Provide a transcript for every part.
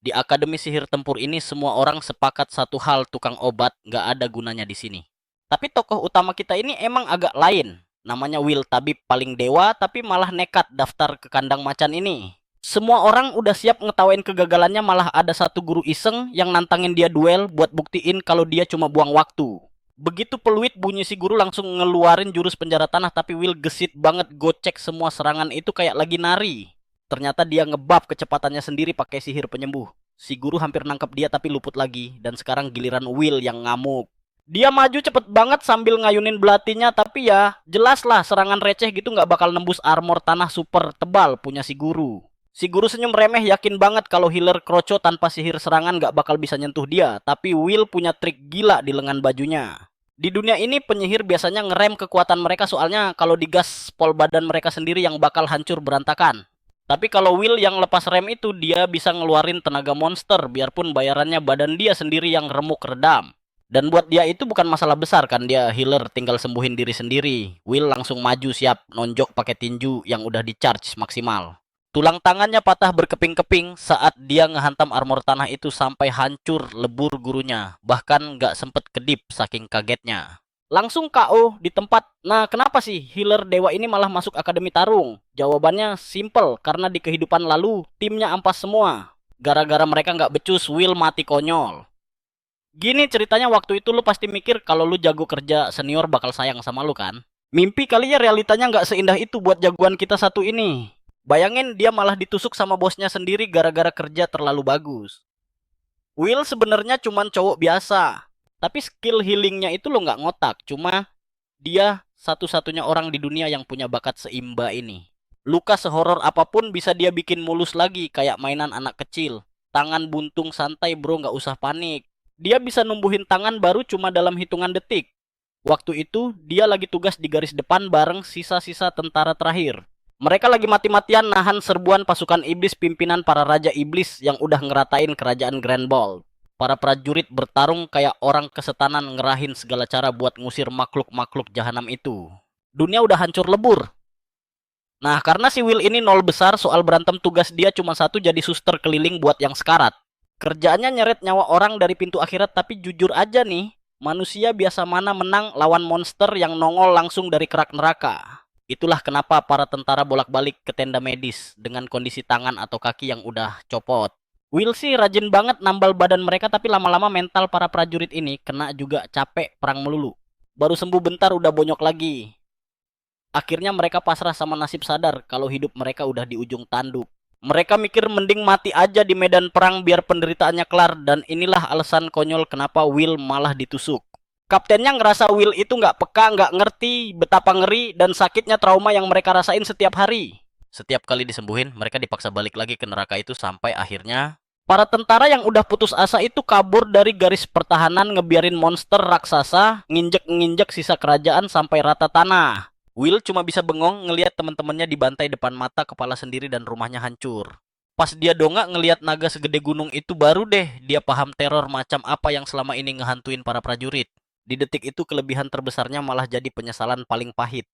Di Akademi Sihir Tempur ini semua orang sepakat satu hal, tukang obat nggak ada gunanya di sini. Tapi tokoh utama kita ini emang agak lain. Namanya Will, tabib paling dewa tapi malah nekat daftar ke kandang macan ini. Semua orang udah siap ngetawain kegagalannya, malah ada satu guru iseng yang nantangin dia duel buat buktiin kalau dia cuma buang waktu. Begitu peluit bunyi, si guru langsung ngeluarin jurus penjara tanah, tapi Will gesit banget gocek semua serangan itu kayak lagi nari. Ternyata dia ngebab kecepatannya sendiri pakai sihir penyembuh. Si guru hampir nangkep dia tapi luput lagi, dan sekarang giliran Will yang ngamuk. Dia maju cepet banget sambil ngayunin belatinya, tapi ya jelas lah serangan receh gitu nggak bakal nembus armor tanah super tebal punya si guru. Si guru senyum remeh, yakin banget kalau healer kroco tanpa sihir serangan nggak bakal bisa nyentuh dia, tapi Will punya trik gila di lengan bajunya. Di dunia ini penyihir biasanya ngerem kekuatan mereka, soalnya kalau digas pol badan mereka sendiri yang bakal hancur berantakan. Tapi kalau Will yang lepas rem itu, dia bisa ngeluarin tenaga monster biarpun bayarannya badan dia sendiri yang remuk redam. Dan buat dia itu bukan masalah besar kan, dia healer tinggal sembuhin diri sendiri. Will langsung maju siap nonjok pakai tinju yang udah di charge maksimal. Tulang tangannya patah berkeping-keping saat dia ngehantam armor tanah itu sampai hancur lebur gurunya. Bahkan nggak sempet kedip saking kagetnya. Langsung KO di tempat. Nah, kenapa sih healer dewa ini malah masuk Akademi Tarung? Jawabannya simple, karena di kehidupan lalu timnya ampas semua. Gara-gara mereka nggak becus, Will mati konyol. Gini ceritanya, waktu itu lu pasti mikir kalau lu jago kerja, senior bakal sayang sama lu kan? Mimpi kali ya, realitanya nggak seindah itu buat jagoan kita satu ini. Bayangin dia malah ditusuk sama bosnya sendiri gara-gara kerja terlalu bagus. Will sebenarnya cuman cowok biasa, tapi skill healingnya itu lo nggak ngotak. Cuma dia satu-satunya orang di dunia yang punya bakat seimba ini. Luka sehoror apapun bisa dia bikin mulus lagi kayak mainan anak kecil. Tangan buntung santai bro, nggak usah panik. Dia bisa numbuhin tangan baru cuma dalam hitungan detik. Waktu itu dia lagi tugas di garis depan bareng sisa-sisa tentara terakhir. Mereka lagi mati-matian nahan serbuan pasukan iblis pimpinan para raja iblis yang udah ngeratain kerajaan Grand Ball. Para prajurit bertarung kayak orang kesetanan, ngerahin segala cara buat ngusir makhluk-makhluk jahanam itu. Dunia udah hancur lebur. Nah, karena si Will ini nol besar soal berantem, tugas dia cuma satu, jadi suster keliling buat yang sekarat. Kerjaannya nyeret nyawa orang dari pintu akhirat, tapi jujur aja nih, manusia biasa mana menang lawan monster yang nongol langsung dari kerak neraka. Itulah kenapa para tentara bolak-balik ke tenda medis dengan kondisi tangan atau kaki yang udah copot. Will sih rajin banget nambal badan mereka, tapi lama-lama mental para prajurit ini kena juga, capek perang melulu. Baru sembuh bentar udah bonyok lagi. Akhirnya mereka pasrah sama nasib, sadar kalau hidup mereka udah di ujung tanduk. Mereka mikir mending mati aja di medan perang biar penderitaannya kelar, dan inilah alasan konyol kenapa Will malah ditusuk. Kaptennya ngerasa Will itu nggak peka, nggak ngerti betapa ngeri dan sakitnya trauma yang mereka rasain setiap hari. Setiap kali disembuhin, mereka dipaksa balik lagi ke neraka itu sampai akhirnya para tentara yang udah putus asa itu kabur dari garis pertahanan, ngebiarin monster raksasa nginjek-nginjek sisa kerajaan sampai rata tanah. Will cuma bisa bengong ngelihat teman-temannya dibantai depan mata, kepala sendiri dan rumahnya hancur. Pas dia dongak ngelihat naga segede gunung itu, baru deh dia paham teror macam apa yang selama ini ngehantuin para prajurit. Di detik itu kelebihan terbesarnya malah jadi penyesalan paling pahit.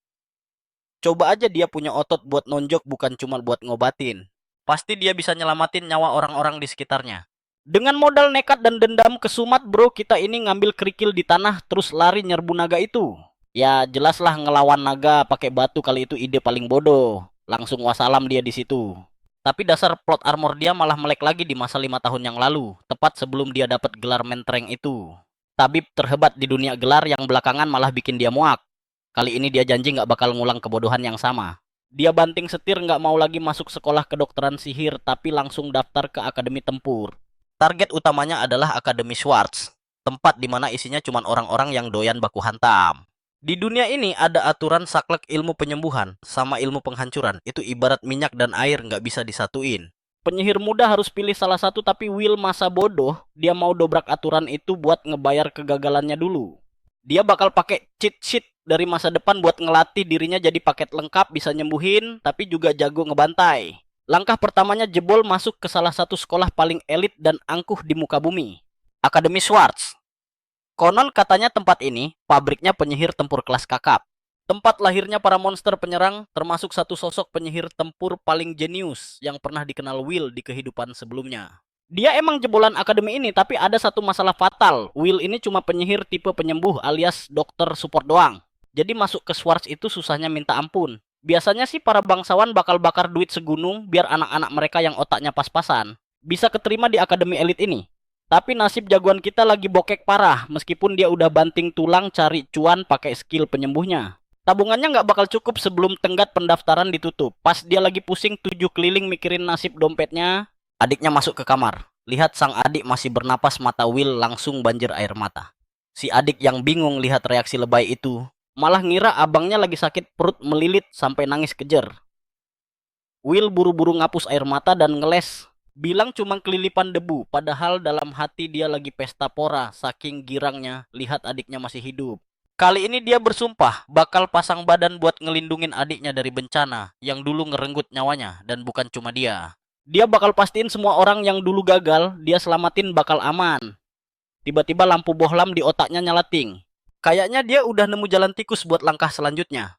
Coba aja dia punya otot buat nonjok, bukan cuma buat ngobatin. Pasti dia bisa nyelamatin nyawa orang-orang di sekitarnya. Dengan modal nekat dan dendam kesumat bro, kita ini ngambil kerikil di tanah terus lari nyerbu naga itu. Ya jelaslah ngelawan naga pakai batu, kali itu ide paling bodoh. Langsung wassalam dia di situ. Tapi dasar plot armor dia malah melek lagi di masa 5 tahun yang lalu, tepat sebelum dia dapat gelar mentereng itu. Tabib terhebat di dunia gelar yang belakangan malah bikin dia muak. Kali ini dia janji nggak bakal ngulang kebodohan yang sama. Dia banting setir, nggak mau lagi masuk sekolah kedokteran sihir, tapi langsung daftar ke Akademi Tempur. Target utamanya adalah Akademi Schwartz, tempat dimana isinya cuma orang-orang yang doyan baku hantam. Di dunia ini ada aturan saklek, ilmu penyembuhan sama ilmu penghancuran. Itu ibarat minyak dan air, nggak bisa disatuin. Penyihir muda harus pilih salah satu, tapi Will masa bodoh, dia mau dobrak aturan itu buat ngebayar kegagalannya dulu. Dia bakal pakai cheat sheet dari masa depan buat ngelatih dirinya jadi paket lengkap, bisa nyembuhin, tapi juga jago ngebantai. Langkah pertamanya jebol masuk ke salah satu sekolah paling elit dan angkuh di muka bumi, Akademi Schwartz. Konon katanya tempat ini pabriknya penyihir tempur kelas kakap. Tempat lahirnya para monster penyerang, termasuk satu sosok penyihir tempur paling jenius yang pernah dikenal Will di kehidupan sebelumnya. Dia emang jebolan akademi ini, tapi ada satu masalah fatal. Will ini cuma penyihir tipe penyembuh alias dokter support doang. Jadi masuk ke Swords itu susahnya minta ampun. Biasanya sih para bangsawan bakal bakar duit segunung biar anak-anak mereka yang otaknya pas-pasan bisa keterima di akademi elit ini. Tapi nasib jagoan kita lagi bokek parah, meskipun dia udah banting tulang cari cuan pakai skill penyembuhnya. Tabungannya nggak bakal cukup sebelum tenggat pendaftaran ditutup. Pas dia lagi pusing 7 keliling mikirin nasib dompetnya, adiknya masuk ke kamar. Lihat sang adik masih bernapas, mata Will langsung banjir air mata. Si adik yang bingung lihat reaksi lebay itu, malah ngira abangnya lagi sakit perut melilit sampai nangis kejer. Will buru-buru ngapus air mata dan ngeles. Bilang cuma kelilipan debu, padahal dalam hati dia lagi pesta pora saking girangnya lihat adiknya masih hidup. Kali ini dia bersumpah bakal pasang badan buat ngelindungin adiknya dari bencana yang dulu ngerenggut nyawanya, dan bukan cuma dia. Dia bakal pastiin semua orang yang dulu gagal, dia selamatin bakal aman. Tiba-tiba lampu bohlam di otaknya nyalating. Kayaknya dia udah nemu jalan tikus buat langkah selanjutnya.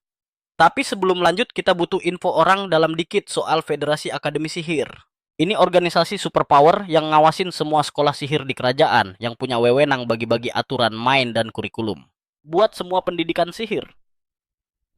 Tapi sebelum lanjut kita butuh info orang dalam dikit soal Federasi Akademi Sihir. Ini organisasi superpower yang ngawasin semua sekolah sihir di kerajaan yang punya wewenang bagi-bagi aturan main dan kurikulum buat semua pendidikan sihir.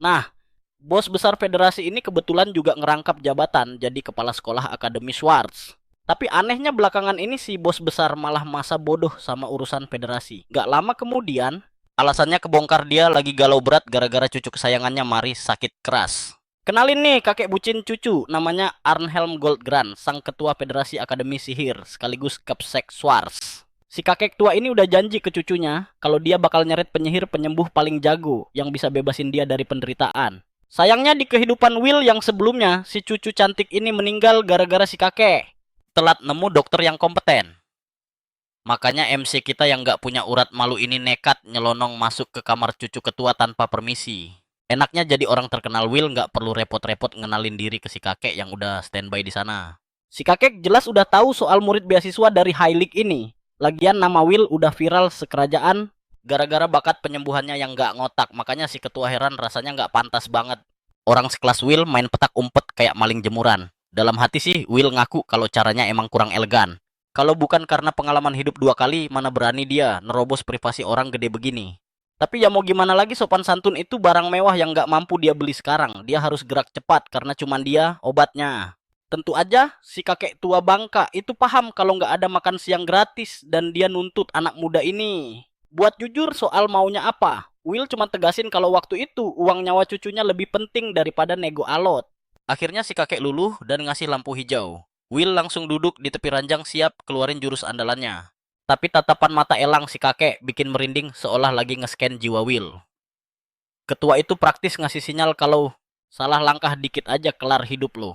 Nah, bos besar federasi ini kebetulan juga ngerangkap jabatan jadi kepala sekolah Akademi Swords. Tapi anehnya belakangan ini si bos besar malah masa bodoh sama urusan federasi. Gak lama kemudian, alasannya kebongkar dia lagi galau berat gara-gara cucu kesayangannya Maris sakit keras. Kenalin nih kakek bucin cucu, namanya Arnhelm Goldgrand, sang ketua Federasi Akademi Sihir, sekaligus Kapsek Swords. Si kakek tua ini udah janji ke cucunya kalau dia bakal nyeret penyihir penyembuh paling jago yang bisa bebasin dia dari penderitaan. Sayangnya di kehidupan Will yang sebelumnya, si cucu cantik ini meninggal gara-gara si kakek telat nemu dokter yang kompeten. Makanya MC kita yang gak punya urat malu ini nekat nyelonong masuk ke kamar cucu ketua tanpa permisi. Enaknya jadi orang terkenal Will gak perlu repot-repot ngenalin diri ke si kakek yang udah standby di sana. Si kakek jelas udah tahu soal murid beasiswa dari High League ini. Lagian nama Will udah viral sekerajaan gara-gara bakat penyembuhannya yang gak ngotak. Makanya si ketua heran rasanya gak pantas banget orang sekelas Will main petak umpet kayak maling jemuran. Dalam hati sih Will ngaku kalau caranya emang kurang elegan. Kalau bukan karena pengalaman hidup 2 kali, mana berani dia nerobos privasi orang gede begini. Tapi ya mau gimana lagi, sopan santun itu barang mewah yang gak mampu dia beli sekarang. Dia harus gerak cepat karena cuman dia obatnya. Tentu aja si kakek tua bangka itu paham kalau gak ada makan siang gratis dan dia nuntut anak muda ini buat jujur soal maunya apa. Will cuma tegasin kalau waktu itu uang nyawa cucunya lebih penting daripada nego alot. Akhirnya si kakek luluh dan ngasih lampu hijau. Will langsung duduk di tepi ranjang siap keluarin jurus andalannya. Tapi tatapan mata elang si kakek bikin merinding seolah lagi nge-scan jiwa Will. Ketua itu praktis ngasih sinyal kalau salah langkah dikit aja kelar hidup lo.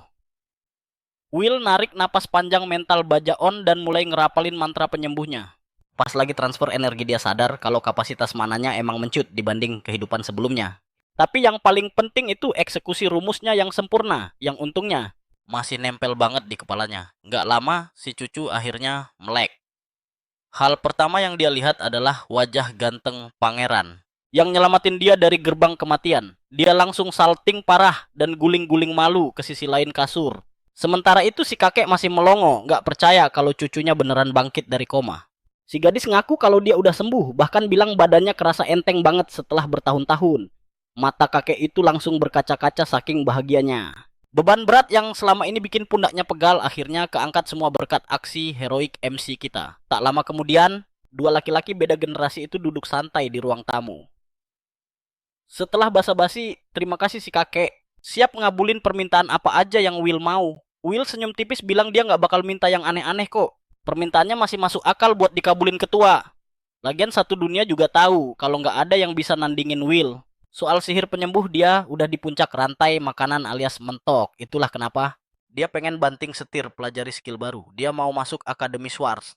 Will narik napas panjang mental baja on dan mulai ngerapalin mantra penyembuhnya. Pas lagi transfer energi dia sadar kalau kapasitas mananya emang mencut dibanding kehidupan sebelumnya. Tapi yang paling penting itu eksekusi rumusnya yang sempurna, yang untungnya masih nempel banget di kepalanya. Nggak lama si cucu akhirnya melek. Hal pertama yang dia lihat adalah wajah ganteng pangeran yang nyelamatin dia dari gerbang kematian. Dia langsung salting parah dan guling-guling malu ke sisi lain kasur. Sementara itu si kakek masih melongo, nggak percaya kalau cucunya beneran bangkit dari koma. Si gadis ngaku kalau dia udah sembuh, bahkan bilang badannya kerasa enteng banget setelah bertahun-tahun. Mata kakek itu langsung berkaca-kaca saking bahagianya. Beban berat yang selama ini bikin pundaknya pegal akhirnya keangkat semua berkat aksi heroik MC kita. Tak lama kemudian, 2 laki-laki beda generasi itu duduk santai di ruang tamu. Setelah basa-basi, terima kasih si kakek. Siap ngabulin permintaan apa aja yang Will mau. Will senyum tipis bilang dia nggak bakal minta yang aneh-aneh kok. Permintaannya masih masuk akal buat dikabulin ketua. Lagian satu dunia juga tahu kalau nggak ada yang bisa nandingin Will. Soal sihir penyembuh dia udah di puncak rantai makanan alias mentok. Itulah kenapa dia pengen banting setir pelajari skill baru. Dia mau masuk Akademi Swords.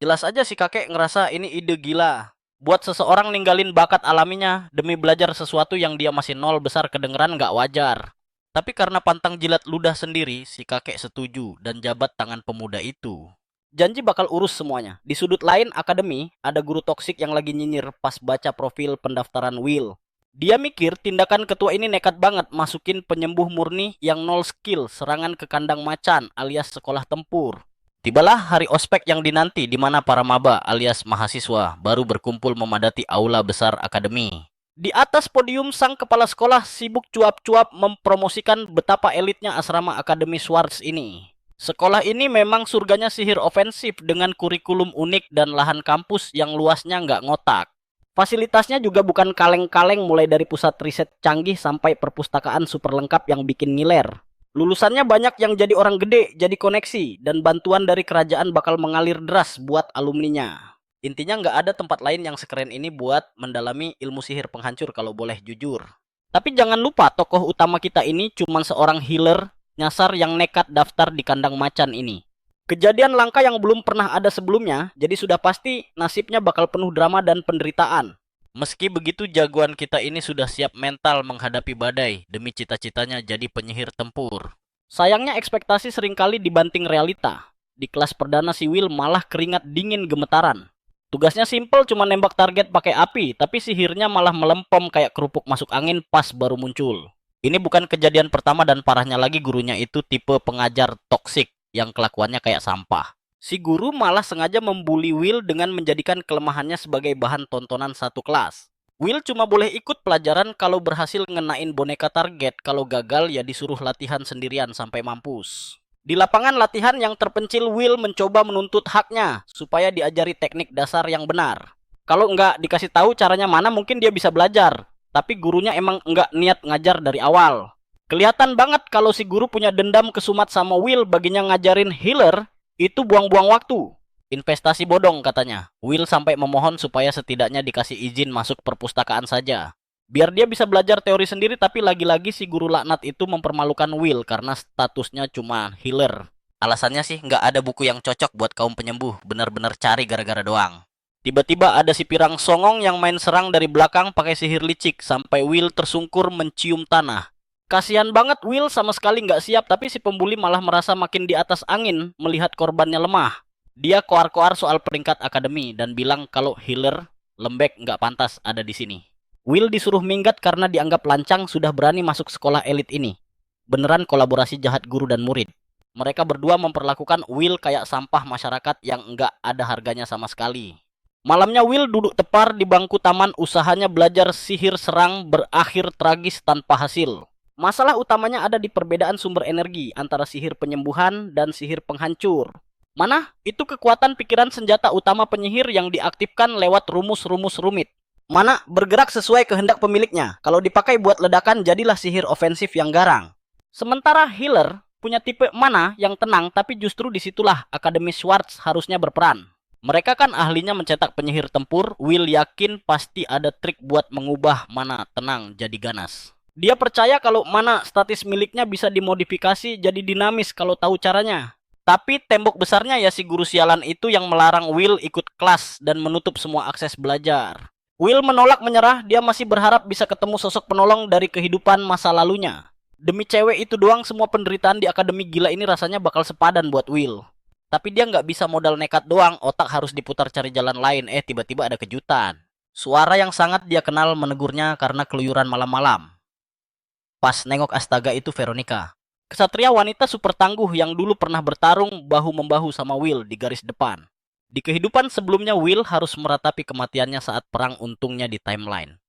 Jelas aja si kakek ngerasa ini ide gila. Buat seseorang ninggalin bakat alaminya demi belajar sesuatu yang dia masih nol besar kedengeran gak wajar. Tapi karena pantang jilat ludah sendiri, si kakek setuju dan jabat tangan pemuda itu. Janji bakal urus semuanya. Di sudut lain akademi, ada guru toksik yang lagi nyinyir pas baca profil pendaftaran Will. Dia mikir tindakan ketua ini nekat banget masukin penyembuh murni yang nol skill serangan ke kandang macan alias sekolah tempur. Tibalah hari ospek yang dinanti di mana para maba alias mahasiswa baru berkumpul memadati aula besar akademi. Di atas podium sang kepala sekolah sibuk cuap-cuap mempromosikan betapa elitnya asrama Akademi Schwartz ini. Sekolah ini memang surganya sihir ofensif dengan kurikulum unik dan lahan kampus yang luasnya nggak ngotak. Fasilitasnya juga bukan kaleng-kaleng mulai dari pusat riset canggih sampai perpustakaan super lengkap yang bikin ngiler. Lulusannya banyak yang jadi orang gede, jadi koneksi, dan bantuan dari kerajaan bakal mengalir deras buat alumninya. Intinya nggak ada tempat lain yang sekeren ini buat mendalami ilmu sihir penghancur kalau boleh jujur. Tapi jangan lupa tokoh utama kita ini cuma seorang healer nyasar yang nekat daftar di kandang macan ini. Kejadian langka yang belum pernah ada sebelumnya, jadi sudah pasti nasibnya bakal penuh drama dan penderitaan. Meski begitu, jagoan kita ini sudah siap mental menghadapi badai demi cita-citanya jadi penyihir tempur. Sayangnya ekspektasi seringkali dibanting realita. Di kelas perdana si Will malah keringat dingin gemetaran. Tugasnya simpel cuma nembak target pakai api, tapi sihirnya malah melempem kayak kerupuk masuk angin pas baru muncul. Ini bukan kejadian pertama dan parahnya lagi gurunya itu tipe pengajar toksik yang kelakuannya kayak sampah. Si guru malah sengaja membuli Will dengan menjadikan kelemahannya sebagai bahan tontonan satu kelas. Will cuma boleh ikut pelajaran kalau berhasil ngenain boneka target, kalau gagal ya disuruh latihan sendirian sampai mampus. Di lapangan latihan yang terpencil, Will mencoba menuntut haknya supaya diajari teknik dasar yang benar. Kalau nggak dikasih tahu caranya mana mungkin dia bisa belajar, tapi gurunya emang nggak niat ngajar dari awal. Kelihatan banget kalau si guru punya dendam kesumat sama Will, baginya ngajarin healer itu buang-buang waktu. Investasi bodong katanya. Will sampai memohon supaya setidaknya dikasih izin masuk perpustakaan saja. Biar dia bisa belajar teori sendiri, tapi lagi-lagi si guru laknat itu mempermalukan Will karena statusnya cuma healer. Alasannya sih nggak ada buku yang cocok buat kaum penyembuh, benar-benar cari gara-gara doang. Tiba-tiba ada si pirang songong yang main serang dari belakang pakai sihir licik sampai Will tersungkur mencium tanah. Kasihan banget Will sama sekali nggak siap, tapi si pembuli malah merasa makin di atas angin melihat korbannya lemah. Dia koar-koar soal peringkat akademi dan bilang kalau healer lembek nggak pantas ada di sini. Will disuruh minggat karena dianggap lancang sudah berani masuk sekolah elit ini. Beneran kolaborasi jahat guru dan murid. Mereka berdua memperlakukan Will kayak sampah masyarakat yang nggak ada harganya sama sekali. Malamnya Will duduk tepar di bangku taman, usahanya belajar sihir serang berakhir tragis tanpa hasil. Masalah utamanya ada di perbedaan sumber energi antara sihir penyembuhan dan sihir penghancur. Mana itu kekuatan pikiran senjata utama penyihir yang diaktifkan lewat rumus-rumus rumit. Mana bergerak sesuai kehendak pemiliknya. Kalau dipakai buat ledakan jadilah sihir ofensif yang garang. Sementara healer punya tipe mana yang tenang, tapi justru disitulah Akademi Schwartz harusnya berperan. Mereka kan ahlinya mencetak penyihir tempur. Will yakin pasti ada trik buat mengubah mana tenang jadi ganas. Dia percaya kalau mana statis miliknya bisa dimodifikasi jadi dinamis kalau tahu caranya. Tapi tembok besarnya ya si guru sialan itu yang melarang Will ikut kelas dan menutup semua akses belajar. Will menolak menyerah, dia masih berharap bisa ketemu sosok penolong dari kehidupan masa lalunya. Demi cewek itu doang semua penderitaan di akademi gila ini rasanya bakal sepadan buat Will. Tapi dia nggak bisa modal nekat doang, otak harus diputar cari jalan lain. Tiba-tiba ada kejutan. Suara yang sangat dia kenal menegurnya karena keluyuran malam-malam. Pas nengok astaga itu Veronica. Kesatria wanita super tangguh yang dulu pernah bertarung bahu-membahu sama Will di garis depan. Di kehidupan sebelumnya Will harus meratapi kematiannya saat perang untungnya di timeline.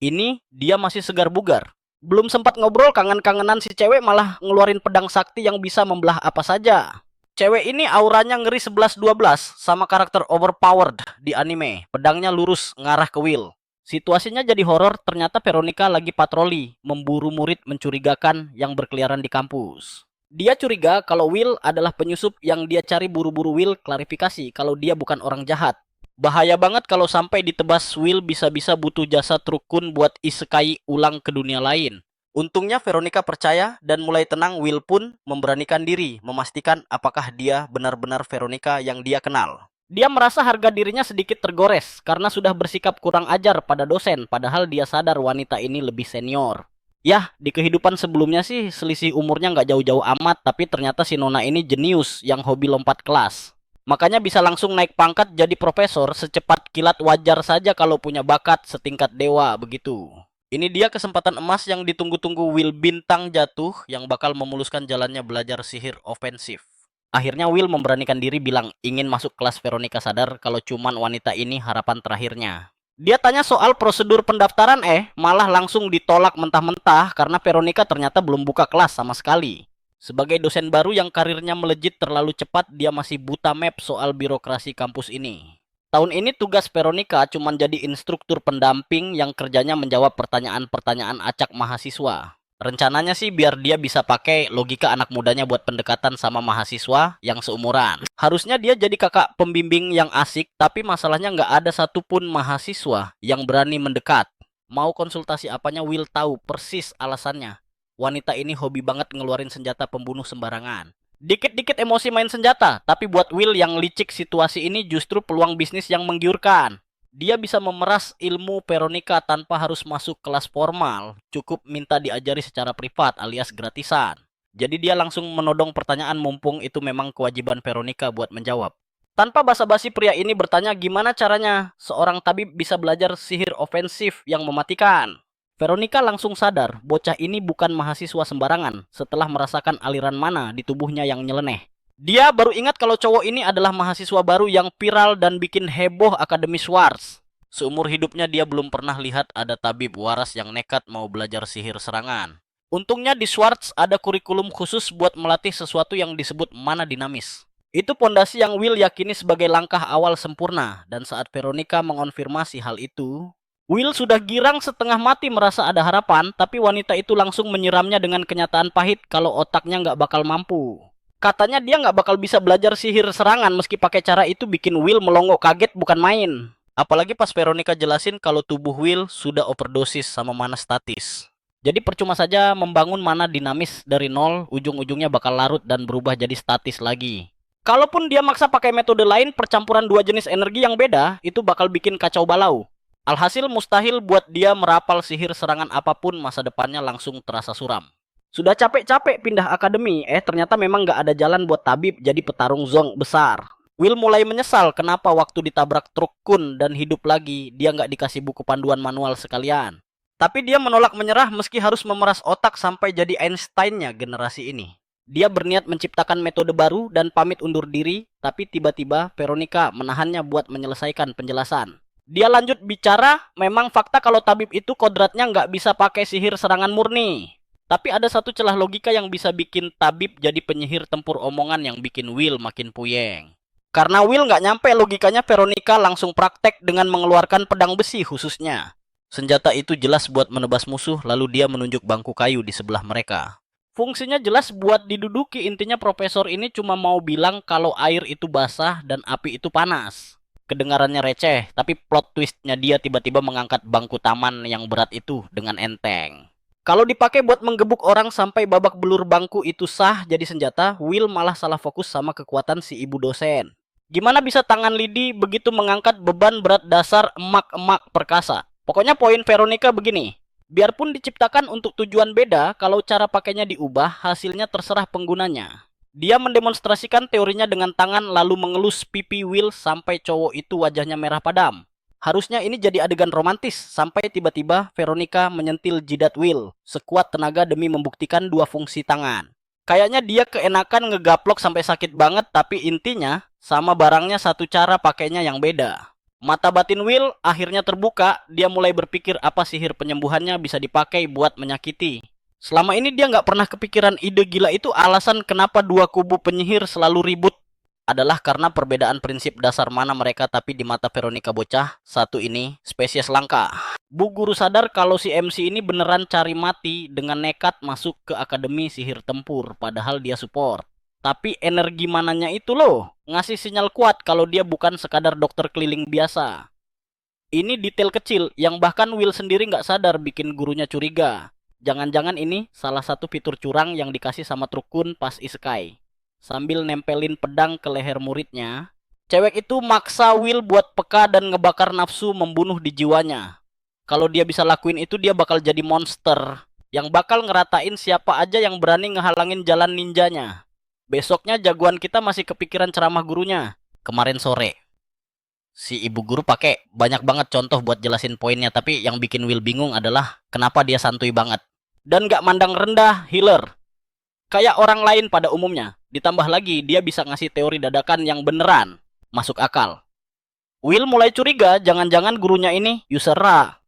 Ini dia masih segar bugar. Belum sempat ngobrol kangen-kangenan si cewek malah ngeluarin pedang sakti yang bisa membelah apa saja. Cewek ini auranya ngeri 11-12 sama karakter overpowered di anime. Pedangnya lurus ngarah ke Will. Situasinya jadi horor, ternyata Veronica lagi patroli, memburu murid mencurigakan yang berkeliaran di kampus. Dia curiga kalau Will adalah penyusup yang dia cari, buru-buru Will klarifikasi kalau dia bukan orang jahat. Bahaya banget kalau sampai ditebas, Will bisa-bisa butuh jasa Trukun buat isekai ulang ke dunia lain. Untungnya Veronica percaya dan mulai tenang. Will pun memberanikan diri, memastikan apakah dia benar-benar Veronica yang dia kenal. Dia merasa harga dirinya sedikit tergores karena sudah bersikap kurang ajar pada dosen, padahal dia sadar wanita ini lebih senior. Yah, di kehidupan sebelumnya sih selisih umurnya nggak jauh-jauh amat, tapi ternyata si Nona ini jenius yang hobi lompat kelas. Makanya bisa langsung naik pangkat jadi profesor secepat kilat, wajar saja kalau punya bakat setingkat dewa begitu. Ini dia kesempatan emas yang ditunggu-tunggu Will bintang jatuh yang bakal memuluskan jalannya belajar sihir ofensif. Akhirnya Will memberanikan diri bilang ingin masuk kelas. Veronica sadar kalau cuman wanita ini harapan terakhirnya. Dia tanya soal prosedur pendaftaran, malah langsung ditolak mentah-mentah karena Veronica ternyata belum buka kelas sama sekali. Sebagai dosen baru yang karirnya melejit terlalu cepat, dia masih buta map soal birokrasi kampus ini. Tahun ini tugas Veronica cuma jadi instruktur pendamping yang kerjanya menjawab pertanyaan-pertanyaan acak mahasiswa. Rencananya sih biar dia bisa pakai logika anak mudanya buat pendekatan sama mahasiswa yang seumuran. Harusnya dia jadi kakak pembimbing yang asik, tapi masalahnya nggak ada satupun mahasiswa yang berani mendekat. Mau konsultasi apanya Will tahu persis alasannya. Wanita ini hobi banget ngeluarin senjata pembunuh sembarangan. Dikit-dikit emosi main senjata, tapi buat Will yang licik situasi ini justru peluang bisnis yang menggiurkan. Dia bisa memeras ilmu Veronica tanpa harus masuk kelas formal, cukup minta diajari secara privat alias gratisan. Jadi dia langsung menodong pertanyaan mumpung itu memang kewajiban Veronica buat menjawab. Tanpa basa-basi pria ini bertanya gimana caranya seorang tabib bisa belajar sihir ofensif yang mematikan. Veronica langsung sadar bocah ini bukan mahasiswa sembarangan setelah merasakan aliran mana di tubuhnya yang nyeleneh. Dia baru ingat kalau cowok ini adalah mahasiswa baru yang viral dan bikin heboh Akademi Schwartz. Seumur hidupnya dia belum pernah lihat ada tabib waras yang nekat mau belajar sihir serangan. Untungnya di Schwartz ada kurikulum khusus buat melatih sesuatu yang disebut mana dinamis. Itu pondasi yang Will yakini sebagai langkah awal sempurna, dan saat Veronica mengonfirmasi hal itu, Will sudah girang setengah mati merasa ada harapan, tapi wanita itu langsung menyiramnya dengan kenyataan pahit kalau otaknya nggak bakal mampu. Katanya dia nggak bakal bisa belajar sihir serangan meski pakai cara itu bikin Will melongo kaget bukan main. Apalagi pas Veronica jelasin kalau tubuh Will sudah overdosis sama mana statis. Jadi percuma saja membangun mana dinamis dari nol, ujung-ujungnya bakal larut dan berubah jadi statis lagi. Kalaupun dia maksa pakai metode lain, percampuran dua jenis energi yang beda, itu bakal bikin kacau balau. Alhasil mustahil buat dia merapal sihir serangan apapun, masa depannya langsung terasa suram. Sudah capek-capek pindah akademi, ternyata memang nggak ada jalan buat tabib jadi petarung zong besar. Will mulai menyesal kenapa waktu ditabrak truk kun dan hidup lagi, dia nggak dikasih buku panduan manual sekalian. Tapi dia menolak menyerah meski harus memeras otak sampai jadi Einstein-nya generasi ini. Dia berniat menciptakan metode baru dan pamit undur diri, tapi tiba-tiba Veronica menahannya buat menyelesaikan penjelasan. Dia lanjut bicara, memang fakta kalau tabib itu kodratnya nggak bisa pakai sihir serangan murni. Tapi ada satu celah logika yang bisa bikin tabib jadi penyihir tempur omongan yang bikin Will makin puyeng. Karena Will nggak nyampe logikanya, Veronica langsung praktek dengan mengeluarkan pedang besi khususnya. Senjata itu jelas buat menebas musuh, lalu dia menunjuk bangku kayu di sebelah mereka. Fungsinya jelas buat diduduki, intinya profesor ini cuma mau bilang kalau air itu basah dan api itu panas. Kedengarannya receh, tapi plot twistnya dia tiba-tiba mengangkat bangku taman yang berat itu dengan enteng. Kalau dipakai buat menggebuk orang sampai babak belur bangku itu sah jadi senjata, Will malah salah fokus sama kekuatan si ibu dosen. Gimana bisa tangan lidi begitu mengangkat beban berat dasar emak-emak perkasa? Pokoknya poin Veronica begini, biarpun diciptakan untuk tujuan beda, kalau cara pakainya diubah, hasilnya terserah penggunanya. Dia mendemonstrasikan teorinya dengan tangan lalu mengelus pipi Will sampai cowok itu wajahnya merah padam. Harusnya ini jadi adegan romantis, sampai tiba-tiba Veronica menyentil jidat Will sekuat tenaga demi membuktikan dua fungsi tangan. Kayaknya dia keenakan ngegaplok sampai sakit banget, tapi intinya sama barangnya satu cara pakainya yang beda. Mata batin Will akhirnya terbuka, dia mulai berpikir apa sihir penyembuhannya bisa dipakai buat menyakiti. Selama ini dia nggak pernah kepikiran ide gila itu. Alasan kenapa dua kubu penyihir selalu ribut adalah karena perbedaan prinsip dasar mana mereka, tapi di mata Veronica bocah satu ini spesies langka. Bu guru sadar kalau si MC ini beneran cari mati dengan nekat masuk ke akademi sihir tempur, padahal dia support. Tapi energi mananya itu loh, ngasih sinyal kuat kalau dia bukan sekadar dokter keliling biasa. Ini detail kecil yang bahkan Will sendiri nggak sadar bikin gurunya curiga. Jangan-jangan ini salah satu fitur curang yang dikasih sama Trukun pas isekai. Sambil nempelin pedang ke leher muridnya, cewek itu maksa Will buat peka dan ngebakar nafsu membunuh di jiwanya. Kalau dia bisa lakuin itu, dia bakal jadi monster yang bakal ngeratain siapa aja yang berani ngehalangin jalan ninjanya. Besoknya jagoan kita masih kepikiran ceramah gurunya kemarin sore. Si ibu guru pakai banyak banget contoh buat jelasin poinnya, tapi yang bikin Will bingung adalah kenapa dia santuy banget dan gak mandang rendah healer. Kayak orang lain pada umumnya. Ditambah lagi, dia bisa ngasih teori dadakan yang beneran. Masuk akal. Will mulai curiga, jangan-jangan gurunya ini user Ra.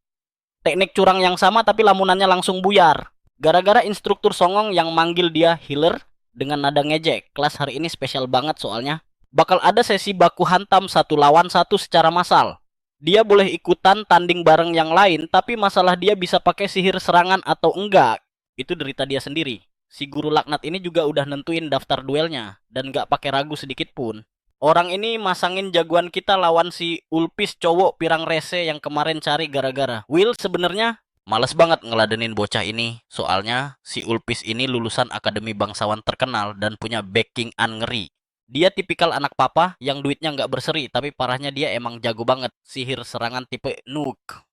Teknik curang yang sama tapi lamunannya langsung buyar. Gara-gara instruktur songong yang manggil dia healer dengan nada ngejek. Kelas hari ini spesial banget soalnya. Bakal ada sesi baku hantam 1 lawan 1 secara massal. Dia boleh ikutan tanding bareng yang lain, tapi masalah dia bisa pakai sihir serangan atau enggak, itu derita dia sendiri. Si guru laknat ini juga udah nentuin daftar duelnya, dan gak pakai ragu sedikit pun. Orang ini masangin jagoan kita lawan si Ulpis cowok pirang rese yang kemarin cari gara-gara. Will sebenarnya males banget ngeladenin bocah ini. Soalnya si Ulpis ini lulusan Akademi Bangsawan terkenal dan punya backing an ngeri. Dia tipikal anak papa yang duitnya nggak berseri, tapi parahnya dia emang jago banget. Sihir serangan tipe Nuke.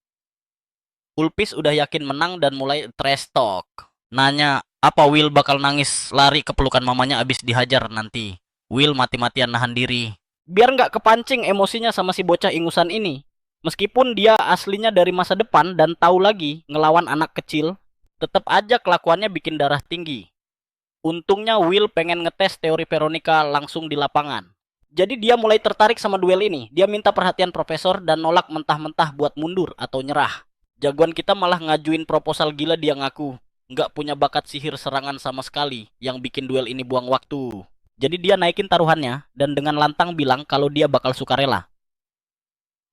Ulpis udah yakin menang dan mulai trash talk. Nanya, apa Will bakal nangis lari ke pelukan mamanya abis dihajar nanti? Will mati-matian nahan diri. Biar nggak kepancing emosinya sama si bocah ingusan ini. Meskipun dia aslinya dari masa depan dan tahu lagi ngelawan anak kecil, tetap aja kelakuannya bikin darah tinggi. Untungnya Will pengen ngetes teori Veronica langsung di lapangan. Jadi dia mulai tertarik sama duel ini. Dia minta perhatian profesor dan nolak mentah-mentah buat mundur atau nyerah. Jagoan kita malah ngajuin proposal gila, dia ngaku nggak punya bakat sihir serangan sama sekali yang bikin duel ini buang waktu. Jadi dia naikin taruhannya dan dengan lantang bilang kalau dia bakal sukarela.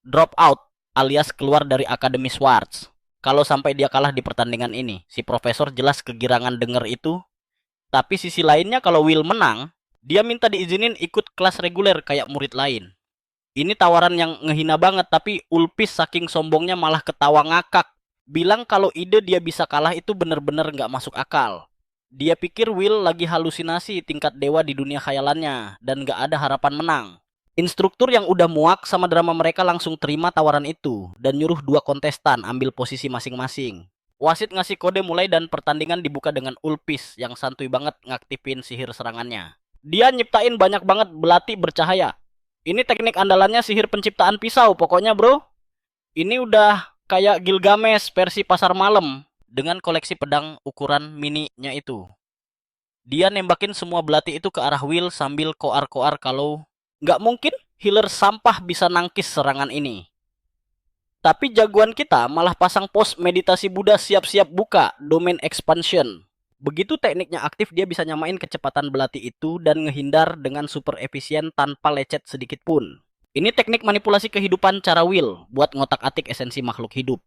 Drop out alias keluar dari Akademi Swords. Kalau sampai dia kalah di pertandingan ini, si profesor jelas kegirangan denger itu. Tapi sisi lainnya kalau Will menang, dia minta diizinin ikut kelas reguler kayak murid lain. Ini tawaran yang ngehina banget, tapi Ulpis saking sombongnya malah ketawa ngakak. Bilang kalau ide dia bisa kalah itu bener-bener nggak masuk akal. Dia pikir Will lagi halusinasi tingkat dewa di dunia khayalannya dan gak ada harapan menang. Instruktur yang udah muak sama drama mereka langsung terima tawaran itu dan nyuruh 2 kontestan ambil posisi masing-masing. Wasit ngasih kode mulai dan pertandingan dibuka dengan Ulpis yang santuy banget ngaktifin sihir serangannya. Dia nyiptain banyak banget belati bercahaya. Ini teknik andalannya sihir penciptaan pisau pokoknya bro. Ini udah kayak Gilgamesh versi pasar malam. Dengan koleksi pedang ukuran mininya itu. Dia nembakin semua belati itu ke arah Will sambil koar-koar kalau nggak mungkin healer sampah bisa nangkis serangan ini. Tapi jagoan kita malah pasang pos meditasi Buddha siap-siap buka domain expansion. Begitu tekniknya aktif, dia bisa nyamain kecepatan belati itu dan ngehindar dengan super efisien tanpa lecet sedikit pun. Ini teknik manipulasi kehidupan cara Will buat ngotak-atik esensi makhluk hidup.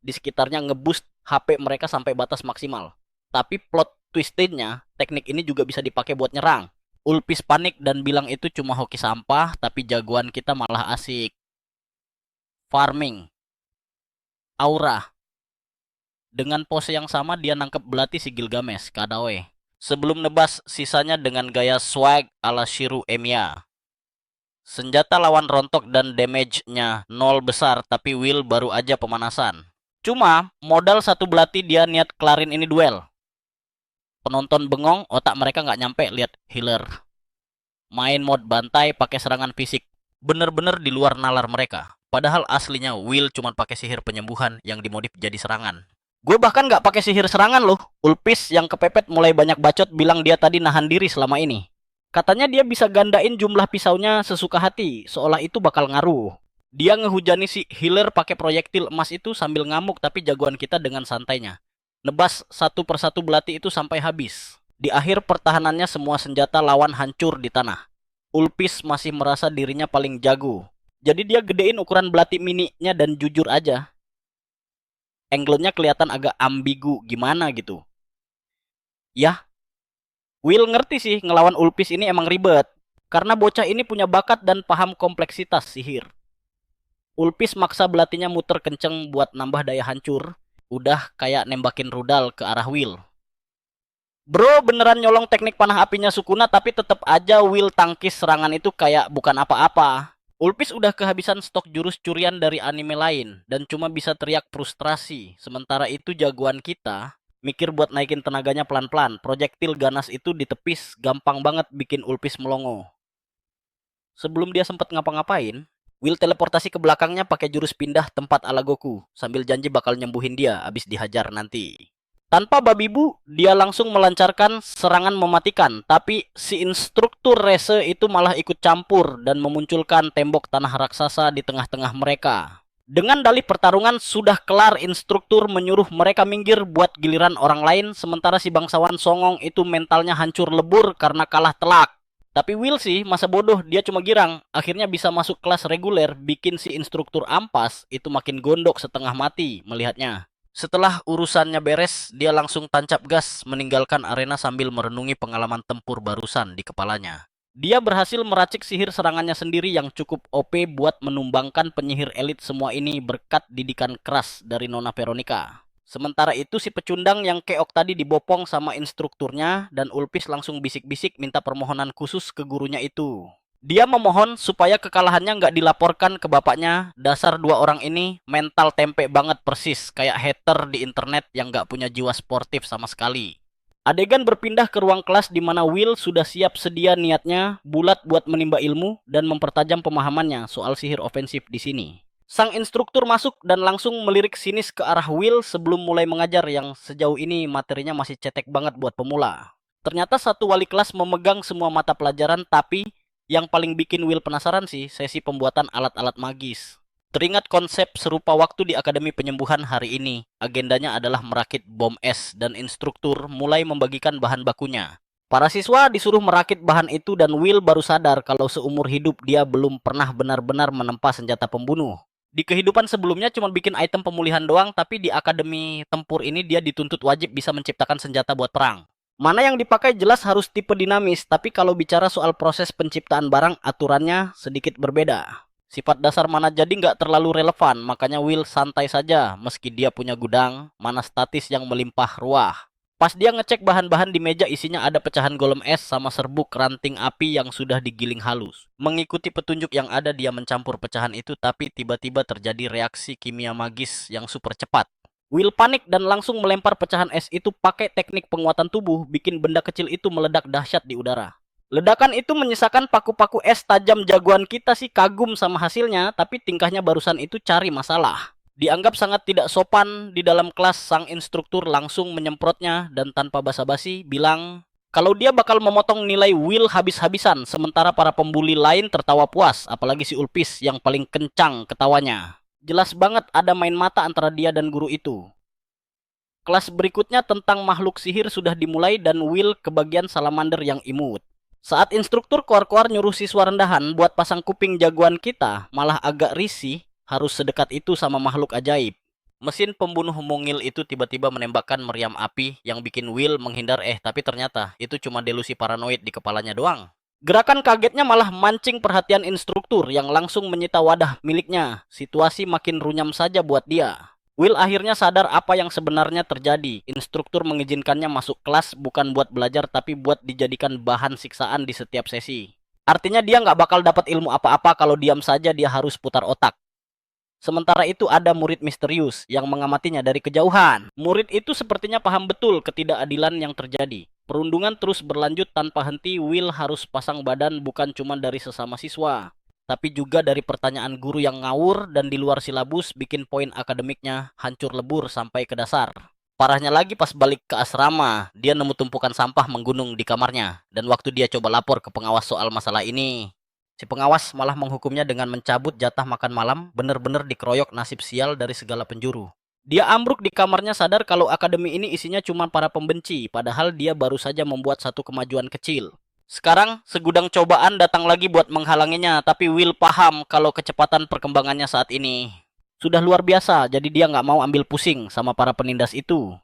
Di sekitarnya ngeboost HP mereka sampai batas maksimal. Tapi plot twistednya, teknik ini juga bisa dipakai buat nyerang. Ulpis panik dan bilang itu cuma hoki sampah, tapi jagoan kita malah asik. Farming. Aura. Dengan pose yang sama dia nangkep belati si Gilgamesh, Kadawe. Sebelum nebas sisanya dengan gaya swag ala Shiru Emiya. Senjata lawan rontok dan damage-nya 0 besar, tapi Will baru aja pemanasan. Cuma, modal 1 belati dia niat kelarin ini duel. Penonton bengong, otak mereka nggak nyampe lihat healer. Main mod bantai pakai serangan fisik. Bener-bener di luar nalar mereka. Padahal aslinya Will cuma pakai sihir penyembuhan yang dimodif jadi serangan. Gue bahkan nggak pakai sihir serangan loh. Ulpis yang kepepet mulai banyak bacot bilang dia tadi nahan diri selama ini. Katanya dia bisa gandain jumlah pisaunya sesuka hati, seolah itu bakal ngaruh. Dia ngehujani si healer pakai proyektil emas itu sambil ngamuk, tapi jagoan kita dengan santainya nebas 1 persatu belati itu sampai habis. Di akhir pertahanannya semua senjata lawan hancur di tanah. Ulpis masih merasa dirinya paling jago. Jadi dia gedein ukuran belati mininya dan jujur aja, angle-nya kelihatan agak ambigu gimana gitu. Ya, Will ngerti sih ngelawan Ulpis ini emang ribet. Karena bocah ini punya bakat dan paham kompleksitas sihir. Ulpis maksa belatinya muter kenceng buat nambah daya hancur. Udah kayak nembakin rudal ke arah Will. Bro beneran nyolong teknik panah apinya Sukuna, tapi tetap aja Will tangkis serangan itu kayak bukan apa-apa. Ulpis udah kehabisan stok jurus curian dari anime lain dan cuma bisa teriak frustrasi. Sementara itu jagoan kita mikir buat naikin tenaganya pelan-pelan. Projektil ganas itu ditepis gampang banget bikin Ulpis melongo. Sebelum dia sempat ngapa-ngapain, Will teleportasi ke belakangnya pakai jurus pindah tempat ala Goku, sambil janji bakal nyembuhin dia abis dihajar nanti. Tanpa babi bu, dia langsung melancarkan serangan mematikan, tapi si instruktur Rese itu malah ikut campur dan memunculkan tembok tanah raksasa di tengah-tengah mereka. Dengan dalih pertarungan sudah kelar, instruktur menyuruh mereka minggir buat giliran orang lain, sementara si bangsawan songong itu mentalnya hancur lebur karena kalah telak. Tapi Will sih masa bodoh, dia cuma girang, akhirnya bisa masuk kelas reguler, bikin si instruktur ampas itu makin gondok setengah mati melihatnya. Setelah urusannya beres, dia langsung tancap gas meninggalkan arena sambil merenungi pengalaman tempur barusan di kepalanya. Dia berhasil meracik sihir serangannya sendiri yang cukup OP buat menumbangkan penyihir elit semua ini berkat didikan keras dari Nona Veronica. Sementara itu si pecundang yang keok tadi dibopong sama instrukturnya dan Ulpis langsung bisik-bisik minta permohonan khusus ke gurunya itu. Dia memohon supaya kekalahannya nggak dilaporkan ke bapaknya. Dasar dua orang ini mental tempe banget persis kayak hater di internet yang nggak punya jiwa sportif sama sekali. Adegan berpindah ke ruang kelas di mana Will sudah siap sedia niatnya bulat buat menimba ilmu dan mempertajam pemahamannya soal sihir ofensif di sini. Sang instruktur masuk dan langsung melirik sinis ke arah Will sebelum mulai mengajar yang sejauh ini materinya masih cetek banget buat pemula. Ternyata satu wali kelas memegang semua mata pelajaran, tapi yang paling bikin Will penasaran sih sesi pembuatan alat-alat magis. Teringat konsep serupa waktu di Akademi Penyembuhan hari ini. Agendanya adalah merakit bom es dan instruktur mulai membagikan bahan bakunya. Para siswa disuruh merakit bahan itu dan Will baru sadar kalau seumur hidup dia belum pernah benar-benar menempa senjata pembunuh. Di kehidupan sebelumnya cuma bikin item pemulihan doang, tapi di Akademi Tempur ini dia dituntut wajib bisa menciptakan senjata buat perang. Mana yang dipakai jelas harus tipe dinamis, tapi kalau bicara soal proses penciptaan barang, aturannya sedikit berbeda. Sifat dasar mana jadi nggak terlalu relevan, makanya Will santai saja meski dia punya gudang, mana statis yang melimpah ruah. Pas dia ngecek bahan-bahan di meja, isinya ada pecahan golem es sama serbuk ranting api yang sudah digiling halus. Mengikuti petunjuk yang ada, dia mencampur pecahan itu, tapi tiba-tiba terjadi reaksi kimia magis yang super cepat. Will panik dan langsung melempar pecahan es itu pakai teknik penguatan tubuh, bikin benda kecil itu meledak dahsyat di udara. Ledakan itu menyisakan paku-paku es tajam. Jagoan kita sih kagum sama hasilnya, tapi tingkahnya barusan itu cari masalah. Dianggap sangat tidak sopan di dalam kelas, sang instruktur langsung menyemprotnya dan tanpa basa-basi bilang kalau dia bakal memotong nilai Will habis-habisan, sementara para pembuli lain tertawa puas, apalagi si Ulpis yang paling kencang ketawanya. Jelas banget ada main mata antara dia dan guru itu. Kelas berikutnya tentang makhluk sihir sudah dimulai dan Will kebagian salamander yang imut. Saat instruktur koar-koar nyuruh siswa rendahan buat pasang kuping, jagoan kita malah agak risih harus sedekat itu sama makhluk ajaib. Mesin pembunuh mungil itu tiba-tiba menembakkan meriam api yang bikin Will menghindar, tapi ternyata itu cuma delusi paranoid di kepalanya doang. Gerakan kagetnya malah mancing perhatian instruktur yang langsung menyita wadah miliknya. Situasi makin runyam saja buat dia. Will akhirnya sadar apa yang sebenarnya terjadi. Instruktur mengizinkannya masuk kelas bukan buat belajar, tapi buat dijadikan bahan siksaan di setiap sesi. Artinya dia nggak bakal dapat ilmu apa-apa kalau diam saja dia harus putar otak. Sementara itu ada murid misterius yang mengamatinya dari kejauhan. Murid itu sepertinya paham betul ketidakadilan yang terjadi. Perundungan terus berlanjut tanpa henti. Will harus pasang badan bukan cuma dari sesama siswa, tapi juga dari pertanyaan guru yang ngawur dan di luar silabus, bikin poin akademiknya hancur lebur sampai ke dasar. Parahnya lagi pas balik ke asrama, dia nemu tumpukan sampah menggunung di kamarnya. Dan waktu dia coba lapor ke pengawas soal masalah ini, si pengawas malah menghukumnya dengan mencabut jatah makan malam. Bener-bener dikeroyok nasib sial dari segala penjuru. Dia ambruk di kamarnya sadar kalau akademi ini isinya cuma para pembenci, padahal dia baru saja membuat satu kemajuan kecil. Sekarang segudang cobaan datang lagi buat menghalanginya, tapi Will paham kalau kecepatan perkembangannya saat ini sudah luar biasa, jadi dia nggak mau ambil pusing sama para penindas itu.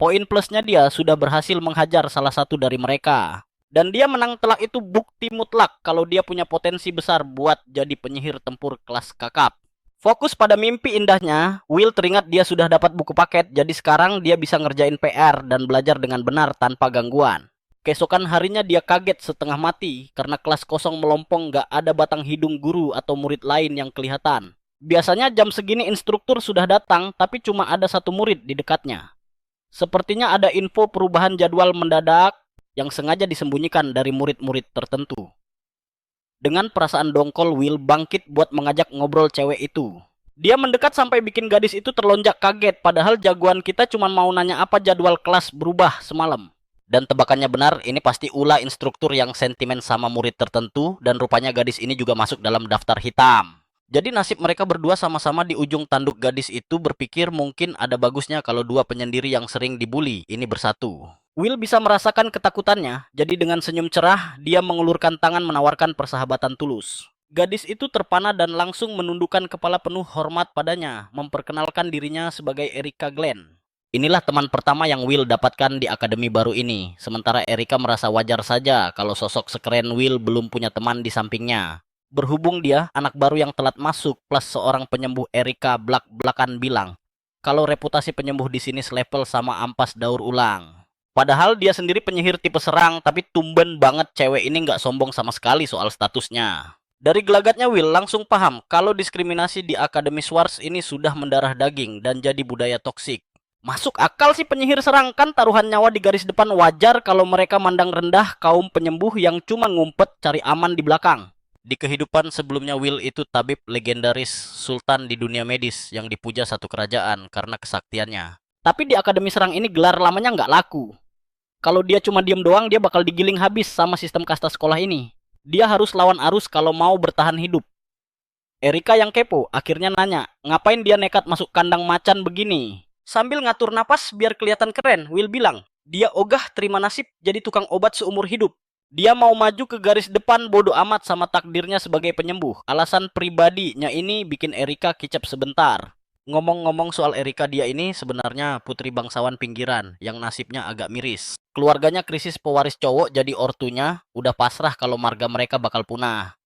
Poin plusnya dia sudah berhasil menghajar salah satu dari mereka. Dan dia menang telak itu bukti mutlak kalau dia punya potensi besar buat jadi penyihir tempur kelas kakap. Fokus pada mimpi indahnya, Will teringat dia sudah dapat buku paket, jadi sekarang dia bisa ngerjain PR dan belajar dengan benar tanpa gangguan. Keesokan harinya dia kaget setengah mati karena kelas kosong melompong, gak ada batang hidung guru atau murid lain yang kelihatan. Biasanya jam segini instruktur sudah datang, tapi cuma ada satu murid di dekatnya. Sepertinya ada info perubahan jadwal mendadak yang sengaja disembunyikan dari murid-murid tertentu. Dengan perasaan dongkol, Will bangkit buat mengajak ngobrol cewek itu. Dia mendekat sampai bikin gadis itu terlonjak kaget, padahal jagoan kita cuma mau nanya apa jadwal kelas berubah semalam. Dan tebakannya benar, ini pasti ulah instruktur yang sentimen sama murid tertentu, dan rupanya gadis ini juga masuk dalam daftar hitam. Jadi nasib mereka berdua sama-sama di ujung tanduk gadis itu berpikir mungkin ada bagusnya kalau dua penyendiri yang sering dibully ini bersatu. Will bisa merasakan ketakutannya, jadi dengan senyum cerah, dia mengulurkan tangan menawarkan persahabatan tulus. Gadis itu terpana dan langsung menundukkan kepala penuh hormat padanya, memperkenalkan dirinya sebagai Erika Glenn. Inilah teman pertama yang Will dapatkan di akademi baru ini, sementara Erika merasa wajar saja kalau sosok sekeren Will belum punya teman di sampingnya. Berhubung dia anak baru yang telat masuk, plus seorang penyembuh, Erika belak-belakan bilang kalau reputasi penyembuh di sini selevel sama ampas daur ulang. Padahal dia sendiri penyihir tipe serang, tapi tumben banget cewek ini nggak sombong sama sekali soal statusnya. Dari gelagatnya Will langsung paham kalau diskriminasi di Akademi Schwartz ini sudah mendarah daging dan jadi budaya toksik. Masuk akal sih penyihir serang, kan taruhan nyawa di garis depan, wajar kalau mereka mandang rendah kaum penyembuh yang cuma ngumpet cari aman di belakang. Di kehidupan sebelumnya Will itu tabib legendaris sultan di dunia medis yang dipuja satu kerajaan karena kesaktiannya. Tapi di Akademi Serang ini gelar lamanya nggak laku. Kalau dia cuma diem doang, dia bakal digiling habis sama sistem kasta sekolah ini. Dia harus lawan arus kalau mau bertahan hidup. Erika yang kepo akhirnya nanya, ngapain dia nekat masuk kandang macan begini? Sambil ngatur napas biar kelihatan keren, Will bilang, dia ogah terima nasib jadi tukang obat seumur hidup. Dia mau maju ke garis depan bodo amat sama takdirnya sebagai penyembuh. Alasan pribadinya ini bikin Erika kicap sebentar. Ngomong-ngomong soal Erika, dia ini sebenarnya putri bangsawan pinggiran yang nasibnya agak miris. Keluarganya krisis pewaris cowok, jadi ortunya udah pasrah kalau marga mereka bakal punah.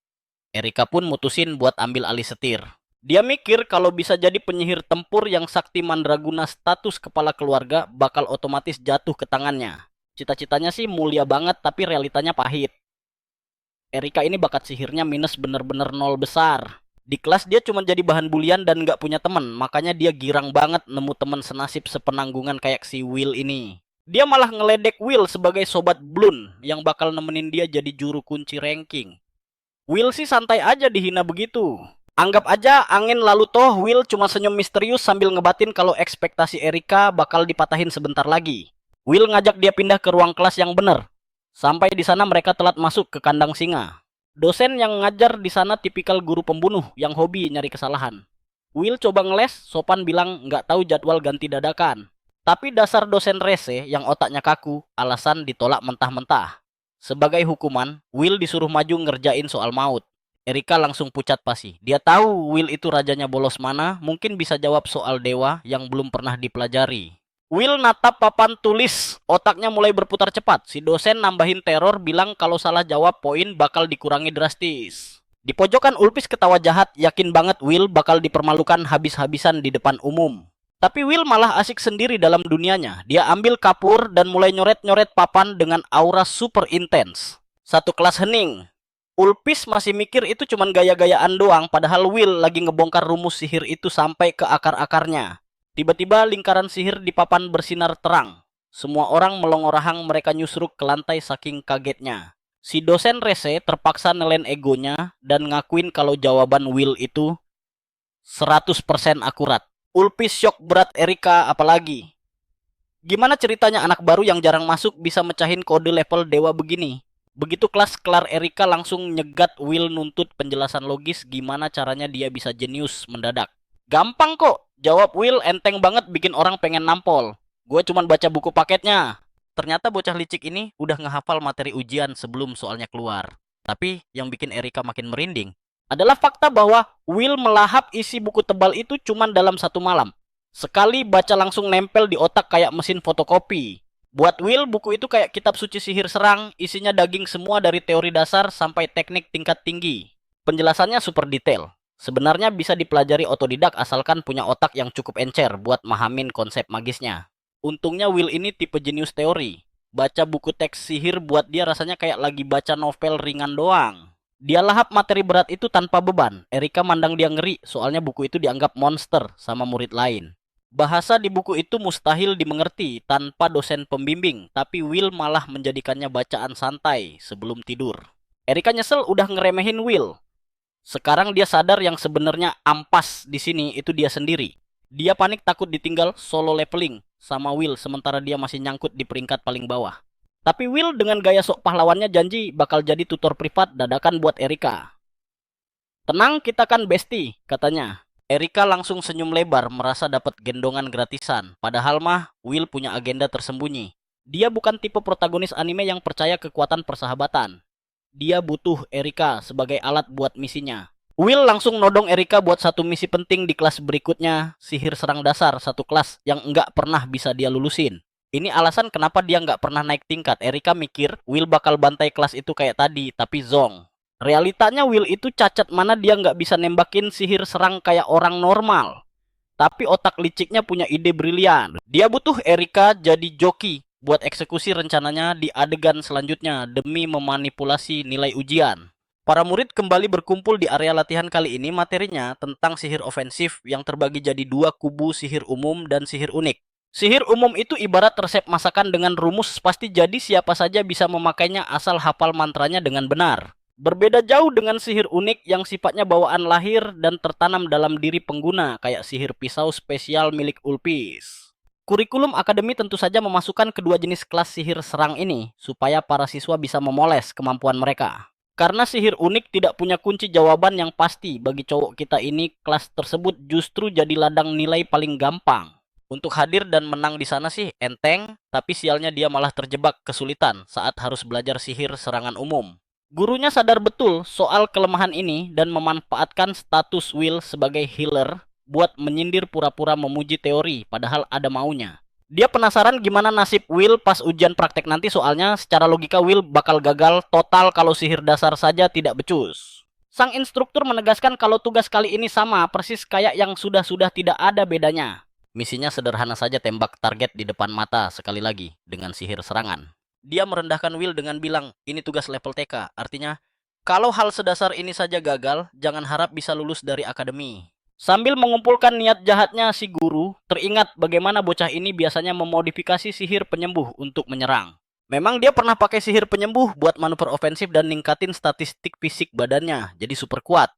Erika pun mutusin buat ambil alih setir. Dia mikir kalau bisa jadi penyihir tempur yang sakti mandraguna, status kepala keluarga bakal otomatis jatuh ke tangannya. Cita-citanya sih mulia banget, tapi realitanya pahit. Erika ini bakat sihirnya minus bener-bener nol besar. Di kelas dia cuma jadi bahan bulian dan gak punya temen, makanya dia girang banget nemu temen senasib sepenanggungan kayak si Will ini. Dia malah ngeledek Will sebagai sobat Blun yang bakal nemenin dia jadi juru kunci ranking. Will sih santai aja dihina begitu. Anggap aja angin lalu toh, Will cuma senyum misterius sambil ngebatin kalau ekspektasi Erika bakal dipatahin sebentar lagi. Will ngajak dia pindah ke ruang kelas yang bener. Sampai di sana mereka telat masuk ke kandang singa. Dosen yang ngajar di sana tipikal guru pembunuh yang hobi nyari kesalahan. Will coba ngeles, sopan bilang nggak tahu jadwal ganti dadakan. Tapi dasar dosen rese yang otaknya kaku, alasan ditolak mentah-mentah. Sebagai hukuman, Will disuruh maju ngerjain soal maut. Erika langsung pucat pasi. Dia tahu Will itu rajanya bolos mana, mungkin bisa jawab soal dewa yang belum pernah dipelajari. Will natap papan tulis, otaknya mulai berputar cepat. Si dosen nambahin teror, bilang kalau salah jawab poin bakal dikurangi drastis. Di pojokan Ulpis ketawa jahat, yakin banget Will bakal dipermalukan habis-habisan di depan umum. Tapi Will malah asik sendiri dalam dunianya. Dia ambil kapur dan mulai nyoret-nyoret papan dengan aura super intens. Satu kelas hening. Ulpis masih mikir itu cuman gaya-gayaan doang, padahal Will lagi ngebongkar rumus sihir itu sampai ke akar-akarnya. Tiba-tiba lingkaran sihir di papan bersinar terang. Semua orang melongorahang, mereka nyusruk ke lantai saking kagetnya. Si dosen rese terpaksa nelen egonya dan ngakuin kalau jawaban Will itu 100% akurat. Ulpis shock berat, Erika apalagi. Gimana ceritanya anak baru yang jarang masuk bisa mecahin kode level dewa begini? Begitu kelas kelar, Erika langsung nyegat Will nuntut penjelasan logis gimana caranya dia bisa jenius mendadak. Gampang kok, jawab Will, enteng banget bikin orang pengen nampol. Gue cuman baca buku paketnya. Ternyata bocah licik ini udah ngehafal materi ujian sebelum soalnya keluar. Tapi yang bikin Erika makin merinding adalah fakta bahwa Will melahap isi buku tebal itu cuman dalam satu malam. Sekali baca langsung nempel di otak kayak mesin fotokopi. Buat Will, buku itu kayak kitab suci sihir serang, isinya daging semua dari teori dasar sampai teknik tingkat tinggi. Penjelasannya super detail. Sebenarnya bisa dipelajari otodidak asalkan punya otak yang cukup encer buat mahamin konsep magisnya. Untungnya Will ini tipe jenius teori. Baca buku teks sihir buat dia rasanya kayak lagi baca novel ringan doang. Dia lahap materi berat itu tanpa beban. Erika mandang dia ngeri, soalnya buku itu dianggap monster sama murid lain. Bahasa di buku itu mustahil dimengerti tanpa dosen pembimbing, tapi Will malah menjadikannya bacaan santai sebelum tidur. Erika nyesel udah ngeremehin Will. Sekarang dia sadar yang sebenarnya ampas di sini itu dia sendiri. Dia panik takut ditinggal solo leveling sama Will sementara dia masih nyangkut di peringkat paling bawah. Tapi Will dengan gaya sok pahlawannya janji bakal jadi tutor privat dadakan buat Erika. Tenang, kita kan bestie, katanya. Erika langsung senyum lebar merasa dapat gendongan gratisan. Padahal mah Will punya agenda tersembunyi. Dia bukan tipe protagonis anime yang percaya kekuatan persahabatan. Dia butuh Erika sebagai alat buat misinya. Will langsung nodong Erika buat satu misi penting di kelas berikutnya, sihir serang dasar, satu kelas yang nggak pernah bisa dia lulusin. Ini alasan kenapa dia nggak pernah naik tingkat. Erika mikir Will bakal bantai kelas itu kayak tadi, tapi zong. Realitanya Will itu cacat mana dia nggak bisa nembakin sihir serang kayak orang normal. Tapi otak liciknya punya ide brilian. Dia butuh Erika jadi joki buat eksekusi rencananya di adegan selanjutnya demi memanipulasi nilai ujian. Para murid kembali berkumpul di area latihan kali ini. Materinya tentang sihir ofensif yang terbagi jadi dua kubu, sihir umum dan sihir unik. Sihir umum itu ibarat resep masakan dengan rumus pasti jadi siapa saja bisa memakainya asal hafal mantranya dengan benar. Berbeda jauh dengan sihir unik yang sifatnya bawaan lahir dan tertanam dalam diri pengguna kayak sihir pisau spesial milik Ulpis. Kurikulum akademi tentu saja memasukkan kedua jenis kelas sihir serang ini supaya para siswa bisa memoles kemampuan mereka. Karena sihir unik tidak punya kunci jawaban yang pasti bagi cowok kita ini, kelas tersebut justru jadi ladang nilai paling gampang. Untuk hadir dan menang di sana sih enteng, tapi sialnya dia malah terjebak kesulitan saat harus belajar sihir serangan umum. Gurunya sadar betul soal kelemahan ini dan memanfaatkan status Will sebagai healer buat menyindir pura-pura memuji teori padahal ada maunya. Dia penasaran gimana nasib Will pas ujian praktek nanti, soalnya secara logika Will bakal gagal total kalau sihir dasar saja tidak becus. Sang instruktur menegaskan kalau tugas kali ini sama persis kayak yang sudah-sudah tidak ada bedanya. Misinya sederhana saja, tembak target di depan mata sekali lagi dengan sihir serangan. Dia merendahkan Will dengan bilang, ini tugas level TK, artinya kalau hal sedasar ini saja gagal, jangan harap bisa lulus dari akademi. Sambil mengumpulkan niat jahatnya si guru, teringat bagaimana bocah ini biasanya memodifikasi sihir penyembuh untuk menyerang. Memang dia pernah pakai sihir penyembuh buat manuver ofensif dan ningkatin statistik fisik badannya, jadi super kuat.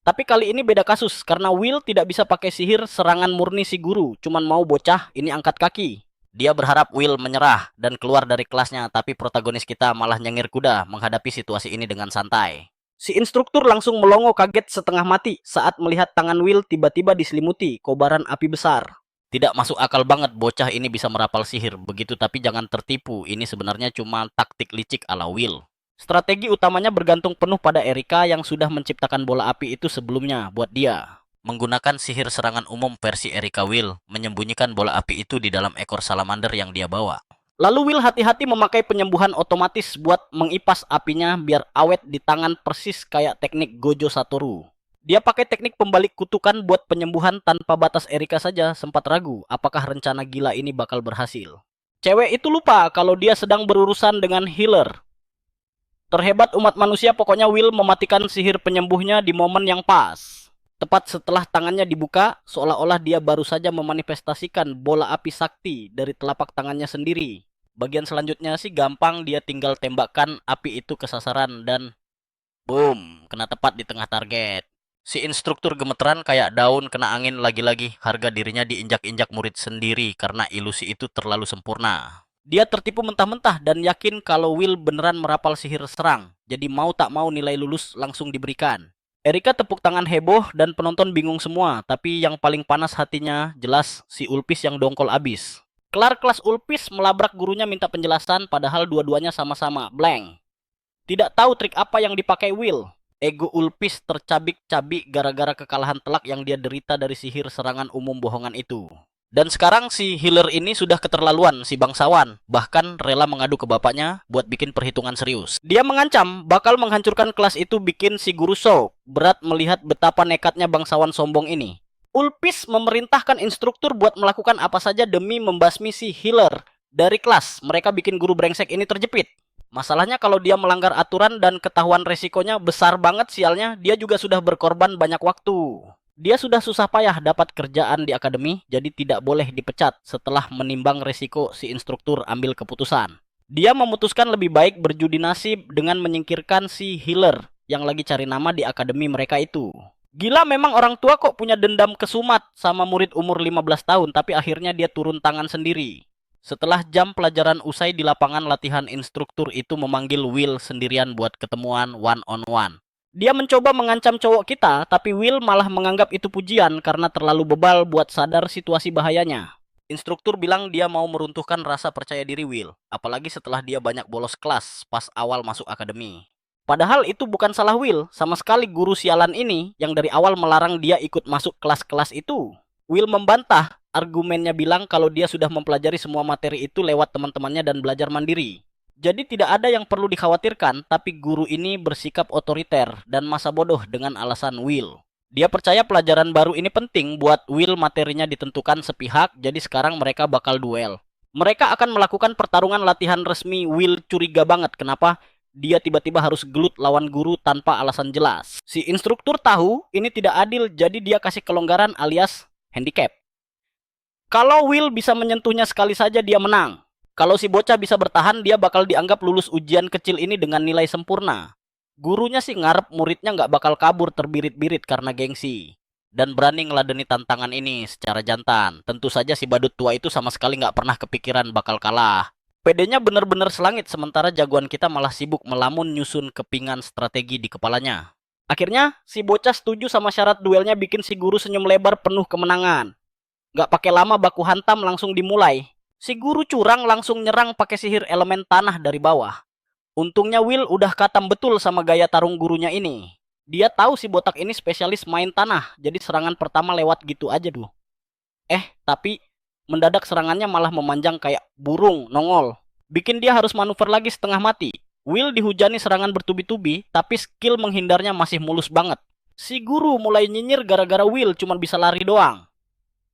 Tapi kali ini beda kasus, karena Will tidak bisa pakai sihir serangan murni si guru, cuman mau bocah ini angkat kaki. Dia berharap Will menyerah dan keluar dari kelasnya, tapi protagonis kita malah nyengir kuda menghadapi situasi ini dengan santai. Si instruktur langsung melongo kaget setengah mati saat melihat tangan Will tiba-tiba diselimuti kobaran api besar. Tidak masuk akal banget bocah ini bisa merapal sihir begitu, tapi jangan tertipu, ini sebenarnya cuma taktik licik ala Will. Strategi utamanya bergantung penuh pada Erika yang sudah menciptakan bola api itu sebelumnya buat dia. Menggunakan sihir serangan umum versi Erika, Will menyembunyikan bola api itu di dalam ekor salamander yang dia bawa. Lalu Will hati-hati memakai penyembuhan otomatis buat mengipas apinya biar awet di tangan persis kayak teknik Gojo Satoru. Dia pakai teknik pembalik kutukan buat penyembuhan tanpa batas. Erika saja sempat ragu apakah rencana gila ini bakal berhasil. Cewek itu lupa kalau dia sedang berurusan dengan healer. Terhebat umat manusia, pokoknya Will mematikan sihir penyembuhnya di momen yang pas. Tepat setelah tangannya dibuka, seolah-olah dia baru saja memanifestasikan bola api sakti dari telapak tangannya sendiri. Bagian selanjutnya sih gampang, dia tinggal tembakkan api itu ke sasaran dan boom, kena tepat di tengah target. Si instruktur gemeteran kayak daun kena angin, lagi-lagi harga dirinya diinjak-injak murid sendiri karena ilusi itu terlalu sempurna. Dia tertipu mentah-mentah dan yakin kalau Will beneran merapal sihir serang, jadi mau tak mau nilai lulus langsung diberikan. Erika tepuk tangan heboh dan penonton bingung semua, tapi yang paling panas hatinya jelas si Ulpis yang dongkol abis. Kelar kelas Ulpis melabrak gurunya minta penjelasan padahal dua-duanya sama-sama blank. Tidak tahu trik apa yang dipakai Will. Ego Ulpis tercabik-cabik gara-gara kekalahan telak yang dia derita dari sihir serangan umum bohongan itu. Dan sekarang si healer ini sudah keterlaluan, si bangsawan. Bahkan rela mengadu ke bapaknya buat bikin perhitungan serius. Dia mengancam bakal menghancurkan kelas itu, bikin si guru shock. Berat melihat betapa nekatnya bangsawan sombong ini. Ulpis memerintahkan instruktur buat melakukan apa saja demi membasmi si healer dari kelas. Mereka bikin guru brengsek ini terjepit. Masalahnya kalau dia melanggar aturan dan ketahuan resikonya besar banget sialnya, dia juga sudah berkorban banyak waktu. Dia sudah susah payah dapat kerjaan di akademi, jadi tidak boleh dipecat. Setelah menimbang resiko, si instruktur ambil keputusan. Dia memutuskan lebih baik berjudi nasib dengan menyingkirkan si healer yang lagi cari nama di akademi mereka itu. Gila memang orang tua kok punya dendam kesumat sama murid umur 15 tahun tapi akhirnya dia turun tangan sendiri. Setelah jam pelajaran usai di lapangan latihan, instruktur itu memanggil Will sendirian buat ketemuan one on one. Dia mencoba mengancam cowok kita, tapi Will malah menganggap itu pujian karena terlalu bebal buat sadar situasi bahayanya. Instruktur bilang dia mau meruntuhkan rasa percaya diri Will, apalagi setelah dia banyak bolos kelas pas awal masuk akademi. Padahal itu bukan salah Will, sama sekali guru sialan ini yang dari awal melarang dia ikut masuk kelas-kelas itu. Will membantah, argumennya bilang kalau dia sudah mempelajari semua materi itu lewat teman-temannya dan belajar mandiri. Jadi tidak ada yang perlu dikhawatirkan, tapi guru ini bersikap otoriter dan masa bodoh dengan alasan Will. Dia percaya pelajaran baru ini penting buat Will, materinya ditentukan sepihak, jadi sekarang mereka bakal duel. Mereka akan melakukan pertarungan latihan resmi. Will curiga banget kenapa dia tiba-tiba harus gelut lawan guru tanpa alasan jelas. Si instruktur tahu ini tidak adil, jadi dia kasih kelonggaran alias handicap. Kalau Will bisa menyentuhnya sekali saja dia menang. Kalau si bocah bisa bertahan, dia bakal dianggap lulus ujian kecil ini dengan nilai sempurna. Gurunya sih ngarep muridnya nggak bakal kabur terbirit-birit karena gengsi. Dan berani ngeladeni tantangan ini secara jantan. Tentu saja si badut tua itu sama sekali nggak pernah kepikiran bakal kalah. PD-nya bener-bener selangit, sementara jagoan kita malah sibuk melamun nyusun kepingan strategi di kepalanya. Akhirnya, si bocah setuju sama syarat duelnya, bikin si guru senyum lebar penuh kemenangan. Gak pakai lama baku hantam langsung dimulai. Si guru curang langsung nyerang pakai sihir elemen tanah dari bawah. Untungnya Will udah katam betul sama gaya tarung gurunya ini. Dia tahu si botak ini spesialis main tanah, jadi serangan pertama lewat gitu aja tuh. Tapi mendadak serangannya malah memanjang kayak burung nongol. Bikin dia harus manuver lagi setengah mati. Will dihujani serangan bertubi-tubi, tapi skill menghindarnya masih mulus banget. Si guru mulai nyinyir gara-gara Will cuma bisa lari doang.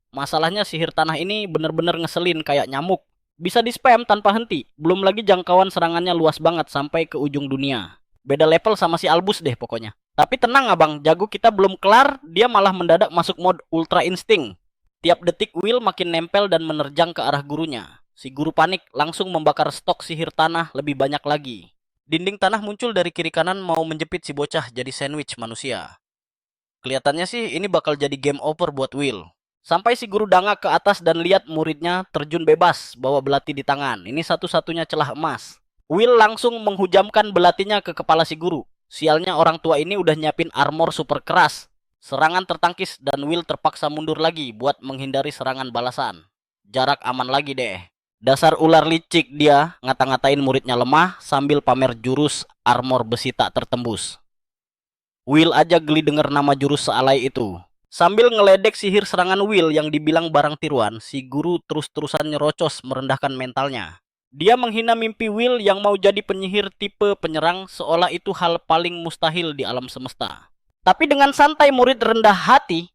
Masalahnya sihir tanah ini bener-bener ngeselin kayak nyamuk. Bisa di-spam tanpa henti. Belum lagi jangkauan serangannya luas banget sampai ke ujung dunia. Beda level sama si Albus deh pokoknya. Tapi tenang abang, jago kita belum kelar, dia malah mendadak masuk mode Ultra Instinct. Tiap detik Will makin nempel dan menerjang ke arah gurunya. Si guru panik, langsung membakar stok sihir tanah lebih banyak lagi. Dinding tanah muncul dari kiri kanan mau menjepit si bocah jadi sandwich manusia. Kelihatannya sih ini bakal jadi game over buat Will. Sampai si guru dangak ke atas dan lihat muridnya terjun bebas bawa belati di tangan. Ini satu-satunya celah emas. Will langsung menghujamkan belatinya ke kepala si guru. Sialnya orang tua ini udah nyiapin armor super keras. Serangan tertangkis dan Will terpaksa mundur lagi buat menghindari serangan balasan. Jarak aman lagi deh. Dasar ular licik, dia ngata-ngatain muridnya lemah sambil pamer jurus armor besi tak tertembus. Will aja geli denger nama jurus sealai itu. Sambil ngeledek sihir serangan Will yang dibilang barang tiruan, si guru terus-terusan nyerocos merendahkan mentalnya. Dia menghina mimpi Will yang mau jadi penyihir tipe penyerang seolah itu hal paling mustahil di alam semesta. Tapi dengan santai murid rendah hati,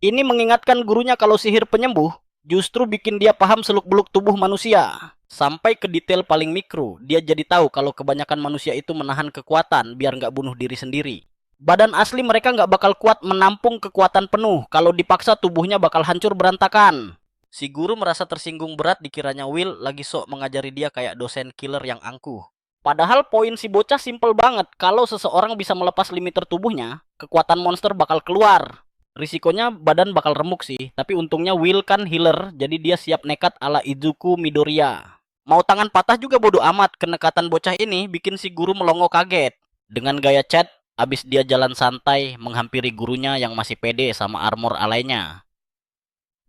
ini mengingatkan gurunya kalau sihir penyembuh justru bikin dia paham seluk-beluk tubuh manusia. Sampai ke detail paling mikro, dia jadi tahu kalau kebanyakan manusia itu menahan kekuatan biar nggak bunuh diri sendiri. Badan asli mereka nggak bakal kuat menampung kekuatan penuh, kalau dipaksa tubuhnya bakal hancur berantakan. Si guru merasa tersinggung berat dikiranya Will lagi sok mengajari dia kayak dosen killer yang angkuh. Padahal poin si bocah simpel banget, kalau seseorang bisa melepas limiter tubuhnya, kekuatan monster bakal keluar. Risikonya badan bakal remuk sih, tapi untungnya Will kan healer, jadi dia siap nekat ala Izuku Midoriya. Mau tangan patah juga bodo amat, kenekatan bocah ini bikin si guru melongo kaget. Dengan gaya chat, abis dia jalan santai menghampiri gurunya yang masih pede sama armor alainya.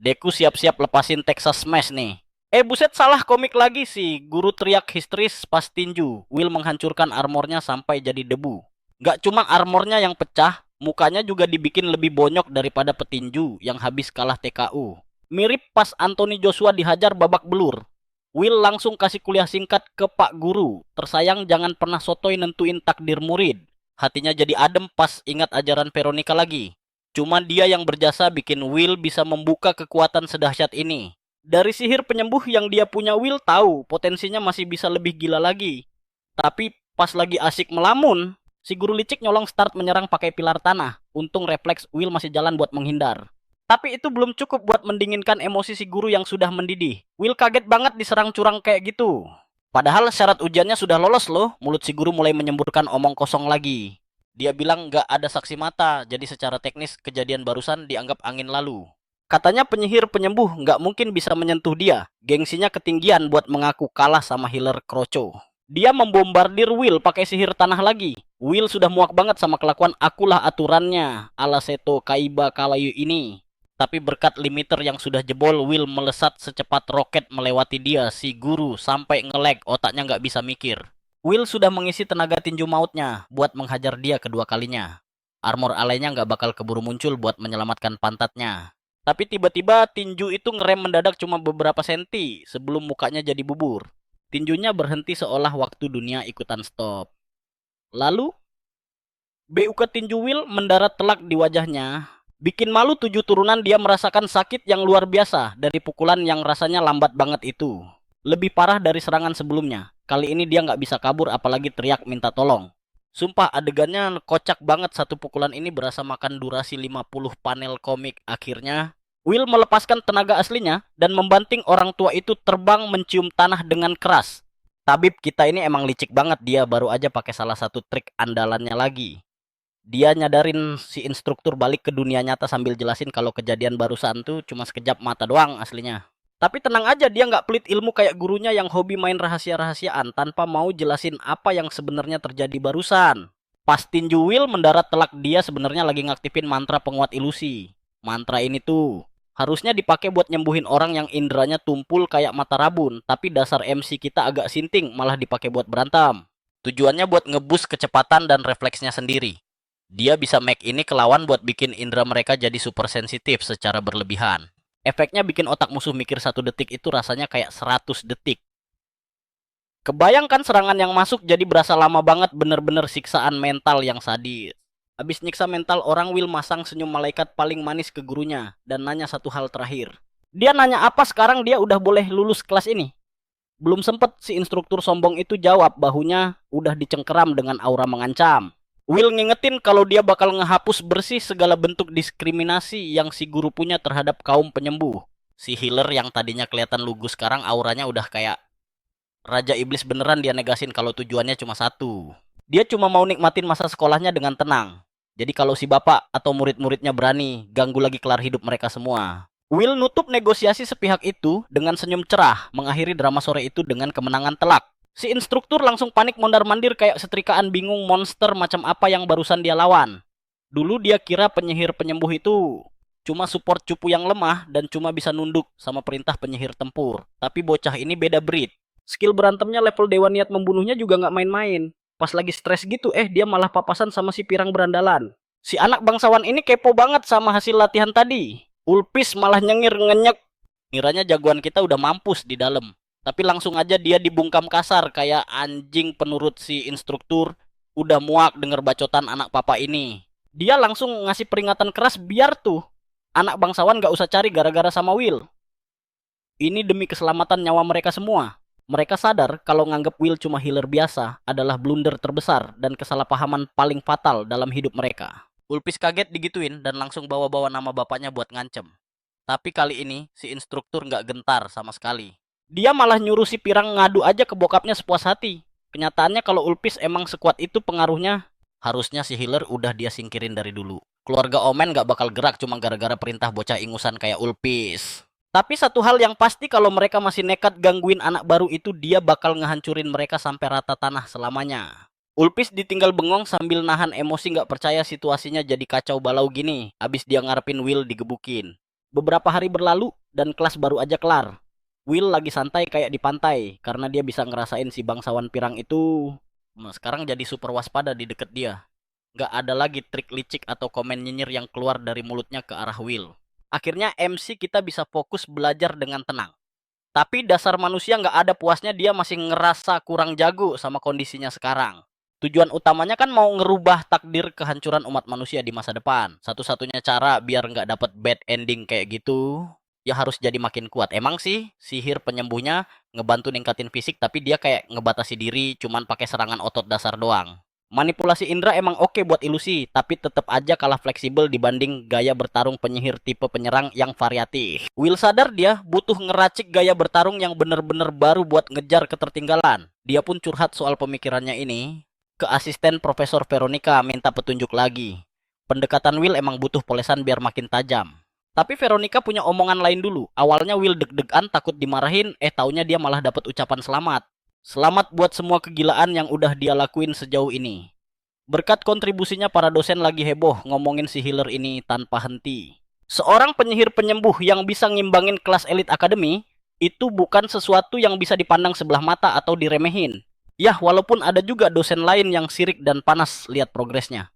Deku siap-siap lepasin Texas Smash nih. Buset, salah komik lagi sih. Guru teriak histeris pas tinju. Will menghancurkan armornya sampai jadi debu. Gak cuma armornya yang pecah, mukanya juga dibikin lebih bonyok daripada petinju yang habis kalah TKU. Mirip pas Anthony Joshua dihajar babak belur. Will langsung kasih kuliah singkat ke Pak Guru. Tersayang jangan pernah sotoy nentuin takdir murid. Hatinya jadi adem pas ingat ajaran Veronica lagi. Cuma dia yang berjasa bikin Will bisa membuka kekuatan sedahsyat ini. Dari sihir penyembuh yang dia punya, Will tahu potensinya masih bisa lebih gila lagi. Tapi pas lagi asik melamun, si guru licik nyolong start menyerang pakai pilar tanah. Untung refleks Will masih jalan buat menghindar. Tapi itu belum cukup buat mendinginkan emosi si guru yang sudah mendidih. Will kaget banget diserang curang kayak gitu. Padahal syarat ujiannya sudah lolos loh. Mulut si guru mulai menyemburkan omong kosong lagi. Dia bilang nggak ada saksi mata, jadi secara teknis kejadian barusan dianggap angin lalu. Katanya penyihir penyembuh nggak mungkin bisa menyentuh dia. Gengsinya ketinggian buat mengaku kalah sama healer Kroco. Dia membombardir Will pakai sihir tanah lagi. Will sudah muak banget sama kelakuan akulah aturannya ala Seto Kaiba Kawayu ini. Tapi berkat limiter yang sudah jebol, Will melesat secepat roket melewati dia, si guru, sampai nge-lag, otaknya nggak bisa mikir. Will sudah mengisi tenaga tinju mautnya buat menghajar dia kedua kalinya. Armor alainya nggak bakal keburu muncul buat menyelamatkan pantatnya. Tapi tiba-tiba tinju itu ngerem mendadak cuma beberapa senti sebelum mukanya jadi bubur. Tinjunya berhenti seolah waktu dunia ikutan stop. Lalu, BUK tinju Will mendarat telak di wajahnya. Bikin malu 7 turunan, dia merasakan sakit yang luar biasa dari pukulan yang rasanya lambat banget itu. Lebih parah dari serangan sebelumnya. Kali ini dia nggak bisa kabur apalagi teriak minta tolong. Sumpah adegannya kocak banget, satu pukulan ini berasa makan durasi 50 panel komik. Akhirnya, Will melepaskan tenaga aslinya dan membanting orang tua itu terbang mencium tanah dengan keras. Tabib kita ini emang licik banget, dia baru aja pakai salah satu trik andalannya lagi. Dia nyadarin si instruktur balik ke dunia nyata sambil jelasin kalau kejadian barusan tuh cuma sekejap mata doang aslinya. Tapi tenang aja, dia nggak pelit ilmu kayak gurunya yang hobi main rahasia-rahasiaan tanpa mau jelasin apa yang sebenarnya terjadi barusan. Pas tinju Will mendarat telak, dia sebenarnya lagi ngaktifin mantra penguat ilusi. Mantra ini tuh harusnya dipakai buat nyembuhin orang yang indranya tumpul kayak mata rabun, tapi dasar MC kita agak sinting malah dipakai buat berantem. Tujuannya buat ngebus kecepatan dan refleksnya sendiri. Dia bisa make ini ke lawan buat bikin indera mereka jadi super sensitif secara berlebihan. Efeknya bikin otak musuh mikir 1 detik itu rasanya kayak 100 detik. Kebayangkan serangan yang masuk jadi berasa lama banget, bener-bener siksaan mental yang sadis. Abis nyiksa mental orang, Will masang senyum malaikat paling manis ke gurunya dan nanya satu hal terakhir. Dia nanya apa sekarang dia udah boleh lulus kelas ini? Belum sempet si instruktur sombong itu jawab, bahunya udah dicengkeram dengan aura mengancam. Will ngingetin kalau dia bakal ngehapus bersih segala bentuk diskriminasi yang si guru punya terhadap kaum penyembuh. Si healer yang tadinya kelihatan lugu sekarang auranya udah kayak Raja Iblis beneran. Dia negasin kalau tujuannya cuma satu. Dia cuma mau nikmatin masa sekolahnya dengan tenang. Jadi kalau si bapak atau murid-muridnya berani ganggu lagi kelar hidup mereka semua. Will nutup negosiasi sepihak itu dengan senyum cerah, mengakhiri drama sore itu dengan kemenangan telak. Si instruktur langsung panik mondar-mandir kayak setrikaan bingung monster macam apa yang barusan dia lawan. Dulu dia kira penyihir penyembuh itu cuma support cupu yang lemah dan cuma bisa nunduk sama perintah penyihir tempur. Tapi bocah ini beda breed. Skill berantemnya level dewa niat membunuhnya juga nggak main-main. Pas lagi stres gitu, dia malah papasan sama si pirang berandalan. Si anak bangsawan ini kepo banget sama hasil latihan tadi. Ulpis malah nyengir ngenyek. Kiranya jagoan kita udah mampus di dalam. Tapi langsung aja dia dibungkam kasar kayak anjing penurut si instruktur. Udah muak denger bacotan anak papa ini. Dia langsung ngasih peringatan keras biar tuh anak bangsawan gak usah cari gara-gara sama Will. Ini demi keselamatan nyawa mereka semua. Mereka sadar kalau nganggep Will cuma healer biasa adalah blunder terbesar dan kesalahpahaman paling fatal dalam hidup mereka. Ulpis kaget digituin dan langsung bawa-bawa nama bapaknya buat ngancem. Tapi kali ini si instruktur gak gentar sama sekali. Dia malah nyuruh si pirang ngadu aja ke bokapnya sepuas hati. Kenyataannya kalau Ulpis emang sekuat itu pengaruhnya, harusnya si healer udah dia singkirin dari dulu. Keluarga Omen gak bakal gerak cuma gara-gara perintah bocah ingusan kayak Ulpis. Tapi satu hal yang pasti, kalau mereka masih nekat gangguin anak baru itu, dia bakal ngehancurin mereka sampai rata tanah selamanya. Ulpis ditinggal bengong sambil nahan emosi gak percaya situasinya jadi kacau balau gini. Abis dia ngarepin Will digebukin. Beberapa hari berlalu dan kelas baru aja kelar. Will lagi santai kayak di pantai karena dia bisa ngerasain si bangsawan pirang itu sekarang jadi super waspada di deket dia. Gak ada lagi trik licik atau komen nyinyir yang keluar dari mulutnya ke arah Will. Akhirnya MC kita bisa fokus belajar dengan tenang. Tapi dasar manusia gak ada puasnya, dia masih ngerasa kurang jago sama kondisinya sekarang. Tujuan utamanya kan mau ngerubah takdir kehancuran umat manusia di masa depan. Satu-satunya cara biar gak dapet bad ending kayak gitu, ya harus jadi makin kuat. Emang sih sihir penyembuhnya ngebantu ningkatin fisik, tapi dia kayak ngebatasi diri cuman pakai serangan otot dasar doang. Manipulasi indera emang oke buat ilusi, tapi tetap aja kalah fleksibel dibanding gaya bertarung penyihir tipe penyerang yang variatif. Will sadar dia butuh ngeracik gaya bertarung yang bener-bener baru buat ngejar ketertinggalan. Dia pun curhat soal pemikirannya ini. Ke asisten Profesor Veronica minta petunjuk lagi. Pendekatan Will emang butuh polesan biar makin tajam. Tapi Veronica punya omongan lain dulu. Awalnya Will deg-degan takut dimarahin, taunya dia malah dapat ucapan selamat. Selamat buat semua kegilaan yang udah dia lakuin sejauh ini. Berkat kontribusinya para dosen lagi heboh ngomongin si healer ini tanpa henti. Seorang penyihir penyembuh yang bisa ngimbangin kelas elit akademi, itu bukan sesuatu yang bisa dipandang sebelah mata atau diremehin. Yah, walaupun ada juga dosen lain yang sirik dan panas lihat progresnya.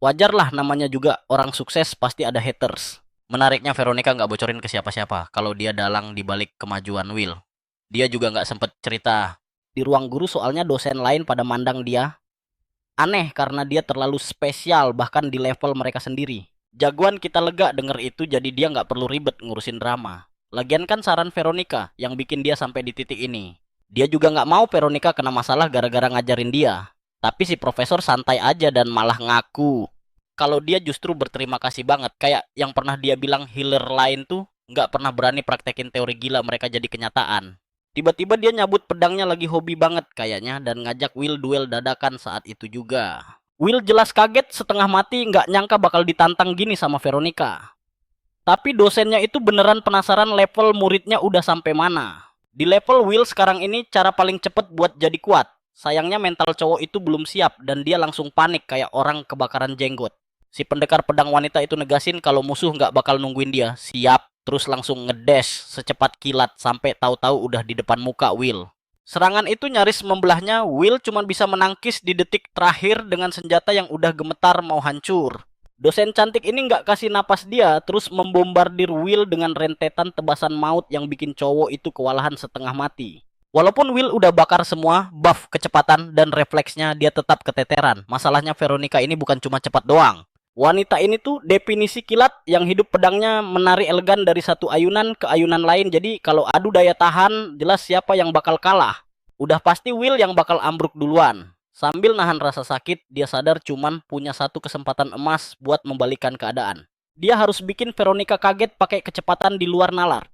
Wajarlah, namanya juga orang sukses pasti ada haters. Menariknya Veronica nggak bocorin ke siapa-siapa kalau dia dalang di balik kemajuan Will. Dia juga nggak sempet cerita di ruang guru soalnya dosen lain pada mandang dia aneh karena dia terlalu spesial bahkan di level mereka sendiri. Jagoan kita lega denger itu jadi dia nggak perlu ribet ngurusin drama. Lagian kan saran Veronica yang bikin dia sampai di titik ini. Dia juga nggak mau Veronica kena masalah gara-gara ngajarin dia. Tapi si profesor santai aja dan malah ngaku kalau dia justru berterima kasih banget. Kayak yang pernah dia bilang healer lain tuh nggak pernah berani praktekin teori gila mereka jadi kenyataan. Tiba-tiba dia nyabut pedangnya lagi hobi banget kayaknya dan ngajak Will duel dadakan saat itu juga. Will jelas kaget setengah mati nggak nyangka bakal ditantang gini sama Veronica. Tapi dosennya itu beneran penasaran level muridnya udah sampai mana. Di level Will sekarang ini cara paling cepet buat jadi kuat. Sayangnya mental cowok itu belum siap dan dia langsung panik kayak orang kebakaran jenggot. Si pendekar pedang wanita itu negasin kalau musuh nggak bakal nungguin dia. Siap, terus langsung ngedash secepat kilat sampai tahu-tahu udah di depan muka Will. Serangan itu nyaris membelahnya. Will cuma bisa menangkis di detik terakhir dengan senjata yang udah gemetar mau hancur. Dosen cantik ini nggak kasih napas dia, terus membombardir Will dengan rentetan tebasan maut yang bikin cowok itu kewalahan setengah mati. Walaupun Will udah bakar semua, buff kecepatan dan refleksnya dia tetap keteteran. Masalahnya Veronica ini bukan cuma cepat doang. Wanita ini tuh definisi kilat yang hidup pedangnya menari elegan dari satu ayunan ke ayunan lain. Jadi kalau adu daya tahan, jelas siapa yang bakal kalah. Udah pasti Will yang bakal ambruk duluan. Sambil nahan rasa sakit, dia sadar cuman punya satu kesempatan emas buat membalikan keadaan. Dia harus bikin Veronica kaget pakai kecepatan di luar nalar.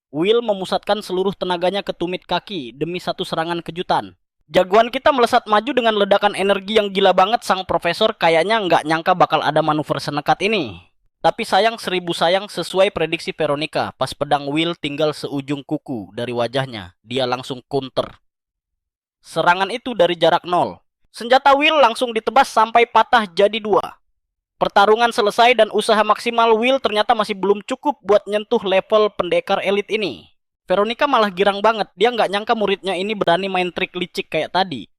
Will memusatkan seluruh tenaganya ke tumit kaki demi satu serangan kejutan. Jagoan kita melesat maju dengan ledakan energi yang gila banget. Sang profesor kayaknya nggak nyangka bakal ada manuver senekat ini. Tapi sayang seribu sayang, sesuai prediksi Veronica, pas pedang Will tinggal seujung kuku dari wajahnya, dia langsung counter. Serangan itu dari jarak nol. Senjata Will langsung ditebas sampai patah jadi dua. Pertarungan selesai dan usaha maksimal Will ternyata masih belum cukup buat nyentuh level pendekar elit ini. Veronica malah girang banget, dia nggak nyangka muridnya ini berani main trik licik kayak tadi.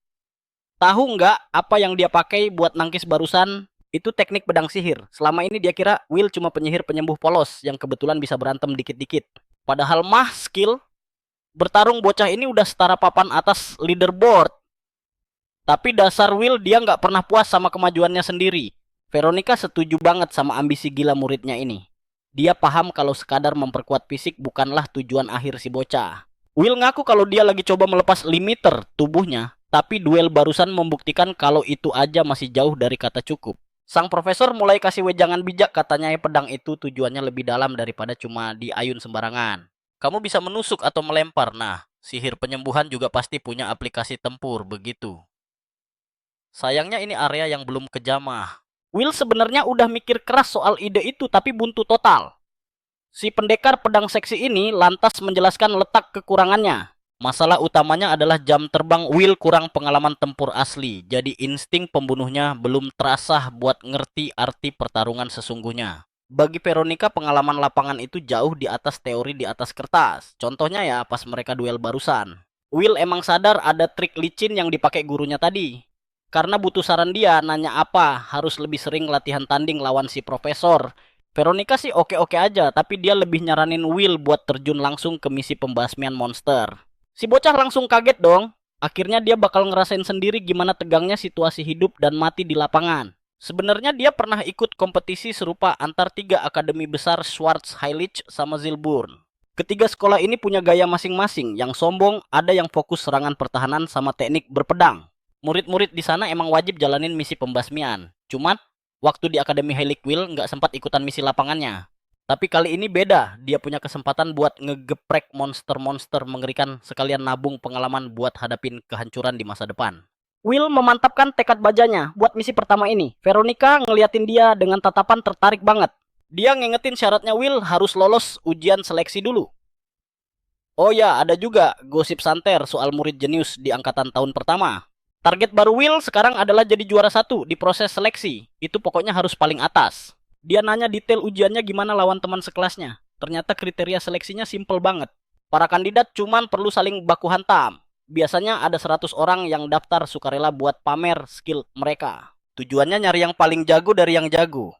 Tahu nggak apa yang dia pakai buat nangkis barusan? Itu teknik pedang sihir. Selama ini dia kira Will cuma penyihir penyembuh polos yang kebetulan bisa berantem dikit-dikit. Padahal mah skill bertarung bocah ini udah setara papan atas leaderboard. Tapi dasar Will dia nggak pernah puas sama kemajuannya sendiri. Veronica setuju banget sama ambisi gila muridnya ini. Dia paham kalau sekadar memperkuat fisik bukanlah tujuan akhir si bocah. Will ngaku kalau dia lagi coba melepas limiter tubuhnya, tapi duel barusan membuktikan kalau itu aja masih jauh dari kata cukup. Sang profesor mulai kasih wejangan bijak, katanya pedang itu tujuannya lebih dalam daripada cuma diayun sembarangan. Kamu bisa menusuk atau melempar, nah sihir penyembuhan juga pasti punya aplikasi tempur begitu. Sayangnya ini area yang belum kejamah. Will sebenarnya udah mikir keras soal ide itu tapi buntu total. Si pendekar pedang seksi ini lantas menjelaskan letak kekurangannya. Masalah utamanya adalah jam terbang Will kurang pengalaman tempur asli. Jadi insting pembunuhnya belum terasah buat ngerti arti pertarungan sesungguhnya. Bagi Veronica pengalaman lapangan itu jauh di atas teori di atas kertas. Contohnya ya pas mereka duel barusan. Will emang sadar ada trik licin yang dipakai gurunya tadi. Karena butuh saran dia, nanya apa, harus lebih sering latihan tanding lawan si profesor. Veronica sih oke-oke aja, tapi dia lebih nyaranin Will buat terjun langsung ke misi pembasmian monster. Si bocah langsung kaget dong. Akhirnya dia bakal ngerasain sendiri gimana tegangnya situasi hidup dan mati di lapangan. Sebenarnya dia pernah ikut kompetisi serupa antar 3 akademi besar Schwarz Heilig sama Zilburn. Ketiga sekolah ini punya gaya masing-masing. Yang sombong ada yang fokus serangan pertahanan sama teknik berpedang. Murid-murid di sana emang wajib jalanin misi pembasmian. Cuman, waktu di Akademi Heilig Will nggak sempat ikutan misi lapangannya. Tapi kali ini beda. Dia punya kesempatan buat ngegeprek monster-monster mengerikan sekalian nabung pengalaman buat hadapin kehancuran di masa depan. Will memantapkan tekad bajanya buat misi pertama ini. Veronica ngeliatin dia dengan tatapan tertarik banget. Dia ngingetin syaratnya Will harus lolos ujian seleksi dulu. Oh ya, ada juga gosip santer soal murid jenius di angkatan tahun pertama. Target baru Will sekarang adalah jadi juara satu di proses seleksi. Itu pokoknya harus paling atas. Dia nanya detail ujiannya gimana lawan teman sekelasnya. Ternyata kriteria seleksinya simple banget. Para kandidat cuman perlu saling baku hantam. Biasanya ada 100 orang yang daftar sukarela buat pamer skill mereka. Tujuannya nyari yang paling jago dari yang jago.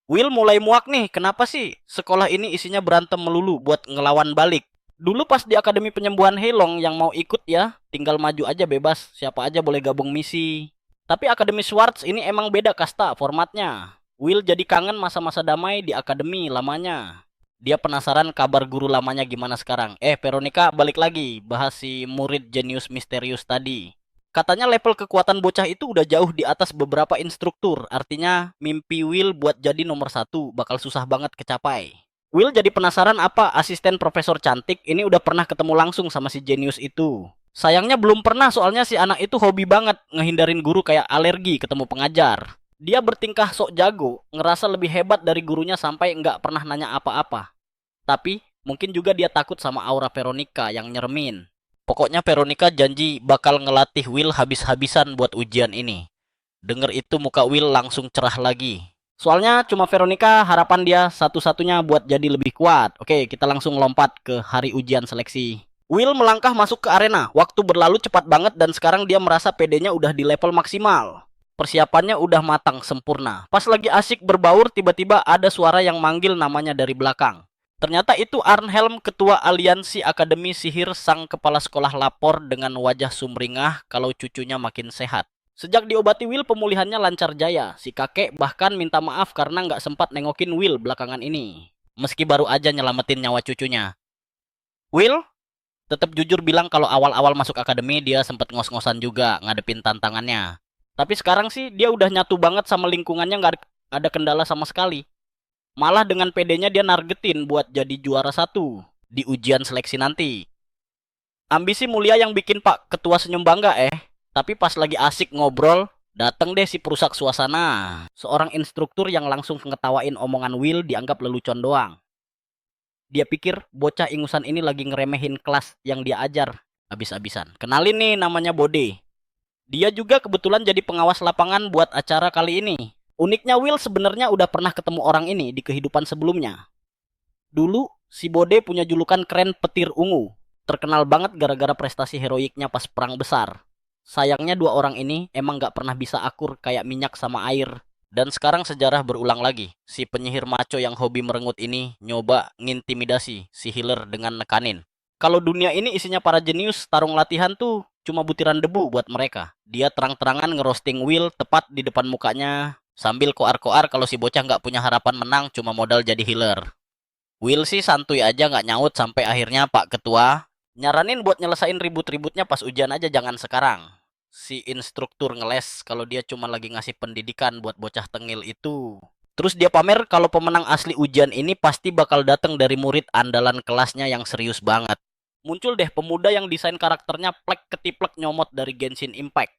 Will mulai muak nih, kenapa sih sekolah ini isinya berantem melulu buat ngelawan balik? Dulu pas di Akademi Penyembuhan Heilong yang mau ikut ya, tinggal maju aja bebas, siapa aja boleh gabung misi. Tapi Akademi Schwartz ini emang beda kasta formatnya. Will jadi kangen masa-masa damai di akademi lamanya. Dia penasaran kabar guru lamanya gimana sekarang. Veronica balik lagi bahas si murid jenius misterius tadi. Katanya level kekuatan bocah itu udah jauh di atas beberapa instruktur. Artinya mimpi Will buat jadi nomor satu bakal susah banget kecapai. Will jadi penasaran apa asisten profesor cantik ini udah pernah ketemu langsung sama si jenius itu. Sayangnya belum pernah soalnya si anak itu hobi banget ngehindarin guru kayak alergi ketemu pengajar. Dia bertingkah sok jago, ngerasa lebih hebat dari gurunya sampai nggak pernah nanya apa-apa. Tapi mungkin juga dia takut sama aura Veronica yang nyeremin. Pokoknya Veronica janji bakal ngelatih Will habis-habisan buat ujian ini. Denger itu muka Will langsung cerah lagi. Soalnya cuma Veronica harapan dia satu-satunya buat jadi lebih kuat. Oke, kita langsung lompat ke hari ujian seleksi. Will melangkah masuk ke arena. Waktu berlalu cepat banget dan sekarang dia merasa PD-nya udah di level maksimal. Persiapannya udah matang sempurna. Pas lagi asik berbaur, tiba-tiba ada suara yang manggil namanya dari belakang. Ternyata itu Arnhelm, ketua aliansi Akademi Sihir sang kepala sekolah lapor dengan wajah sumringah kalau cucunya makin sehat. Sejak diobati Will, pemulihannya lancar jaya. Si kakek bahkan minta maaf karena nggak sempat nengokin Will belakangan ini. Meski baru aja nyelamatin nyawa cucunya. Will tetap jujur bilang kalau awal-awal masuk akademi dia sempat ngos-ngosan juga ngadepin tantangannya. Tapi sekarang sih dia udah nyatu banget sama lingkungannya, nggak ada kendala sama sekali. Malah dengan PD-nya dia nargetin buat jadi juara satu di ujian seleksi nanti. Ambisi mulia yang bikin Pak Ketua senyum bangga Tapi pas lagi asik ngobrol, dateng deh si perusak suasana. Seorang instruktur yang langsung ngetawain omongan Will dianggap lelucon doang. Dia pikir bocah ingusan ini lagi ngeremehin kelas yang dia ajar habis-habisan. Kenalin nih namanya Bode. Dia juga kebetulan jadi pengawas lapangan buat acara kali ini. Uniknya Will sebenarnya udah pernah ketemu orang ini di kehidupan sebelumnya. Dulu si Bode punya julukan keren petir ungu. Terkenal banget gara-gara prestasi heroiknya pas perang besar. Sayangnya dua orang ini emang gak pernah bisa akur kayak minyak sama air. Dan sekarang sejarah berulang lagi. Si penyihir maco yang hobi merengut ini nyoba ngintimidasi si healer dengan nekanin. Kalau dunia ini isinya para jenius, tarung latihan tuh cuma butiran debu buat mereka. Dia terang-terangan ngerosting Will tepat di depan mukanya. Sambil koar-koar kalau si bocah gak punya harapan menang cuma modal jadi healer. Will sih santuy aja gak nyaut sampai akhirnya Pak Ketua nyaranin buat nyelesain ribut-ributnya pas ujian aja, jangan sekarang. Si instruktur ngeles kalau dia cuma lagi ngasih pendidikan buat bocah tengil itu. Terus dia pamer kalau pemenang asli ujian ini pasti bakal datang dari murid andalan kelasnya yang serius banget. Muncul deh pemuda yang desain karakternya plek ketiplek nyomot dari Genshin Impact.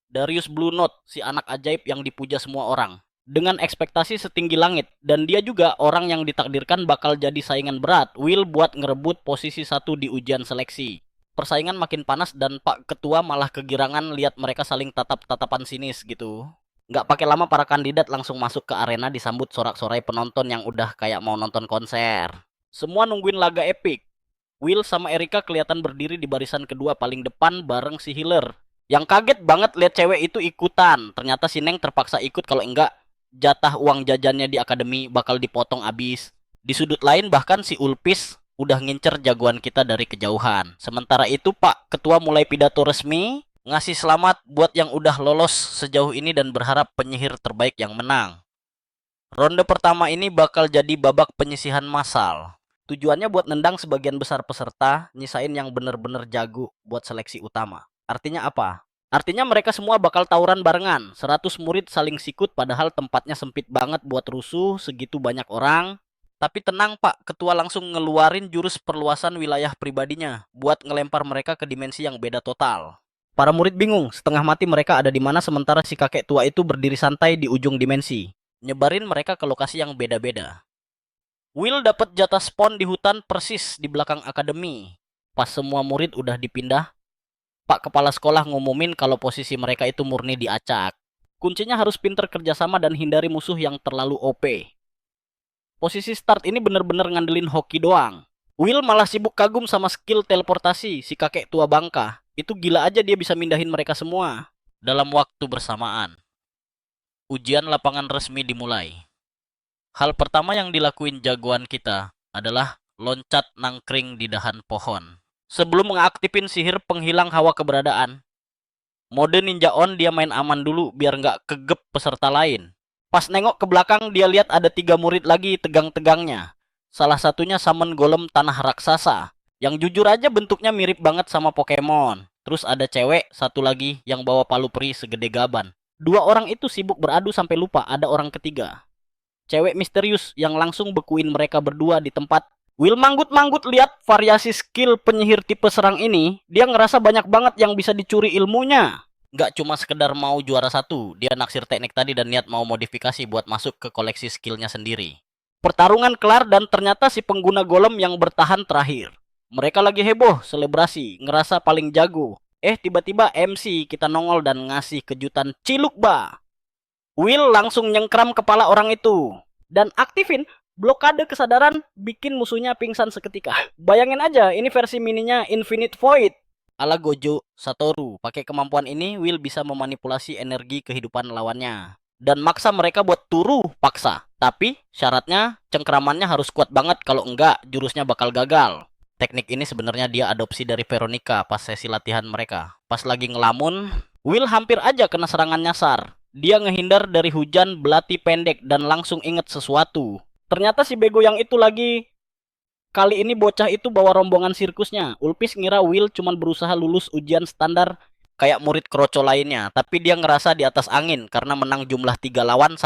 Darius Blue Note, si anak ajaib yang dipuja semua orang. Dengan ekspektasi setinggi langit, dan dia juga orang yang ditakdirkan bakal jadi saingan berat Will buat ngerebut posisi satu di ujian seleksi. Persaingan makin panas dan Pak Ketua malah kegirangan lihat mereka saling tatap-tatapan sinis gitu. Nggak pakai lama para kandidat langsung masuk ke arena disambut sorak-sorai penonton yang udah kayak mau nonton konser. Semua nungguin laga epik. Will sama Erika kelihatan berdiri di barisan kedua paling depan bareng si healer. Yang kaget banget lihat cewek itu ikutan. Ternyata si Neng terpaksa ikut, kalau enggak jatah uang jajannya di akademi bakal dipotong abis. Di sudut lain bahkan si Ulpis udah ngincer jagoan kita dari kejauhan. Sementara itu Pak Ketua mulai pidato resmi, ngasih selamat buat yang udah lolos sejauh ini dan berharap penyihir terbaik yang menang. Ronde pertama ini bakal jadi babak penyisihan massal. Tujuannya buat nendang sebagian besar peserta, nyisain yang bener-bener jago buat seleksi utama. Artinya apa? Artinya mereka semua bakal tawuran barengan. 100 murid saling sikut padahal tempatnya sempit banget buat rusuh segitu banyak orang. Tapi tenang Pak, Ketua langsung ngeluarin jurus perluasan wilayah pribadinya buat ngelempar mereka ke dimensi yang beda total. Para murid bingung, setengah mati mereka ada di mana sementara si kakek tua itu berdiri santai di ujung dimensi. Nyebarin mereka ke lokasi yang beda-beda. Will dapat jatah spawn di hutan persis di belakang akademi. Pas semua murid udah dipindah, Pak Kepala Sekolah ngumumin kalau posisi mereka itu murni diacak. Kuncinya harus pinter kerjasama dan hindari musuh yang terlalu OP. Posisi start ini bener-bener ngandelin hoki doang. Will malah sibuk kagum sama skill teleportasi si kakek tua bangka. Itu gila aja dia bisa mindahin mereka semua. Dalam waktu bersamaan, ujian lapangan resmi dimulai. Hal pertama yang dilakuin jagoan kita adalah loncat nangkring di dahan pohon. Sebelum mengaktifin sihir penghilang hawa keberadaan, mode ninja on dia main aman dulu biar nggak kegep peserta lain. Pas nengok ke belakang dia lihat ada 3 murid lagi tegang-tegangnya. Salah satunya summon golem tanah raksasa, yang jujur aja bentuknya mirip banget sama Pokemon. Terus ada cewek satu lagi yang bawa palu peri segede gaban. 2 orang itu sibuk beradu sampai lupa ada orang ketiga. Cewek misterius yang langsung bekuin mereka berdua di tempat. Will manggut-manggut lihat variasi skill penyihir tipe serang ini. Dia ngerasa banyak banget yang bisa dicuri ilmunya. Nggak cuma sekedar mau juara 1, dia naksir teknik tadi dan niat mau modifikasi buat masuk ke koleksi skillnya sendiri. Pertarungan kelar dan ternyata si pengguna golem yang bertahan terakhir. Mereka lagi heboh, selebrasi, ngerasa paling jago. Tiba-tiba MC kita nongol dan ngasih kejutan cilukba. Will langsung nyengkram kepala orang itu dan aktifin blokade kesadaran bikin musuhnya pingsan seketika. Bayangin aja, ini versi mininya Infinite Void ala Gojo Satoru. Pakai kemampuan ini, Will bisa memanipulasi energi kehidupan lawannya dan maksa mereka buat turu paksa. Tapi syaratnya cengkramannya harus kuat banget, kalau enggak jurusnya bakal gagal. Teknik ini sebenarnya dia adopsi dari Veronica pas sesi latihan mereka. Pas lagi ngelamun, Will hampir aja kena serangan nyasar. Dia ngehindar dari hujan belati pendek dan langsung inget sesuatu. Ternyata si bego yang itu lagi. Kali ini bocah itu bawa rombongan sirkusnya. Ulpis ngira Will cuma berusaha lulus ujian standar kayak murid kroco lainnya. Tapi dia ngerasa di atas angin karena menang jumlah 3 lawan 1.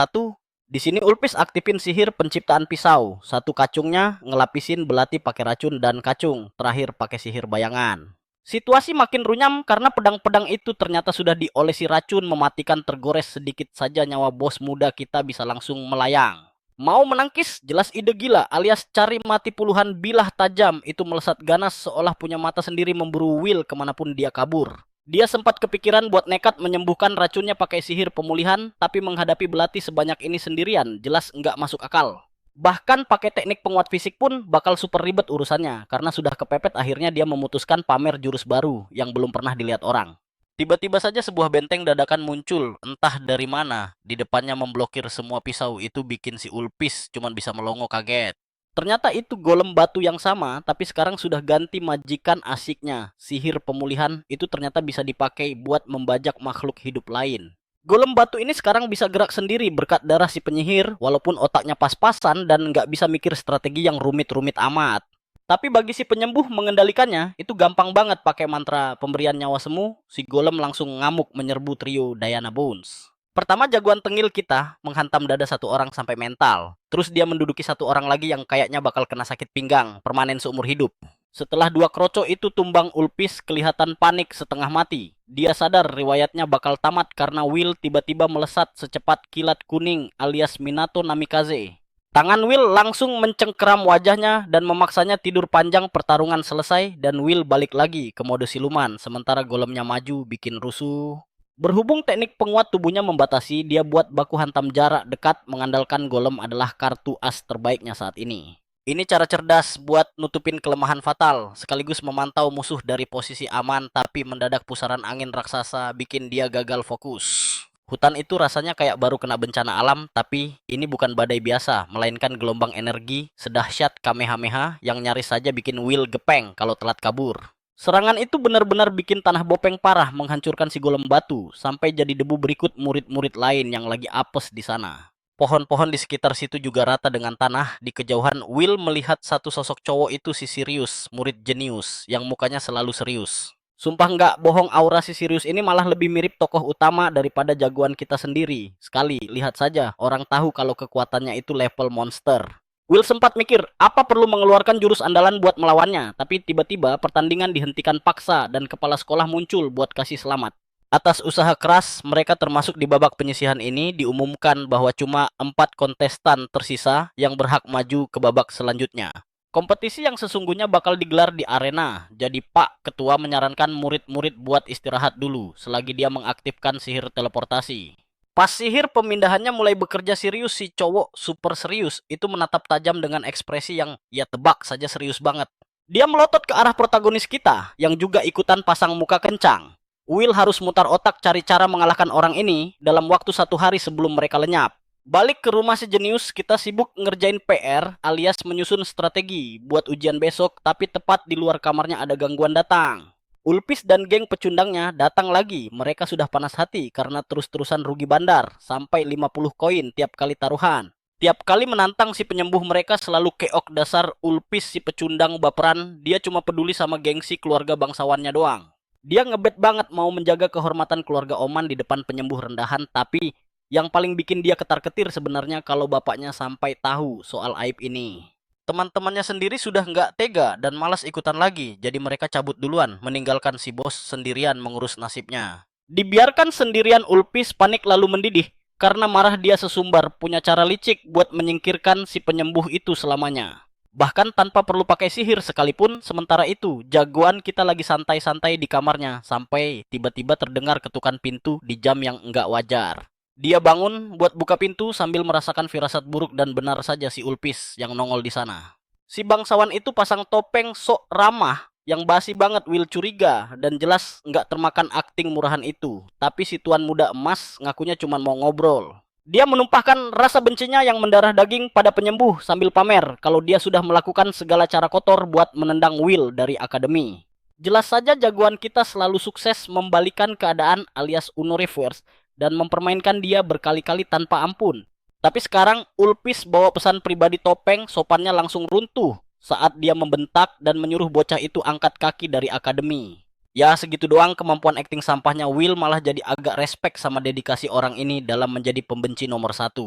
Di sini Ulpis aktifin sihir penciptaan pisau. Satu kacungnya ngelapisin belati pakai racun dan kacung. Terakhir pakai sihir bayangan. Situasi makin runyam karena pedang-pedang itu ternyata sudah diolesi racun mematikan, tergores sedikit saja nyawa bos muda kita bisa langsung melayang. Mau menangkis jelas ide gila alias cari mati puluhan bilah tajam itu melesat ganas seolah punya mata sendiri memburu Will kemanapun dia kabur. Dia sempat kepikiran buat nekat menyembuhkan racunnya pakai sihir pemulihan, tapi menghadapi belati sebanyak ini sendirian jelas nggak masuk akal. Bahkan pakai teknik penguat fisik pun bakal super ribet urusannya, karena sudah kepepet akhirnya dia memutuskan pamer jurus baru yang belum pernah dilihat orang. Tiba-tiba saja sebuah benteng dadakan muncul, entah dari mana. Di depannya memblokir semua pisau, itu bikin si Ulpis cuman bisa melongo kaget. Ternyata itu golem batu yang sama, tapi sekarang sudah ganti majikan asiknya. Sihir pemulihan itu ternyata bisa dipakai buat membajak makhluk hidup lain. Golem batu ini sekarang bisa gerak sendiri berkat darah si penyihir, walaupun otaknya pas-pasan dan nggak bisa mikir strategi yang rumit-rumit amat. Tapi bagi si penyembuh mengendalikannya, itu gampang banget pakai mantra pemberian nyawa semu, si golem langsung ngamuk menyerbu trio Diana Bones. Pertama jagoan tengil kita menghantam dada satu orang sampai mental. Terus dia menduduki satu orang lagi yang kayaknya bakal kena sakit pinggang, permanen seumur hidup. Setelah 2 kroco itu tumbang, Ulpis kelihatan panik setengah mati. Dia sadar riwayatnya bakal tamat karena Will tiba-tiba melesat secepat kilat kuning alias Minato Namikaze. Tangan Will langsung mencengkeram wajahnya dan memaksanya tidur panjang. Pertarungan selesai dan Will balik lagi ke mode siluman sementara golemnya maju bikin rusuh. Berhubung teknik penguat tubuhnya membatasi, dia buat baku hantam jarak dekat mengandalkan golem adalah kartu as terbaiknya saat ini. Ini cara cerdas buat nutupin kelemahan fatal, sekaligus memantau musuh dari posisi aman, tapi mendadak pusaran angin raksasa bikin dia gagal fokus. Hutan itu rasanya kayak baru kena bencana alam, tapi ini bukan badai biasa, melainkan gelombang energi sedahsyat Kamehameha yang nyaris saja bikin Will gepeng kalau telat kabur. Serangan itu benar-benar bikin tanah bopeng parah, menghancurkan si golem batu, sampai jadi debu berikut murid-murid lain yang lagi apes di sana. Pohon-pohon di sekitar situ juga rata dengan tanah. Di kejauhan, Will melihat satu sosok cowok itu si Sirius, murid jenius, yang mukanya selalu serius. Sumpah nggak bohong, aura si Sirius ini malah lebih mirip tokoh utama daripada jagoan kita sendiri. Sekali, lihat saja, orang tahu kalau kekuatannya itu level monster. Will sempat mikir apa perlu mengeluarkan jurus andalan buat melawannya, tapi tiba-tiba pertandingan dihentikan paksa dan kepala sekolah muncul buat kasih selamat. Atas usaha keras, mereka termasuk di babak penyisihan ini diumumkan bahwa cuma 4 kontestan tersisa yang berhak maju ke babak selanjutnya. Kompetisi yang sesungguhnya bakal digelar di arena, jadi Pak Ketua menyarankan murid-murid buat istirahat dulu selagi dia mengaktifkan sihir teleportasi. Pas sihir pemindahannya mulai bekerja serius, si cowok super serius itu menatap tajam dengan ekspresi yang ya tebak saja serius banget. Dia melotot ke arah protagonis kita yang juga ikutan pasang muka kencang. Will harus mutar otak cari cara mengalahkan orang ini dalam waktu 1 hari sebelum mereka lenyap. Balik ke rumah si jenius, kita sibuk ngerjain PR alias menyusun strategi buat ujian besok, tapi tepat di luar kamarnya ada gangguan datang. Ulpis dan geng pecundangnya datang lagi. Mereka sudah panas hati karena terus-terusan rugi bandar sampai 50 koin tiap kali taruhan. Tiap kali menantang si penyembuh mereka selalu keok dasar Ulpis si pecundang baperan. Dia cuma peduli sama gengsi keluarga bangsawannya doang. Dia ngebet banget mau menjaga kehormatan keluarga Oman di depan penyembuh rendahan, tapi yang paling bikin dia ketar-ketir sebenarnya kalau bapaknya sampai tahu soal aib ini. Teman-temannya sendiri sudah nggak tega dan malas ikutan lagi, jadi mereka cabut duluan, meninggalkan si bos sendirian mengurus nasibnya. Dibiarkan sendirian, Ulpis panik lalu mendidih, karena marah dia sesumbar punya cara licik buat menyingkirkan si penyembuh itu selamanya. Bahkan tanpa perlu pakai sihir sekalipun, sementara itu jagoan kita lagi santai-santai di kamarnya, sampai tiba-tiba terdengar ketukan pintu di jam yang nggak wajar. Dia bangun buat buka pintu sambil merasakan firasat buruk dan benar saja si Ulpis yang nongol di sana. Si bangsawan itu pasang topeng sok ramah yang basi banget. Will curiga dan jelas nggak termakan akting murahan itu. Tapi si tuan muda emas ngakunya cuma mau ngobrol. Dia menumpahkan rasa bencinya yang mendarah daging pada penyembuh sambil pamer kalau dia sudah melakukan segala cara kotor buat menendang Will dari akademi. Jelas saja jagoan kita selalu sukses membalikan keadaan alias Uno Reverse dan mempermainkan dia berkali-kali tanpa ampun. Tapi sekarang Ulpis bawa pesan pribadi topeng, sopannya langsung runtuh saat dia membentak dan menyuruh bocah itu angkat kaki dari akademi. Ya segitu doang kemampuan akting sampahnya Will, malah jadi agak respect sama dedikasi orang ini dalam menjadi pembenci nomor 1.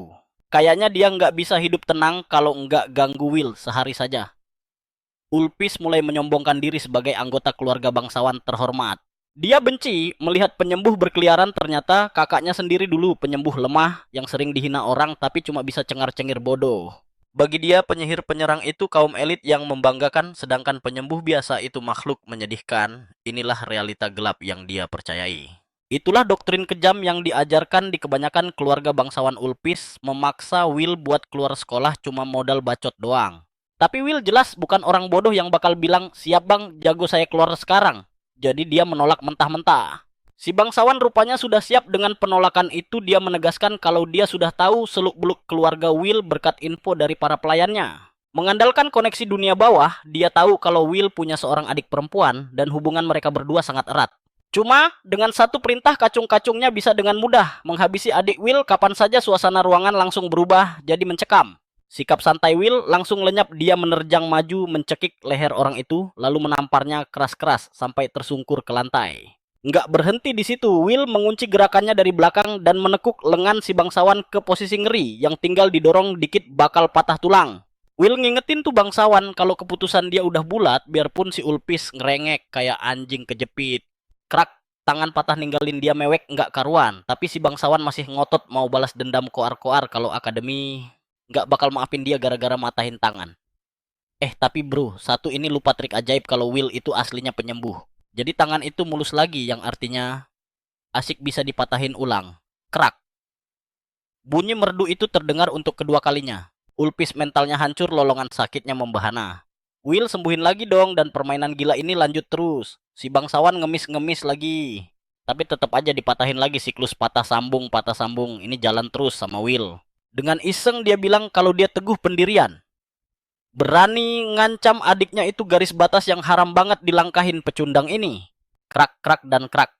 Kayaknya dia nggak bisa hidup tenang kalau nggak ganggu Will sehari saja. Ulpis mulai menyombongkan diri sebagai anggota keluarga bangsawan terhormat. Dia benci melihat penyembuh berkeliaran, ternyata kakaknya sendiri dulu penyembuh lemah yang sering dihina orang tapi cuma bisa cengar-cengir bodoh. Bagi dia penyihir penyerang itu kaum elit yang membanggakan, sedangkan penyembuh biasa itu makhluk menyedihkan. Inilah realita gelap yang dia percayai. Itulah doktrin kejam yang diajarkan di kebanyakan keluarga bangsawan Ulpis, memaksa Will buat keluar sekolah cuma modal bacot doang. Tapi Will jelas bukan orang bodoh yang bakal bilang, "Siap bang, jago saya keluar sekarang." Jadi dia menolak mentah-mentah. Si bangsawan rupanya sudah siap dengan penolakan itu. Dia menegaskan kalau dia sudah tahu seluk-beluk keluarga Will berkat info dari para pelayannya. Mengandalkan koneksi dunia bawah, dia tahu kalau Will punya seorang adik perempuan dan hubungan mereka berdua sangat erat. Cuma dengan satu perintah kacung-kacungnya bisa dengan mudah menghabisi adik Will. Kapan saja suasana ruangan langsung berubah jadi mencekam. Sikap santai Will langsung lenyap. Dia menerjang maju, mencekik leher orang itu, lalu menamparnya keras-keras sampai tersungkur ke lantai. Nggak berhenti di situ, Will mengunci gerakannya dari belakang dan menekuk lengan si bangsawan ke posisi ngeri yang tinggal didorong dikit bakal patah tulang. Will ngingetin tuh bangsawan kalau keputusan dia udah bulat, biarpun si Ulpis ngerengek kayak anjing kejepit. Krak, tangan patah ninggalin dia mewek nggak karuan. Tapi si bangsawan masih ngotot mau balas dendam koar-koar kalau akademi nggak bakal maafin dia gara-gara matahin tangan. Tapi bro, satu ini lupa trik ajaib kalau Will itu aslinya penyembuh. Jadi tangan itu mulus lagi, yang artinya asik bisa dipatahin ulang. Krak. Bunyi merdu itu terdengar untuk kedua kalinya. Ulpis mentalnya hancur, lolongan sakitnya membahana. Will sembuhin lagi dong, dan permainan gila ini lanjut terus. Si bangsawan ngemis-ngemis lagi. Tapi tetap aja dipatahin lagi, siklus patah sambung. Ini jalan terus sama Will. Dengan iseng dia bilang kalau dia teguh pendirian. Berani ngancam adiknya itu garis batas yang haram banget dilangkahin pecundang ini. Krak, krak, dan krak.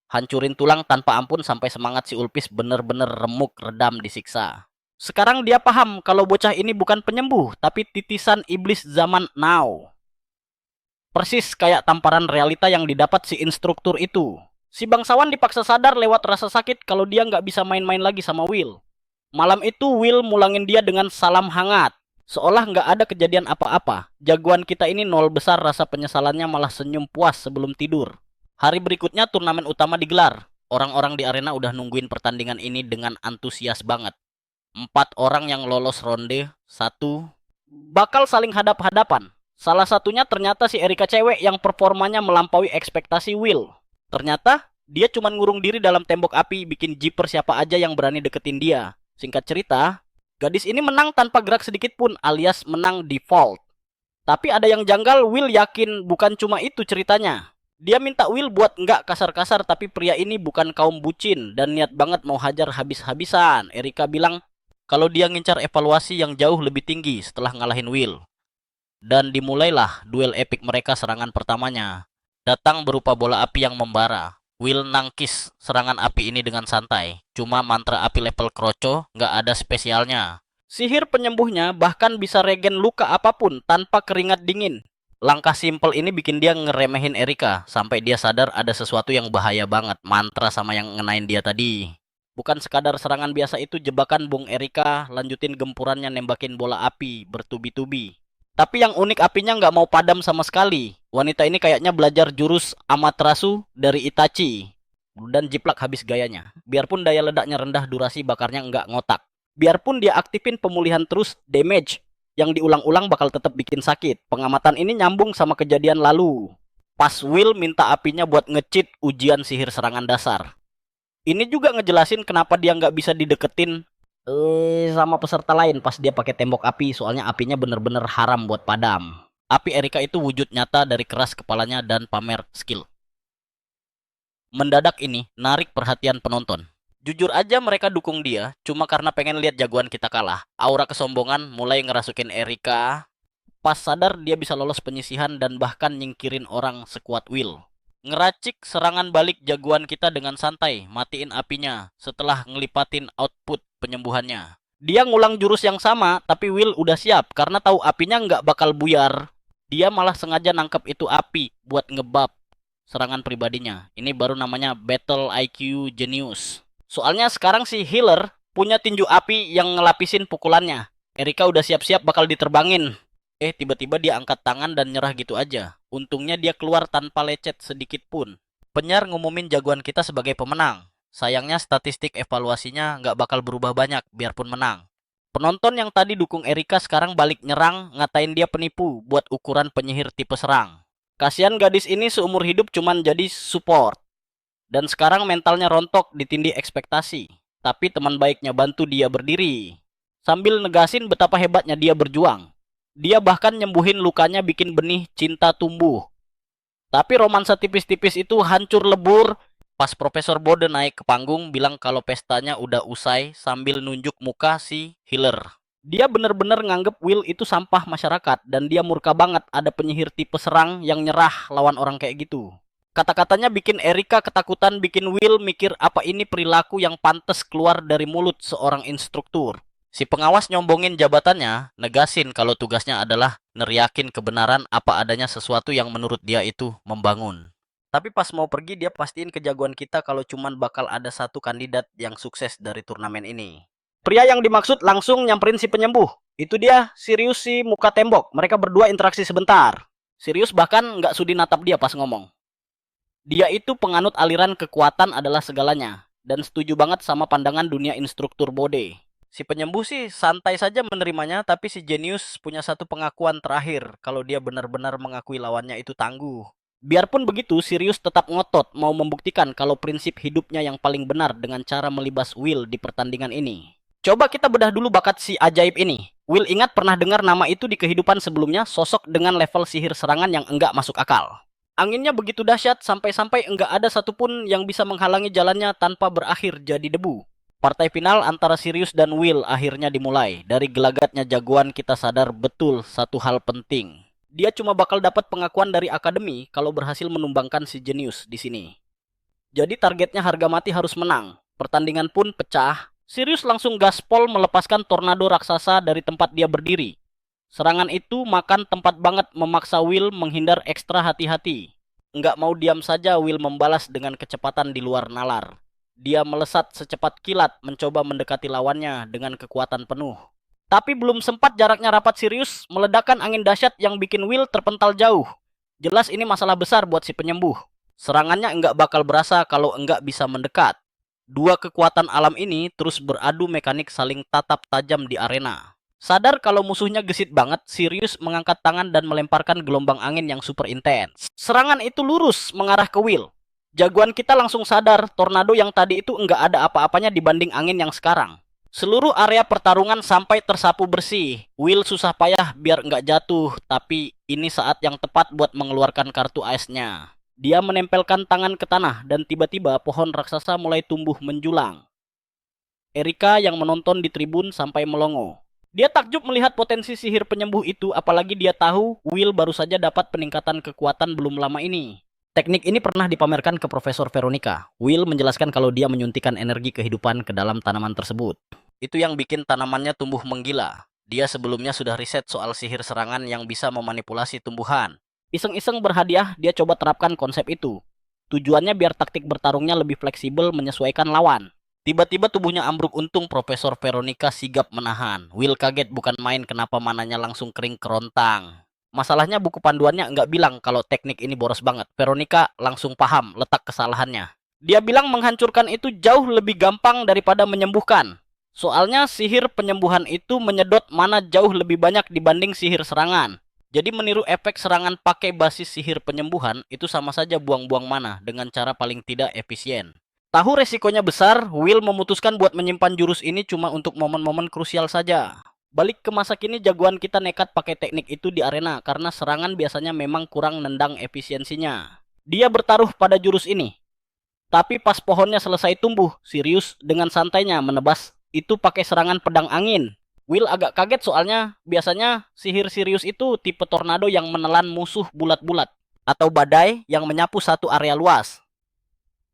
Hancurin tulang tanpa ampun sampai semangat si Ulpis bener-bener remuk, redam, disiksa. Sekarang dia paham kalau bocah ini bukan penyembuh, tapi titisan iblis zaman now. Persis kayak tamparan realita yang didapat si instruktur itu. Si bangsawan dipaksa sadar lewat rasa sakit kalau dia nggak bisa main-main lagi sama Will. Malam itu Will mulangin dia dengan salam hangat. Seolah nggak ada kejadian apa-apa. Jagoan kita ini nol besar, rasa penyesalannya malah senyum puas sebelum tidur. Hari berikutnya turnamen utama digelar. Orang-orang di arena udah nungguin pertandingan ini dengan antusias banget. 4 orang yang lolos ronde 1 bakal saling hadap-hadapan. Salah satunya ternyata si Erika cewek yang performanya melampaui ekspektasi Will. Ternyata dia cuma ngurung diri dalam tembok api, bikin jiper siapa aja yang berani deketin dia. Singkat cerita, gadis ini menang tanpa gerak sedikit pun, alias menang default. Tapi ada yang janggal, Will yakin bukan cuma itu ceritanya. Dia minta Will buat nggak kasar-kasar, tapi pria ini bukan kaum bucin dan niat banget mau hajar habis-habisan. Erika bilang kalau dia ngincar evaluasi yang jauh lebih tinggi setelah ngalahin Will. Dan dimulailah duel epik mereka. Serangan pertamanya datang berupa bola api yang membara. Will nangkis serangan api ini dengan santai. Cuma mantra api level kroco nggak ada spesialnya. Sihir penyembuhnya bahkan bisa regen luka apapun tanpa keringat dingin. Langkah simpel ini bikin dia ngeremehin Erika sampai dia sadar ada sesuatu yang bahaya banget. Mantra sama yang ngenain dia tadi. Bukan sekadar serangan biasa, itu jebakan Bung Erika. Lanjutin gempurannya nembakin bola api bertubi-tubi. Tapi yang unik, apinya nggak mau padam sama sekali. Wanita ini kayaknya belajar jurus Amaterasu dari Itachi. Dan jiplak habis gayanya. Biarpun daya ledaknya rendah, durasi bakarnya nggak ngotak. Biarpun dia aktifin pemulihan terus, damage yang diulang-ulang bakal tetap bikin sakit. Pengamatan ini nyambung sama kejadian lalu. Pas Will minta apinya buat nge-cheat ujian sihir serangan dasar. Ini juga ngejelasin kenapa dia nggak bisa dideketin sama peserta lain pas dia pakai tembok api, soalnya apinya bener-bener haram buat padam. Api Erika itu wujud nyata dari keras kepalanya dan pamer skill. Mendadak ini narik perhatian penonton. Jujur aja mereka dukung dia cuma karena pengen lihat jagoan kita kalah. Aura kesombongan mulai ngerasukin Erika. Pas sadar dia bisa lolos penyisihan dan bahkan nyingkirin orang sekuat Will. Ngeracik serangan balik jagoan kita dengan santai, matiin apinya setelah ngelipatin output penyembuhannya. Dia ngulang jurus yang sama, tapi Will udah siap karena tahu apinya nggak bakal buyar. Dia malah sengaja nangkep itu api buat ngebab serangan pribadinya. Ini baru namanya Battle IQ Genius. Soalnya sekarang si healer punya tinju api yang ngelapisin pukulannya. Erika udah siap-siap bakal diterbangin. Tiba-tiba dia angkat tangan dan nyerah gitu aja. Untungnya dia keluar tanpa lecet sedikit pun. Penyiar ngumumin jagoan kita sebagai pemenang. Sayangnya statistik evaluasinya nggak bakal berubah banyak biarpun menang. Penonton yang tadi dukung Erika sekarang balik nyerang, ngatain dia penipu buat ukuran penyihir tipe serang. Kasihan gadis ini seumur hidup cuman jadi support. Dan sekarang mentalnya rontok ditindih ekspektasi. Tapi teman baiknya bantu dia berdiri. Sambil negasin betapa hebatnya dia berjuang. Dia bahkan nyembuhin lukanya, bikin benih cinta tumbuh. Tapi romansa tipis-tipis itu hancur lebur pas Profesor Bode naik ke panggung bilang kalau pestanya udah usai sambil nunjuk muka si healer. Dia bener-bener nganggep Will itu sampah masyarakat dan dia murka banget ada penyihir tipe serang yang nyerah lawan orang kayak gitu. Kata-katanya bikin Erika ketakutan, bikin Will mikir apa ini perilaku yang pantas keluar dari mulut seorang instruktur. Si pengawas nyombongin jabatannya, negasin kalau tugasnya adalah neriakin kebenaran apa adanya sesuatu yang menurut dia itu membangun. Tapi pas mau pergi dia pastiin ke jagoan kita kalau cuman bakal ada satu kandidat yang sukses dari turnamen ini. Pria yang dimaksud langsung nyamperin si penyembuh. Itu dia, Sirius si muka tembok. Mereka berdua interaksi sebentar. Sirius bahkan nggak sudi natap dia pas ngomong. Dia itu penganut aliran kekuatan adalah segalanya. Dan setuju banget sama pandangan dunia instruktur Bode. Si penyembuh sih santai saja menerimanya, tapi si Genius punya satu pengakuan terakhir kalau dia benar-benar mengakui lawannya itu tangguh. Biarpun begitu, Sirius tetap ngotot mau membuktikan kalau prinsip hidupnya yang paling benar dengan cara melibas Will di pertandingan ini. Coba kita bedah dulu bakat si ajaib ini. Will ingat pernah dengar nama itu di kehidupan sebelumnya, sosok dengan level sihir serangan yang enggak masuk akal. Anginnya begitu dahsyat sampai-sampai enggak ada satupun yang bisa menghalangi jalannya tanpa berakhir jadi debu. Partai final antara Sirius dan Will akhirnya dimulai. Dari gelagatnya jagoan kita sadar betul satu hal penting. Dia cuma bakal dapat pengakuan dari akademi kalau berhasil menumbangkan si Genius di sini. Jadi targetnya harga mati harus menang. Pertandingan pun pecah. Sirius langsung gaspol melepaskan tornado raksasa dari tempat dia berdiri. Serangan itu makan tempat banget, memaksa Will menghindar ekstra hati-hati. Nggak mau diam saja Will membalas dengan kecepatan di luar nalar. Dia melesat secepat kilat mencoba mendekati lawannya dengan kekuatan penuh. Tapi belum sempat jaraknya rapat Sirius, meledakkan angin dahsyat yang bikin Will terpental jauh. Jelas ini masalah besar buat si penyembuh. Serangannya enggak bakal berasa kalau enggak bisa mendekat. Dua kekuatan alam ini terus beradu mekanik saling tatap tajam di arena. Sadar kalau musuhnya gesit banget, Sirius mengangkat tangan dan melemparkan gelombang angin yang super intens. Serangan itu lurus mengarah ke Will. Jagoan kita langsung sadar tornado yang tadi itu enggak ada apa-apanya dibanding angin yang sekarang. Seluruh area pertarungan sampai tersapu bersih. Will susah payah biar enggak jatuh, tapi ini saat yang tepat buat mengeluarkan kartu AS-nya. Dia menempelkan tangan ke tanah dan tiba-tiba pohon raksasa mulai tumbuh menjulang. Erika yang menonton di tribun sampai melongo. Dia takjub melihat potensi sihir penyembuh itu, apalagi dia tahu Will baru saja dapat peningkatan kekuatan belum lama ini. Teknik ini pernah dipamerkan ke Profesor Veronica. Will menjelaskan kalau dia menyuntikkan energi kehidupan ke dalam tanaman tersebut. Itu yang bikin tanamannya tumbuh menggila. Dia sebelumnya sudah riset soal sihir serangan yang bisa memanipulasi tumbuhan. Iseng-iseng berhadiah, dia coba terapkan konsep itu. Tujuannya biar taktik bertarungnya lebih fleksibel menyesuaikan lawan. Tiba-tiba tubuhnya ambruk, untung Profesor Veronica sigap menahan. Will kaget bukan main kenapa mananya langsung kering kerontang. Masalahnya buku panduannya nggak bilang kalau teknik ini boros banget. Veronica langsung paham letak kesalahannya. Dia bilang menghancurkan itu jauh lebih gampang daripada menyembuhkan. Soalnya sihir penyembuhan itu menyedot mana jauh lebih banyak dibanding sihir serangan. Jadi meniru efek serangan pakai basis sihir penyembuhan itu sama saja buang-buang mana dengan cara paling tidak efisien. Tahu resikonya besar, Will memutuskan buat menyimpan jurus ini cuma untuk momen-momen krusial saja. Balik ke masa kini, jagoan kita nekat pakai teknik itu di arena karena serangan biasanya memang kurang nendang efisiensinya. Dia bertaruh pada jurus ini. Tapi pas pohonnya selesai tumbuh, Sirius dengan santainya menebas itu pakai serangan pedang angin. Will agak kaget soalnya biasanya sihir Sirius itu tipe tornado yang menelan musuh bulat-bulat atau badai yang menyapu satu area luas.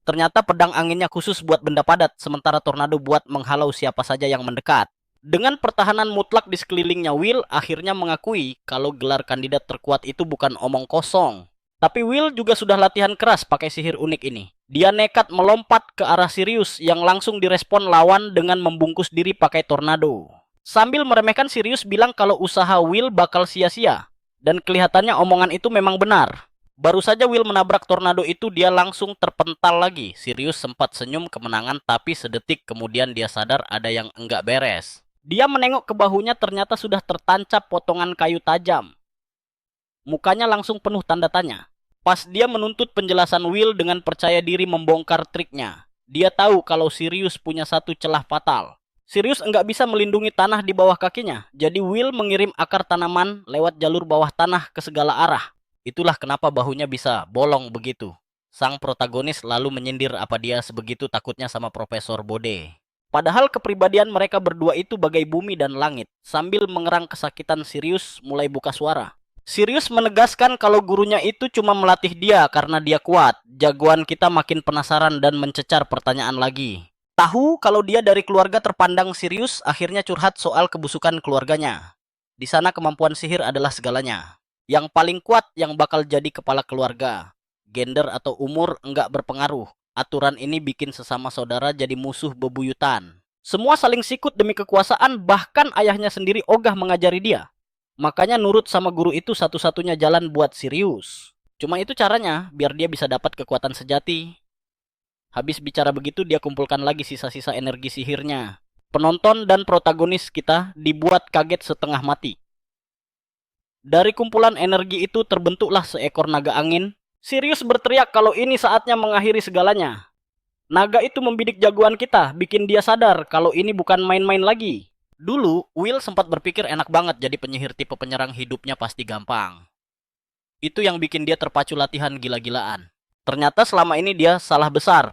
Ternyata pedang anginnya khusus buat benda padat, sementara tornado buat menghalau siapa saja yang mendekat. Dengan pertahanan mutlak di sekelilingnya, Will akhirnya mengakui kalau gelar kandidat terkuat itu bukan omong kosong. Tapi Will juga sudah latihan keras pakai sihir unik ini. Dia nekat melompat ke arah Sirius yang langsung direspon lawan dengan membungkus diri pakai tornado. Sambil meremehkan, Sirius bilang kalau usaha Will bakal sia-sia. Dan kelihatannya omongan itu memang benar. Baru saja Will menabrak tornado itu, dia langsung terpental lagi. Sirius sempat senyum kemenangan, tapi sedetik kemudian dia sadar ada yang enggak beres. Dia menengok ke bahunya, ternyata sudah tertancap potongan kayu tajam. Mukanya langsung penuh tanda tanya. Pas dia menuntut penjelasan, Will dengan percaya diri membongkar triknya. Dia tahu kalau Sirius punya satu celah fatal. Sirius enggak bisa melindungi tanah di bawah kakinya, jadi Will mengirim akar tanaman lewat jalur bawah tanah ke segala arah. Itulah kenapa bahunya bisa bolong begitu. Sang protagonis lalu menyindir apa dia sebegitu takutnya sama Profesor Bode. Padahal kepribadian mereka berdua itu bagai bumi dan langit. Sambil mengerang kesakitan, Sirius mulai buka suara. Sirius menegaskan kalau gurunya itu cuma melatih dia karena dia kuat. Jagoan kita makin penasaran dan mencecar pertanyaan lagi. Tahu kalau dia dari keluarga terpandang, Sirius akhirnya curhat soal kebusukan keluarganya. Di sana kemampuan sihir adalah segalanya. Yang paling kuat yang bakal jadi kepala keluarga. Gender atau umur enggak berpengaruh. Aturan ini bikin sesama saudara jadi musuh bebuyutan. Semua saling sikut demi kekuasaan, bahkan ayahnya sendiri ogah mengajari dia. Makanya nurut sama guru itu satu-satunya jalan buat Sirius. Cuma itu caranya biar dia bisa dapat kekuatan sejati. Habis bicara begitu, dia kumpulkan lagi sisa-sisa energi sihirnya. Penonton dan protagonis kita dibuat kaget setengah mati. Dari kumpulan energi itu terbentuklah seekor naga angin. Sirius berteriak kalau ini saatnya mengakhiri segalanya. Naga itu membidik jagoan kita, bikin dia sadar kalau ini bukan main-main lagi. Dulu, Will sempat berpikir enak banget jadi penyihir tipe penyerang, hidupnya pasti gampang. Itu yang bikin dia terpacu latihan gila-gilaan. Ternyata selama ini dia salah besar.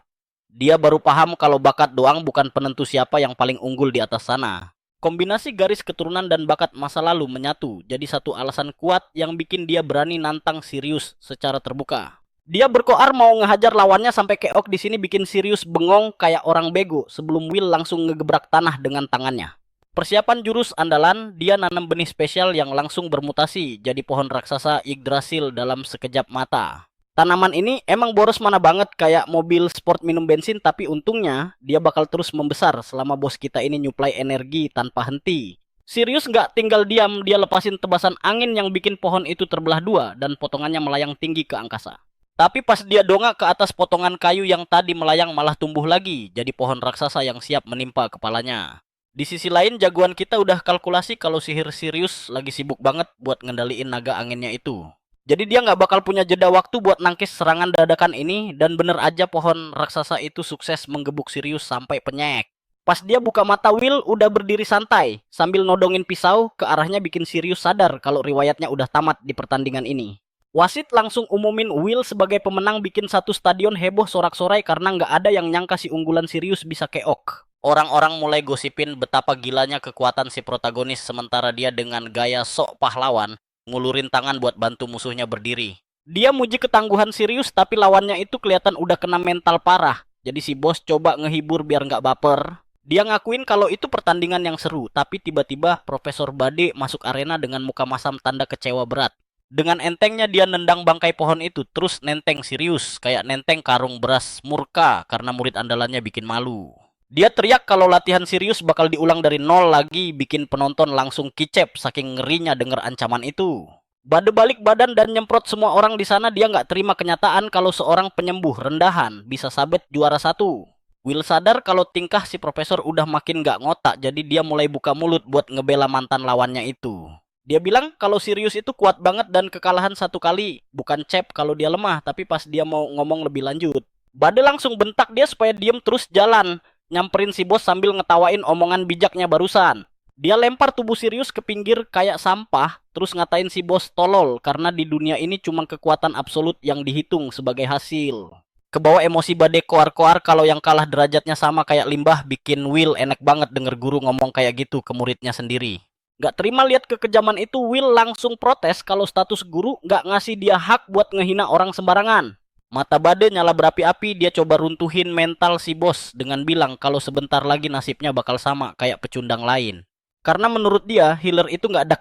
Dia baru paham kalau bakat doang bukan penentu siapa yang paling unggul di atas sana. Kombinasi garis keturunan dan bakat masa lalu menyatu jadi satu alasan kuat yang bikin dia berani nantang Sirius secara terbuka. Dia berkoar mau ngehajar lawannya sampai keok di sini bikin Sirius bengong kayak orang bego sebelum Will langsung ngegebrak tanah dengan tangannya. Persiapan jurus andalan, dia nanam benih spesial yang langsung bermutasi jadi pohon raksasa Yggdrasil dalam sekejap mata. Tanaman ini emang boros mana banget kayak mobil sport minum bensin, tapi untungnya dia bakal terus membesar selama bos kita ini nyuplai energi tanpa henti. Sirius nggak tinggal diam, dia lepasin tebasan angin yang bikin pohon itu terbelah dua dan potongannya melayang tinggi ke angkasa. Tapi pas dia dongak ke atas potongan kayu yang tadi melayang malah tumbuh lagi, jadi pohon raksasa yang siap menimpa kepalanya. Di sisi lain, jagoan kita udah kalkulasi kalau sihir Sirius lagi sibuk banget buat ngendaliin naga anginnya itu. Jadi dia nggak bakal punya jeda waktu buat nangkis serangan dadakan ini, dan bener aja pohon raksasa itu sukses menggebuk Sirius sampai penyek. Pas dia buka mata, Will udah berdiri santai sambil nodongin pisau ke arahnya bikin Sirius sadar kalau riwayatnya udah tamat di pertandingan ini. Wasit langsung umumin Will sebagai pemenang, bikin satu stadion heboh sorak-sorai karena nggak ada yang nyangka si unggulan Sirius bisa keok. Orang-orang mulai gosipin betapa gilanya kekuatan si protagonis sementara dia dengan gaya sok pahlawan ngulurin tangan buat bantu musuhnya berdiri. Dia muji ketangguhan Sirius tapi lawannya itu kelihatan udah kena mental parah. Jadi si bos coba ngehibur biar nggak baper. Dia ngakuin kalau itu pertandingan yang seru, tapi tiba-tiba Profesor Bade masuk arena dengan muka masam tanda kecewa berat. Dengan entengnya dia nendang bangkai pohon itu, terus nenteng Sirius, kayak nenteng karung beras, murka karena murid andalannya bikin malu. Dia teriak kalau latihan Sirius bakal diulang dari nol lagi, bikin penonton langsung kicep saking ngerinya denger ancaman itu. Bade balik badan dan nyemprot semua orang di sana. Dia nggak terima kenyataan kalau seorang penyembuh rendahan bisa sabet juara satu. Will sadar kalau tingkah si profesor udah makin gak ngotak, jadi dia mulai buka mulut buat ngebela mantan lawannya itu. Dia bilang kalau Sirius itu kuat banget dan kekalahan satu kali, bukan cep kalau dia lemah, tapi pas dia mau ngomong lebih lanjut. Bade langsung bentak dia supaya diem terus jalan, nyamperin si bos sambil ngetawain omongan bijaknya barusan. Dia lempar tubuh Sirius ke pinggir kayak sampah, terus ngatain si bos tolol karena di dunia ini cuma kekuatan absolut yang dihitung sebagai hasil. Kebawa emosi Bade koar-koar kalau yang kalah derajatnya sama kayak limbah, bikin Will enak banget denger guru ngomong kayak gitu ke muridnya sendiri. Gak terima lihat kekejaman itu, Will langsung protes kalau status guru gak ngasih dia hak buat ngehina orang sembarangan. Mata Bade nyala berapi-api, dia coba runtuhin mental si bos dengan bilang kalau sebentar lagi nasibnya bakal sama kayak pecundang lain. Karena menurut dia, healer itu gak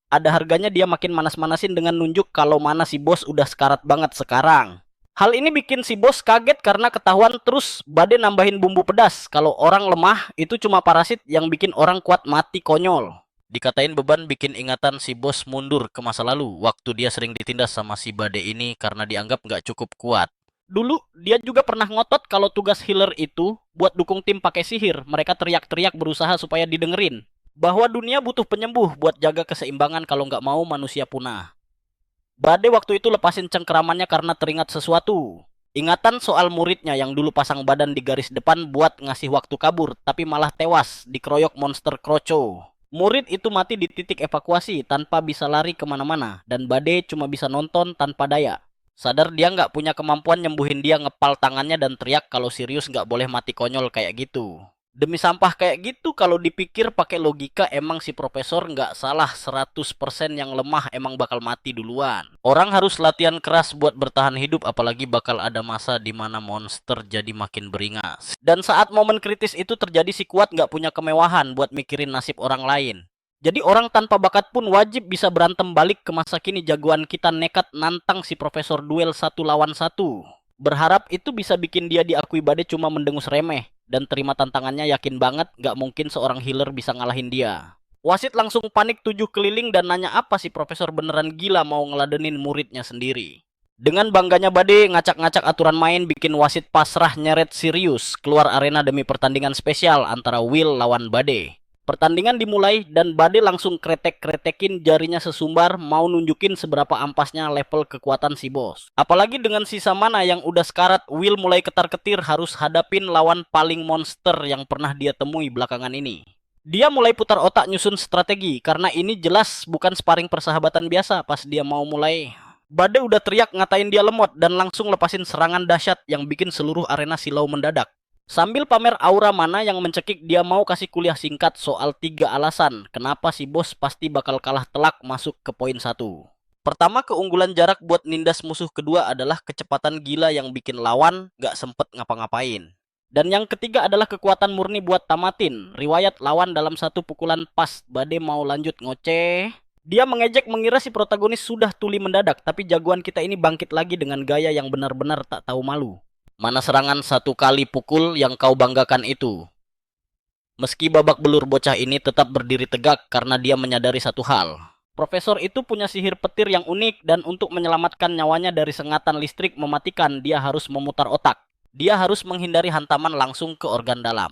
ada harganya, dia makin manas-manasin dengan nunjuk kalau mana si bos udah sekarat banget sekarang. Hal ini bikin si bos kaget karena ketahuan, terus Bade nambahin bumbu pedas kalau orang lemah itu cuma parasit yang bikin orang kuat mati konyol. Dikatain beban bikin ingatan si bos mundur ke masa lalu, waktu dia sering ditindas sama si Bade ini karena dianggap nggak cukup kuat. Dulu dia juga pernah ngotot kalau tugas healer itu buat dukung tim pakai sihir. Mereka teriak-teriak berusaha supaya didengerin bahwa dunia butuh penyembuh buat jaga keseimbangan kalau nggak mau manusia punah. Bade waktu itu lepasin cengkeramannya karena teringat sesuatu. Ingatan soal muridnya yang dulu pasang badan di garis depan buat ngasih waktu kabur, tapi malah tewas dikeroyok monster Kroco. Murid itu mati di titik evakuasi tanpa bisa lari kemana-mana, dan Bade cuma bisa nonton tanpa daya. Sadar dia nggak punya kemampuan nyembuhin dia, ngepal tangannya dan teriak kalau Sirius nggak boleh mati konyol kayak gitu. Demi sampah kayak gitu, kalau dipikir pakai logika emang si profesor nggak salah, 100% yang lemah emang bakal mati duluan. Orang harus latihan keras buat bertahan hidup, apalagi bakal ada masa dimana monster jadi makin beringas. Dan saat momen kritis itu terjadi, si kuat nggak punya kemewahan buat mikirin nasib orang lain. Jadi orang tanpa bakat pun wajib bisa berantem balik ke masa kini. Jagoan kita nekat nantang si profesor duel 1 lawan 1. Berharap itu bisa bikin dia diakui Bade cuma mendengus remeh. Dan terima tantangannya, yakin banget gak mungkin seorang healer bisa ngalahin dia. Wasit langsung panik 7 keliling dan nanya apa si profesor beneran gila mau ngeladenin muridnya sendiri. Dengan bangganya Bade ngacak-ngacak aturan main, bikin wasit pasrah nyeret Sirius keluar arena demi pertandingan spesial antara Will lawan Bade. Pertandingan dimulai dan Bade langsung kretek-kretekin jarinya sesumbar mau nunjukin seberapa ampasnya level kekuatan si bos. Apalagi dengan sisa mana yang udah sekarat, Will mulai ketar-ketir harus hadapin lawan paling monster yang pernah dia temui belakangan ini. Dia mulai putar otak nyusun strategi karena ini jelas bukan sparring persahabatan biasa. Pas dia mau mulai, Bade udah teriak ngatain dia lemot dan langsung lepasin serangan dahsyat yang bikin seluruh arena silau mendadak. Sambil pamer aura mana yang mencekik, dia mau kasih kuliah singkat soal 3 alasan kenapa si bos pasti bakal kalah telak masuk ke poin 1. Pertama, keunggulan jarak buat nindas musuh. Kedua adalah kecepatan gila yang bikin lawan gak sempet ngapa-ngapain. Dan yang ketiga adalah kekuatan murni buat tamatin riwayat lawan dalam 1 pukulan. Pas Bade mau lanjut ngoceh, dia mengejek mengira si protagonis sudah tuli mendadak, tapi jagoan kita ini bangkit lagi dengan gaya yang benar-benar tak tahu malu. Mana serangan 1 kali pukul yang kau banggakan itu? Meski babak belur, bocah ini tetap berdiri tegak karena dia menyadari satu hal. Profesor itu punya sihir petir yang unik dan untuk menyelamatkan nyawanya dari sengatan listrik mematikan, dia harus memutar otak. Dia harus menghindari hantaman langsung ke organ dalam.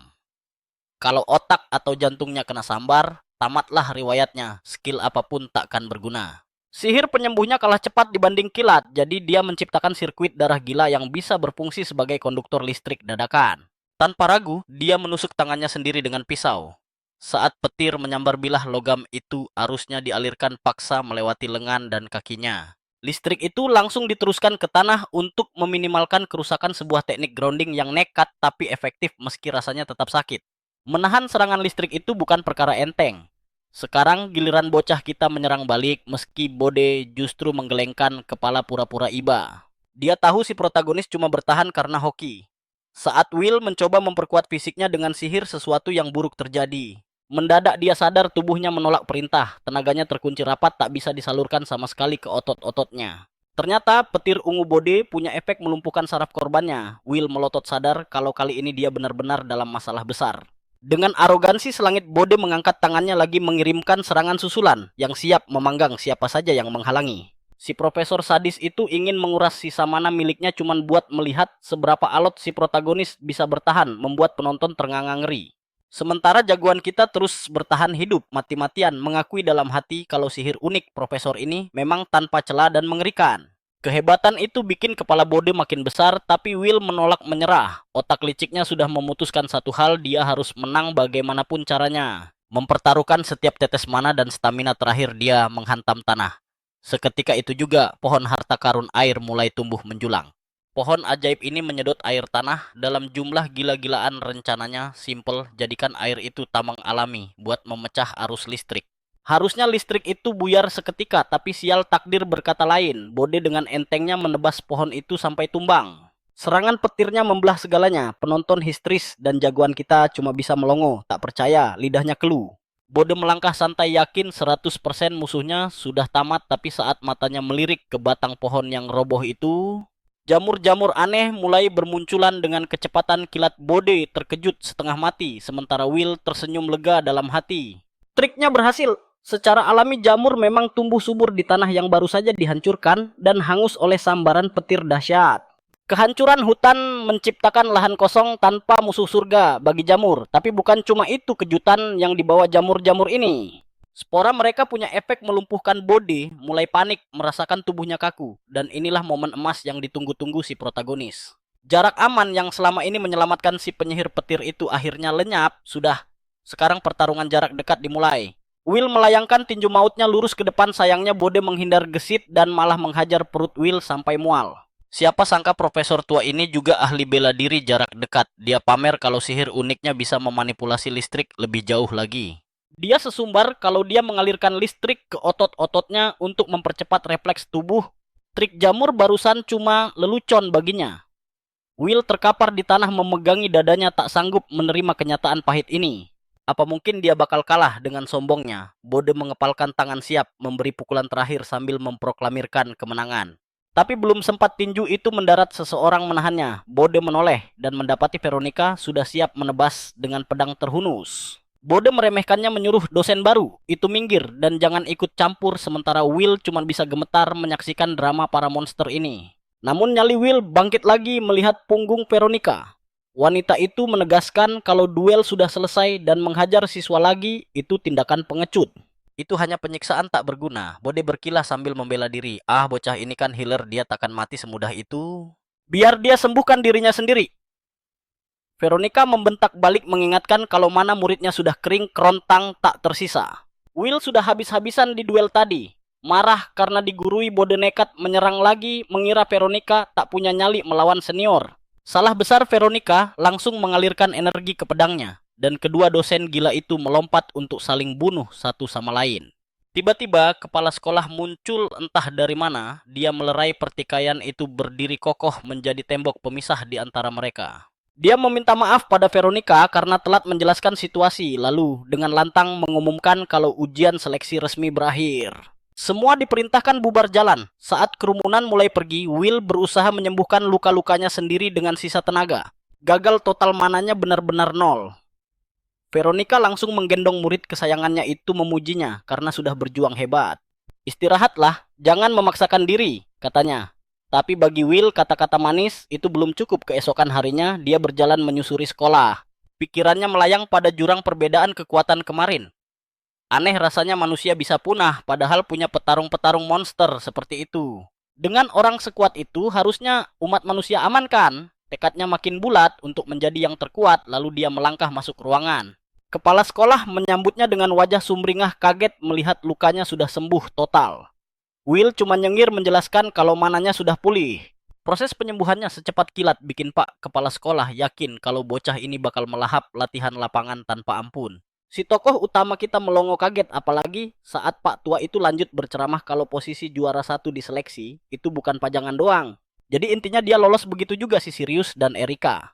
Kalau otak atau jantungnya kena sambar, tamatlah riwayatnya. Skill apapun takkan berguna. Sihir penyembuhnya kalah cepat dibanding kilat, jadi dia menciptakan sirkuit darah gila yang bisa berfungsi sebagai konduktor listrik dadakan. Tanpa ragu, dia menusuk tangannya sendiri dengan pisau. Saat petir menyambar bilah logam itu, arusnya dialirkan paksa melewati lengan dan kakinya. Listrik itu langsung diteruskan ke tanah untuk meminimalkan kerusakan, sebuah teknik grounding yang nekat tapi efektif meski rasanya tetap sakit. Menahan serangan listrik itu bukan perkara enteng. Sekarang giliran bocah kita menyerang balik meski Bode justru menggelengkan kepala pura-pura iba. Dia tahu si protagonis cuma bertahan karena hoki. Saat Will mencoba memperkuat fisiknya dengan sihir, sesuatu yang buruk terjadi. Mendadak dia sadar tubuhnya menolak perintah, tenaganya terkunci rapat tak bisa disalurkan sama sekali ke otot-ototnya. Ternyata petir ungu Bode punya efek melumpuhkan saraf korbannya. Will melotot sadar kalau kali ini dia benar-benar dalam masalah besar. Dengan arogansi selangit, Bode mengangkat tangannya lagi mengirimkan serangan susulan yang siap memanggang siapa saja yang menghalangi. Si profesor sadis itu ingin menguras sisa mana miliknya cuman buat melihat seberapa alot si protagonis bisa bertahan, membuat penonton ternganga ngeri. Sementara jagoan kita terus bertahan hidup mati-matian, mengakui dalam hati kalau sihir unik profesor ini memang tanpa celah dan mengerikan. Kehebatan itu bikin kepala Bode makin besar, tapi Will menolak menyerah. Otak liciknya sudah memutuskan satu hal, dia harus menang bagaimanapun caranya. Mempertaruhkan setiap tetes mana dan stamina terakhir dia menghantam tanah. Seketika itu juga, pohon harta karun air mulai tumbuh menjulang. Pohon ajaib ini menyedot air tanah dalam jumlah gila-gilaan. Rencananya simple, jadikan air itu tameng alami buat memecah arus listrik. Harusnya listrik itu buyar seketika, tapi sial takdir berkata lain. Bode dengan entengnya menebas pohon itu sampai tumbang. Serangan petirnya membelah segalanya. Penonton histeris dan jagoan kita cuma bisa melongo, tak percaya, lidahnya kelu. Bode melangkah santai yakin 100% musuhnya sudah tamat, tapi saat matanya melirik ke batang pohon yang roboh itu, jamur-jamur aneh mulai bermunculan dengan kecepatan kilat. Bode terkejut setengah mati, sementara Will tersenyum lega dalam hati. Triknya berhasil. Secara alami jamur memang tumbuh subur di tanah yang baru saja dihancurkan dan hangus oleh sambaran petir dahsyat. Kehancuran hutan menciptakan lahan kosong tanpa musuh surga bagi jamur. Tapi bukan cuma itu kejutan yang dibawa jamur-jamur ini. Spora mereka punya efek melumpuhkan. Bode mulai panik merasakan tubuhnya kaku. Dan inilah momen emas yang ditunggu-tunggu si protagonis. Jarak aman yang selama ini menyelamatkan si penyihir petir itu akhirnya lenyap. Sudah, sekarang pertarungan jarak dekat dimulai. Will melayangkan tinju mautnya lurus ke depan, sayangnya Bode menghindar gesit dan malah menghajar perut Will sampai mual. Siapa sangka profesor tua ini juga ahli bela diri jarak dekat. Dia pamer kalau sihir uniknya bisa memanipulasi listrik lebih jauh lagi. Dia sesumbar kalau dia mengalirkan listrik ke otot-ototnya untuk mempercepat refleks tubuh. Trik jamur barusan cuma lelucon baginya. Will terkapar di tanah memegangi dadanya, tak sanggup menerima kenyataan pahit ini. Apa mungkin dia bakal kalah dengan sombongnya? Bode mengepalkan tangan siap memberi pukulan terakhir sambil memproklamirkan kemenangan. Tapi belum sempat tinju itu mendarat, seseorang menahannya. Bode menoleh dan mendapati Veronica sudah siap menebas dengan pedang terhunus. Bode meremehkannya, menyuruh dosen baru itu minggir dan jangan ikut campur, sementara Will cuma bisa gemetar menyaksikan drama para monster ini. Namun nyali Will bangkit lagi melihat punggung Veronica. Wanita itu menegaskan kalau duel sudah selesai dan menghajar siswa lagi itu tindakan pengecut. Itu hanya penyiksaan tak berguna. Bode berkilah sambil membela diri. Ah, bocah ini kan healer, dia takkan mati semudah itu. Biar dia sembuhkan dirinya sendiri. Veronica membentak balik mengingatkan kalau mana muridnya sudah kering kerontang tak tersisa. Will sudah habis-habisan di duel tadi. Marah karena digurui, Bode nekat menyerang lagi, mengira Veronica tak punya nyali melawan senior. Salah besar, Veronica langsung mengalirkan energi ke pedangnya, dan kedua dosen gila itu melompat untuk saling bunuh satu sama lain. Tiba-tiba kepala sekolah muncul entah dari mana, dia melerai pertikaian itu berdiri kokoh menjadi tembok pemisah di antara mereka. Dia meminta maaf pada Veronica karena telat menjelaskan situasi, lalu dengan lantang mengumumkan kalau ujian seleksi resmi berakhir. Semua diperintahkan bubar jalan. Saat kerumunan mulai pergi, Will berusaha menyembuhkan luka-lukanya sendiri dengan sisa tenaga. Gagal total, mananya benar-benar nol. Veronica langsung menggendong murid kesayangannya itu memujinya karena sudah berjuang hebat. Istirahatlah, jangan memaksakan diri, katanya. Tapi bagi Will, kata-kata manis itu belum cukup. Keesokan harinya, dia berjalan menyusuri sekolah. Pikirannya melayang pada jurang perbedaan kekuatan kemarin. Aneh rasanya manusia bisa punah, padahal punya petarung-petarung monster seperti itu. Dengan orang sekuat itu, harusnya umat manusia aman kan? Tekadnya makin bulat untuk menjadi yang terkuat, lalu dia melangkah masuk ruangan. Kepala sekolah menyambutnya dengan wajah sumringah kaget melihat lukanya sudah sembuh total. Will cuma nyengir menjelaskan kalau mananya sudah pulih. Proses penyembuhannya secepat kilat bikin Pak Kepala Sekolah yakin kalau bocah ini bakal melahap latihan lapangan tanpa ampun. Si tokoh utama kita melongo kaget, apalagi saat Pak Tua itu lanjut berceramah kalau posisi juara 1 di seleksi itu bukan pajangan doang. Jadi intinya dia lolos begitu juga si Sirius dan Erika.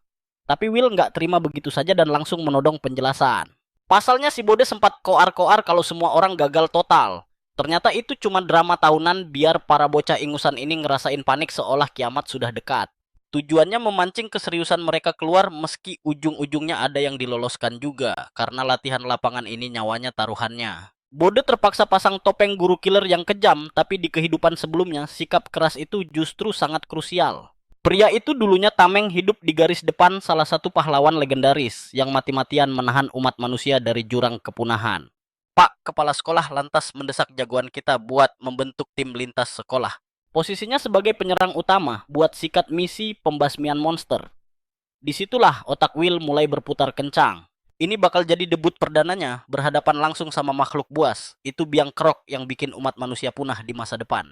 Tapi Will nggak terima begitu saja dan langsung menodong penjelasan. Pasalnya si Bode sempat koar-koar kalau semua orang gagal total. Ternyata itu cuma drama tahunan biar para bocah ingusan ini ngerasain panik seolah kiamat sudah dekat. Tujuannya memancing keseriusan mereka keluar meski ujung-ujungnya ada yang diloloskan juga. Karena latihan lapangan ini nyawanya taruhannya. Bode terpaksa pasang topeng guru killer yang kejam, tapi di kehidupan sebelumnya sikap keras itu justru sangat krusial. Pria itu dulunya tameng hidup di garis depan salah satu pahlawan legendaris yang mati-matian menahan umat manusia dari jurang kepunahan. Pak Kepala Sekolah lantas mendesak jagoan kita buat membentuk tim lintas sekolah. Posisinya sebagai penyerang utama buat sikat misi pembasmian monster. Disitulah otak Will mulai berputar kencang. Ini bakal jadi debut perdananya berhadapan langsung sama makhluk buas. Itu biang kerok yang bikin umat manusia punah di masa depan.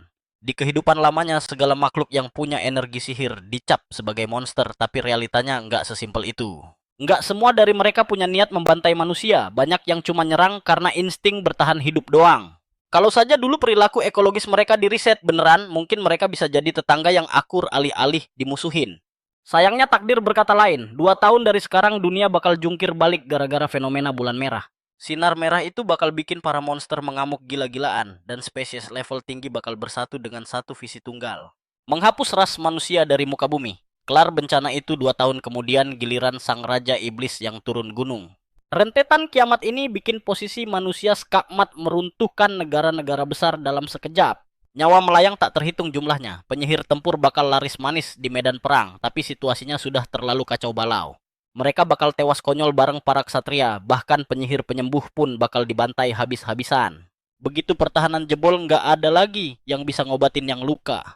Di kehidupan lamanya, segala makhluk yang punya energi sihir dicap sebagai monster, tapi realitanya nggak sesimpel itu. Nggak semua dari mereka punya niat membantai manusia, banyak yang cuma nyerang karena insting bertahan hidup doang. Kalau saja dulu perilaku ekologis mereka diriset beneran, mungkin mereka bisa jadi tetangga yang akur alih-alih dimusuhin. Sayangnya takdir berkata lain, 2 tahun dari sekarang dunia bakal jungkir balik gara-gara fenomena bulan merah. Sinar merah itu bakal bikin para monster mengamuk gila-gilaan, dan spesies level tinggi bakal bersatu dengan satu visi tunggal. Menghapus ras manusia dari muka bumi. Kelar bencana itu 2 tahun kemudian giliran sang Raja Iblis yang turun gunung. Rentetan kiamat ini bikin posisi manusia skakmat meruntuhkan negara-negara besar dalam sekejap. Nyawa melayang tak terhitung jumlahnya. Penyihir tempur bakal laris manis di medan perang, tapi situasinya sudah terlalu kacau balau. Mereka bakal tewas konyol bareng para ksatria, bahkan penyihir penyembuh pun bakal dibantai habis-habisan. Begitu pertahanan jebol nggak ada lagi yang bisa ngobatin yang luka.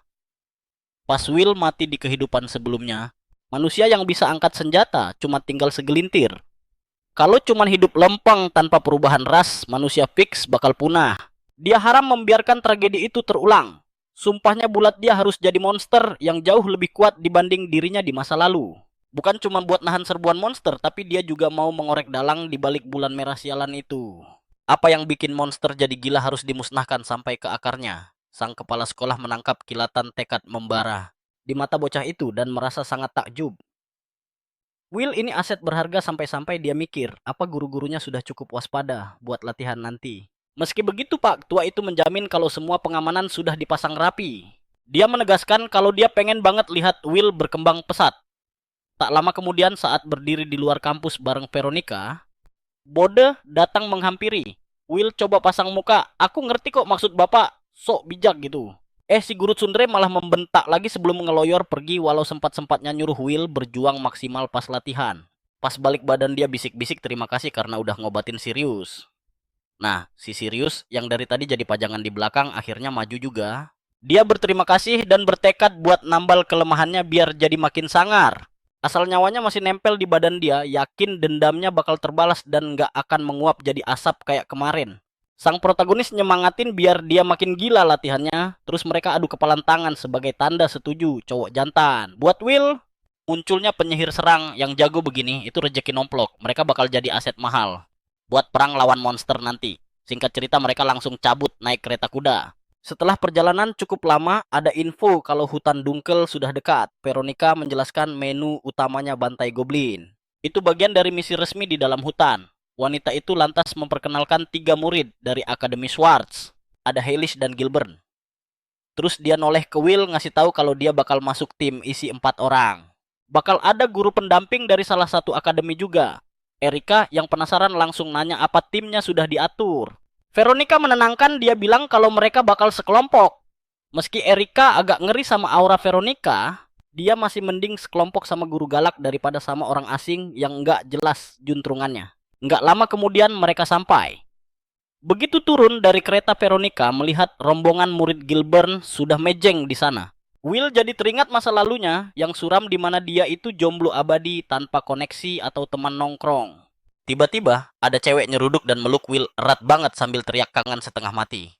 Pas Will mati di kehidupan sebelumnya, manusia yang bisa angkat senjata cuma tinggal segelintir. Kalau cuma hidup lempeng tanpa perubahan ras, manusia fix bakal punah. Dia haram membiarkan tragedi itu terulang. Sumpahnya bulat dia harus jadi monster yang jauh lebih kuat dibanding dirinya di masa lalu. Bukan cuma buat nahan serbuan monster, tapi dia juga mau mengorek dalang di balik bulan merah sialan itu. Apa yang bikin monster jadi gila harus dimusnahkan sampai ke akarnya. Sang kepala sekolah menangkap kilatan tekad membara di mata bocah itu dan merasa sangat takjub. Will ini aset berharga sampai-sampai dia mikir, apa guru-gurunya sudah cukup waspada buat latihan nanti. Meski begitu Pak, tua itu menjamin kalau semua pengamanan sudah dipasang rapi. Dia menegaskan kalau dia pengen banget lihat Will berkembang pesat. Tak lama kemudian saat berdiri di luar kampus bareng Veronica, Bode datang menghampiri. Will coba pasang muka, aku ngerti kok maksud bapak, sok bijak gitu. Si guru Sundre malah membentak lagi sebelum ngeloyor pergi walau sempat-sempatnya nyuruh Will berjuang maksimal pas latihan. Pas balik badan dia bisik-bisik terima kasih karena udah ngobatin Sirius. Nah, si Sirius yang dari tadi jadi pajangan di belakang akhirnya maju juga. Dia berterima kasih dan bertekad buat nambal kelemahannya biar jadi makin sangar. Asal nyawanya masih nempel di badan dia, yakin dendamnya bakal terbalas dan gak akan menguap jadi asap kayak kemarin. Sang protagonis nyemangatin biar dia makin gila latihannya, terus mereka adu kepalan tangan sebagai tanda setuju cowok jantan. Buat Will, munculnya penyihir serang yang jago begini, itu rezeki nomplok. Mereka bakal jadi aset mahal buat perang lawan monster nanti. Singkat cerita mereka langsung cabut naik kereta kuda. Setelah perjalanan cukup lama, ada info kalau hutan Dunkel sudah dekat. Veronica menjelaskan menu utamanya bantai goblin. Itu bagian dari misi resmi di dalam hutan. Wanita itu lantas memperkenalkan 3 murid dari Akademi Schwartz. Ada Haylish dan Gilbert. Terus dia noleh ke Will ngasih tahu kalau dia bakal masuk tim isi 4 orang. Bakal ada guru pendamping dari salah satu akademi juga. Erika yang penasaran langsung nanya apa timnya sudah diatur. Veronica menenangkan, dia bilang kalau mereka bakal sekelompok. Meski Erika agak ngeri sama aura Veronica, dia masih mending sekelompok sama guru galak daripada sama orang asing yang nggak jelas juntrungannya. Nggak lama kemudian mereka sampai. Begitu turun dari kereta, Veronica melihat rombongan murid Gilburn sudah mejeng di sana. Will jadi teringat masa lalunya yang suram di mana dia itu jomblo abadi tanpa koneksi atau teman nongkrong. Tiba-tiba ada cewek nyeruduk dan meluk Will erat banget sambil teriak kangen setengah mati.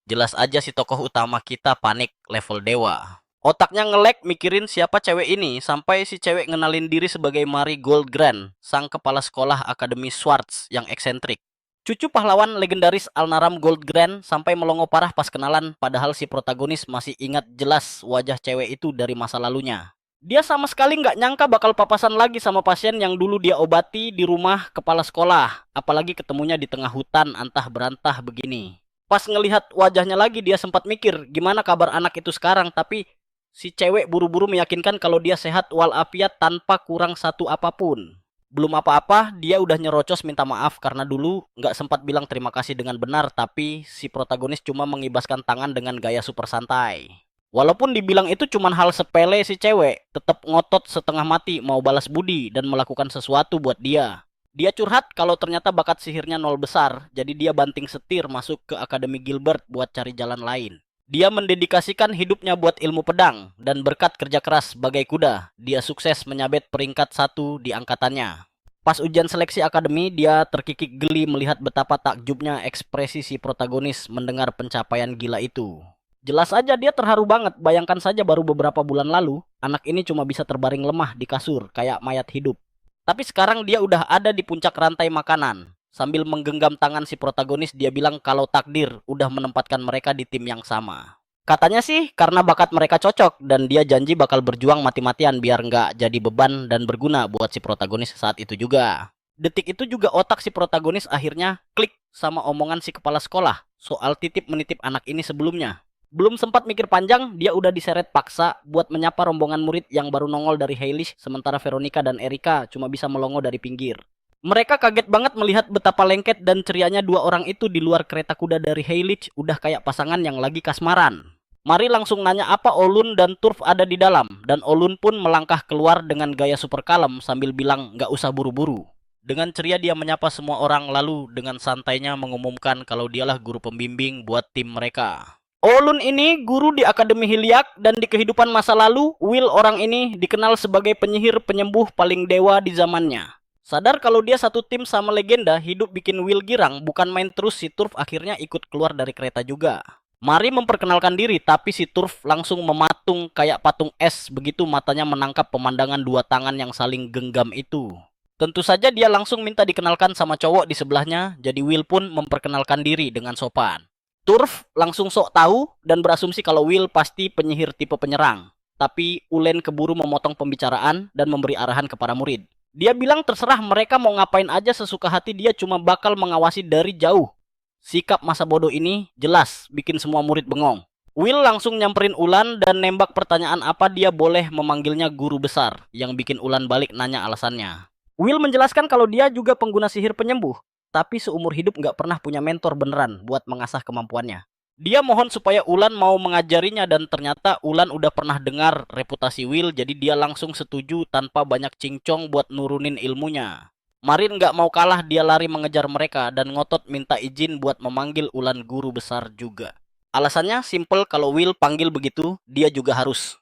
Jelas aja si tokoh utama kita panik level dewa. Otaknya ngelek mikirin siapa cewek ini sampai si cewek ngenalin diri sebagai Marie Goldgrand, sang kepala sekolah Akademi Swartz yang eksentrik. Cucu pahlawan legendaris Alnaram Goldgrand sampai melongo parah pas kenalan, padahal si protagonis masih ingat jelas wajah cewek itu dari masa lalunya. Dia sama sekali nggak nyangka bakal papasan lagi sama pasien yang dulu dia obati di rumah kepala sekolah, apalagi ketemunya di tengah hutan antah berantah begini. Pas ngelihat wajahnya lagi dia sempat mikir gimana kabar anak itu sekarang, tapi si cewek buru-buru meyakinkan kalau dia sehat walafiat tanpa kurang satu apapun. Belum apa-apa, dia udah nyerocos minta maaf karena dulu nggak sempat bilang terima kasih dengan benar, tapi si protagonis cuma mengibaskan tangan dengan gaya super santai. Walaupun dibilang itu cuma hal sepele, si cewek tetap ngotot setengah mati mau balas budi dan melakukan sesuatu buat dia. Dia curhat kalau ternyata bakat sihirnya nol besar, jadi dia banting setir masuk ke Akademi Gilbert buat cari jalan lain. Dia mendedikasikan hidupnya buat ilmu pedang, dan berkat kerja keras sebagai kuda, dia sukses menyabet peringkat 1 di angkatannya. Pas ujian seleksi akademi, dia terkikik geli melihat betapa takjubnya ekspresi si protagonis mendengar pencapaian gila itu. Jelas aja dia terharu banget, bayangkan saja baru beberapa bulan lalu, anak ini cuma bisa terbaring lemah di kasur, kayak mayat hidup. Tapi sekarang dia udah ada di puncak rantai makanan. Sambil menggenggam tangan si protagonis, dia bilang kalau takdir udah menempatkan mereka di tim yang sama. Katanya sih karena bakat mereka cocok dan dia janji bakal berjuang mati-matian biar nggak jadi beban dan berguna buat si protagonis saat itu juga. Detik itu juga otak si protagonis akhirnya klik sama omongan si kepala sekolah soal titip menitip anak ini sebelumnya. Belum sempat mikir panjang, dia udah diseret paksa buat menyapa rombongan murid yang baru nongol dari Haylish, sementara Veronica dan Erika cuma bisa melongo dari pinggir. Mereka kaget banget melihat betapa lengket dan cerianya dua orang itu di luar kereta kuda dari Haylish, udah kayak pasangan yang lagi kasmaran. Mari langsung nanya apa Olun dan Turf ada di dalam, dan Olun pun melangkah keluar dengan gaya super kalem sambil bilang nggak usah buru-buru. Dengan ceria dia menyapa semua orang lalu dengan santainya mengumumkan kalau dialah guru pembimbing buat tim mereka. Olun ini guru di Akademi Hilyak dan di kehidupan masa lalu, Will orang ini dikenal sebagai penyihir penyembuh paling dewa di zamannya. Sadar kalau dia satu tim sama legenda, hidup bikin Will girang, bukan main terus si Turf akhirnya ikut keluar dari kereta juga. Mari memperkenalkan diri, tapi si Turf langsung mematung kayak patung es begitu matanya menangkap pemandangan dua tangan yang saling genggam itu. Tentu saja dia langsung minta dikenalkan sama cowok di sebelahnya, jadi Will pun memperkenalkan diri dengan sopan. Turf langsung sok tahu dan berasumsi kalau Will pasti penyihir tipe penyerang. Tapi Ulen keburu memotong pembicaraan dan memberi arahan kepada murid. Dia bilang terserah mereka mau ngapain aja sesuka hati, dia cuma bakal mengawasi dari jauh. Sikap masa bodoh ini jelas bikin semua murid bengong. Will langsung nyamperin Ulan dan nembak pertanyaan apa dia boleh memanggilnya guru besar, yang bikin Ulan balik nanya alasannya. Will menjelaskan kalau dia juga pengguna sihir penyembuh, tapi seumur hidup nggak pernah punya mentor beneran buat mengasah kemampuannya. Dia mohon supaya Ulan mau mengajarinya dan ternyata Ulan udah pernah dengar reputasi Will, jadi dia langsung setuju tanpa banyak cincong buat nurunin ilmunya. Marin nggak mau kalah, dia lari mengejar mereka dan ngotot minta izin buat memanggil Ulan guru besar juga. Alasannya simple, kalau Will panggil begitu, dia juga harus.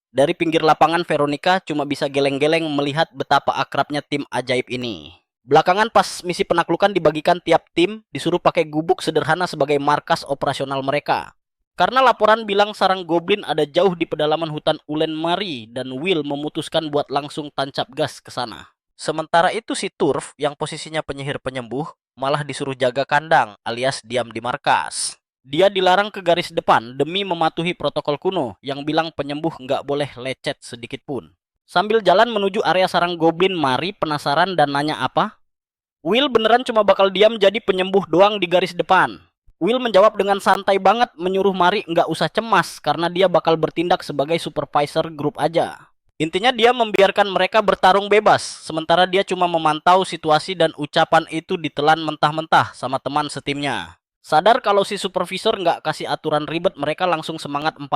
Dari pinggir lapangan, Veronica cuma bisa geleng-geleng melihat betapa akrabnya tim ajaib ini. Belakangan pas misi penaklukan dibagikan, tiap tim disuruh pakai gubuk sederhana sebagai markas operasional mereka. Karena laporan bilang sarang goblin ada jauh di pedalaman hutan Ulen Mari dan Will memutuskan buat langsung tancap gas ke sana. Sementara itu si Turf yang posisinya penyihir penyembuh malah disuruh jaga kandang alias diam di markas. Dia dilarang ke garis depan demi mematuhi protokol kuno yang bilang penyembuh nggak boleh lecet sedikit pun. Sambil jalan menuju area sarang goblin, Mari penasaran dan nanya apa? Will beneran cuma bakal diam jadi penyembuh doang di garis depan. Will menjawab dengan santai banget, menyuruh Mari nggak usah cemas karena dia bakal bertindak sebagai supervisor grup aja. Intinya dia membiarkan mereka bertarung bebas, sementara dia cuma memantau situasi dan ucapan itu ditelan mentah-mentah sama teman setimnya. Sadar kalau si supervisor nggak kasih aturan ribet, mereka langsung semangat 45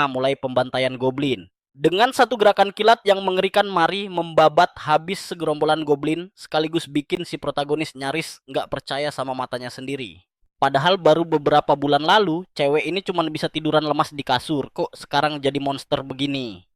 mulai pembantaian goblin. Dengan satu gerakan kilat yang mengerikan, Mari membabat habis segerombolan goblin, sekaligus bikin si protagonis nyaris nggak percaya sama matanya sendiri. Padahal baru beberapa bulan lalu, cewek ini cuma bisa tiduran lemas di kasur, kok sekarang jadi monster begini.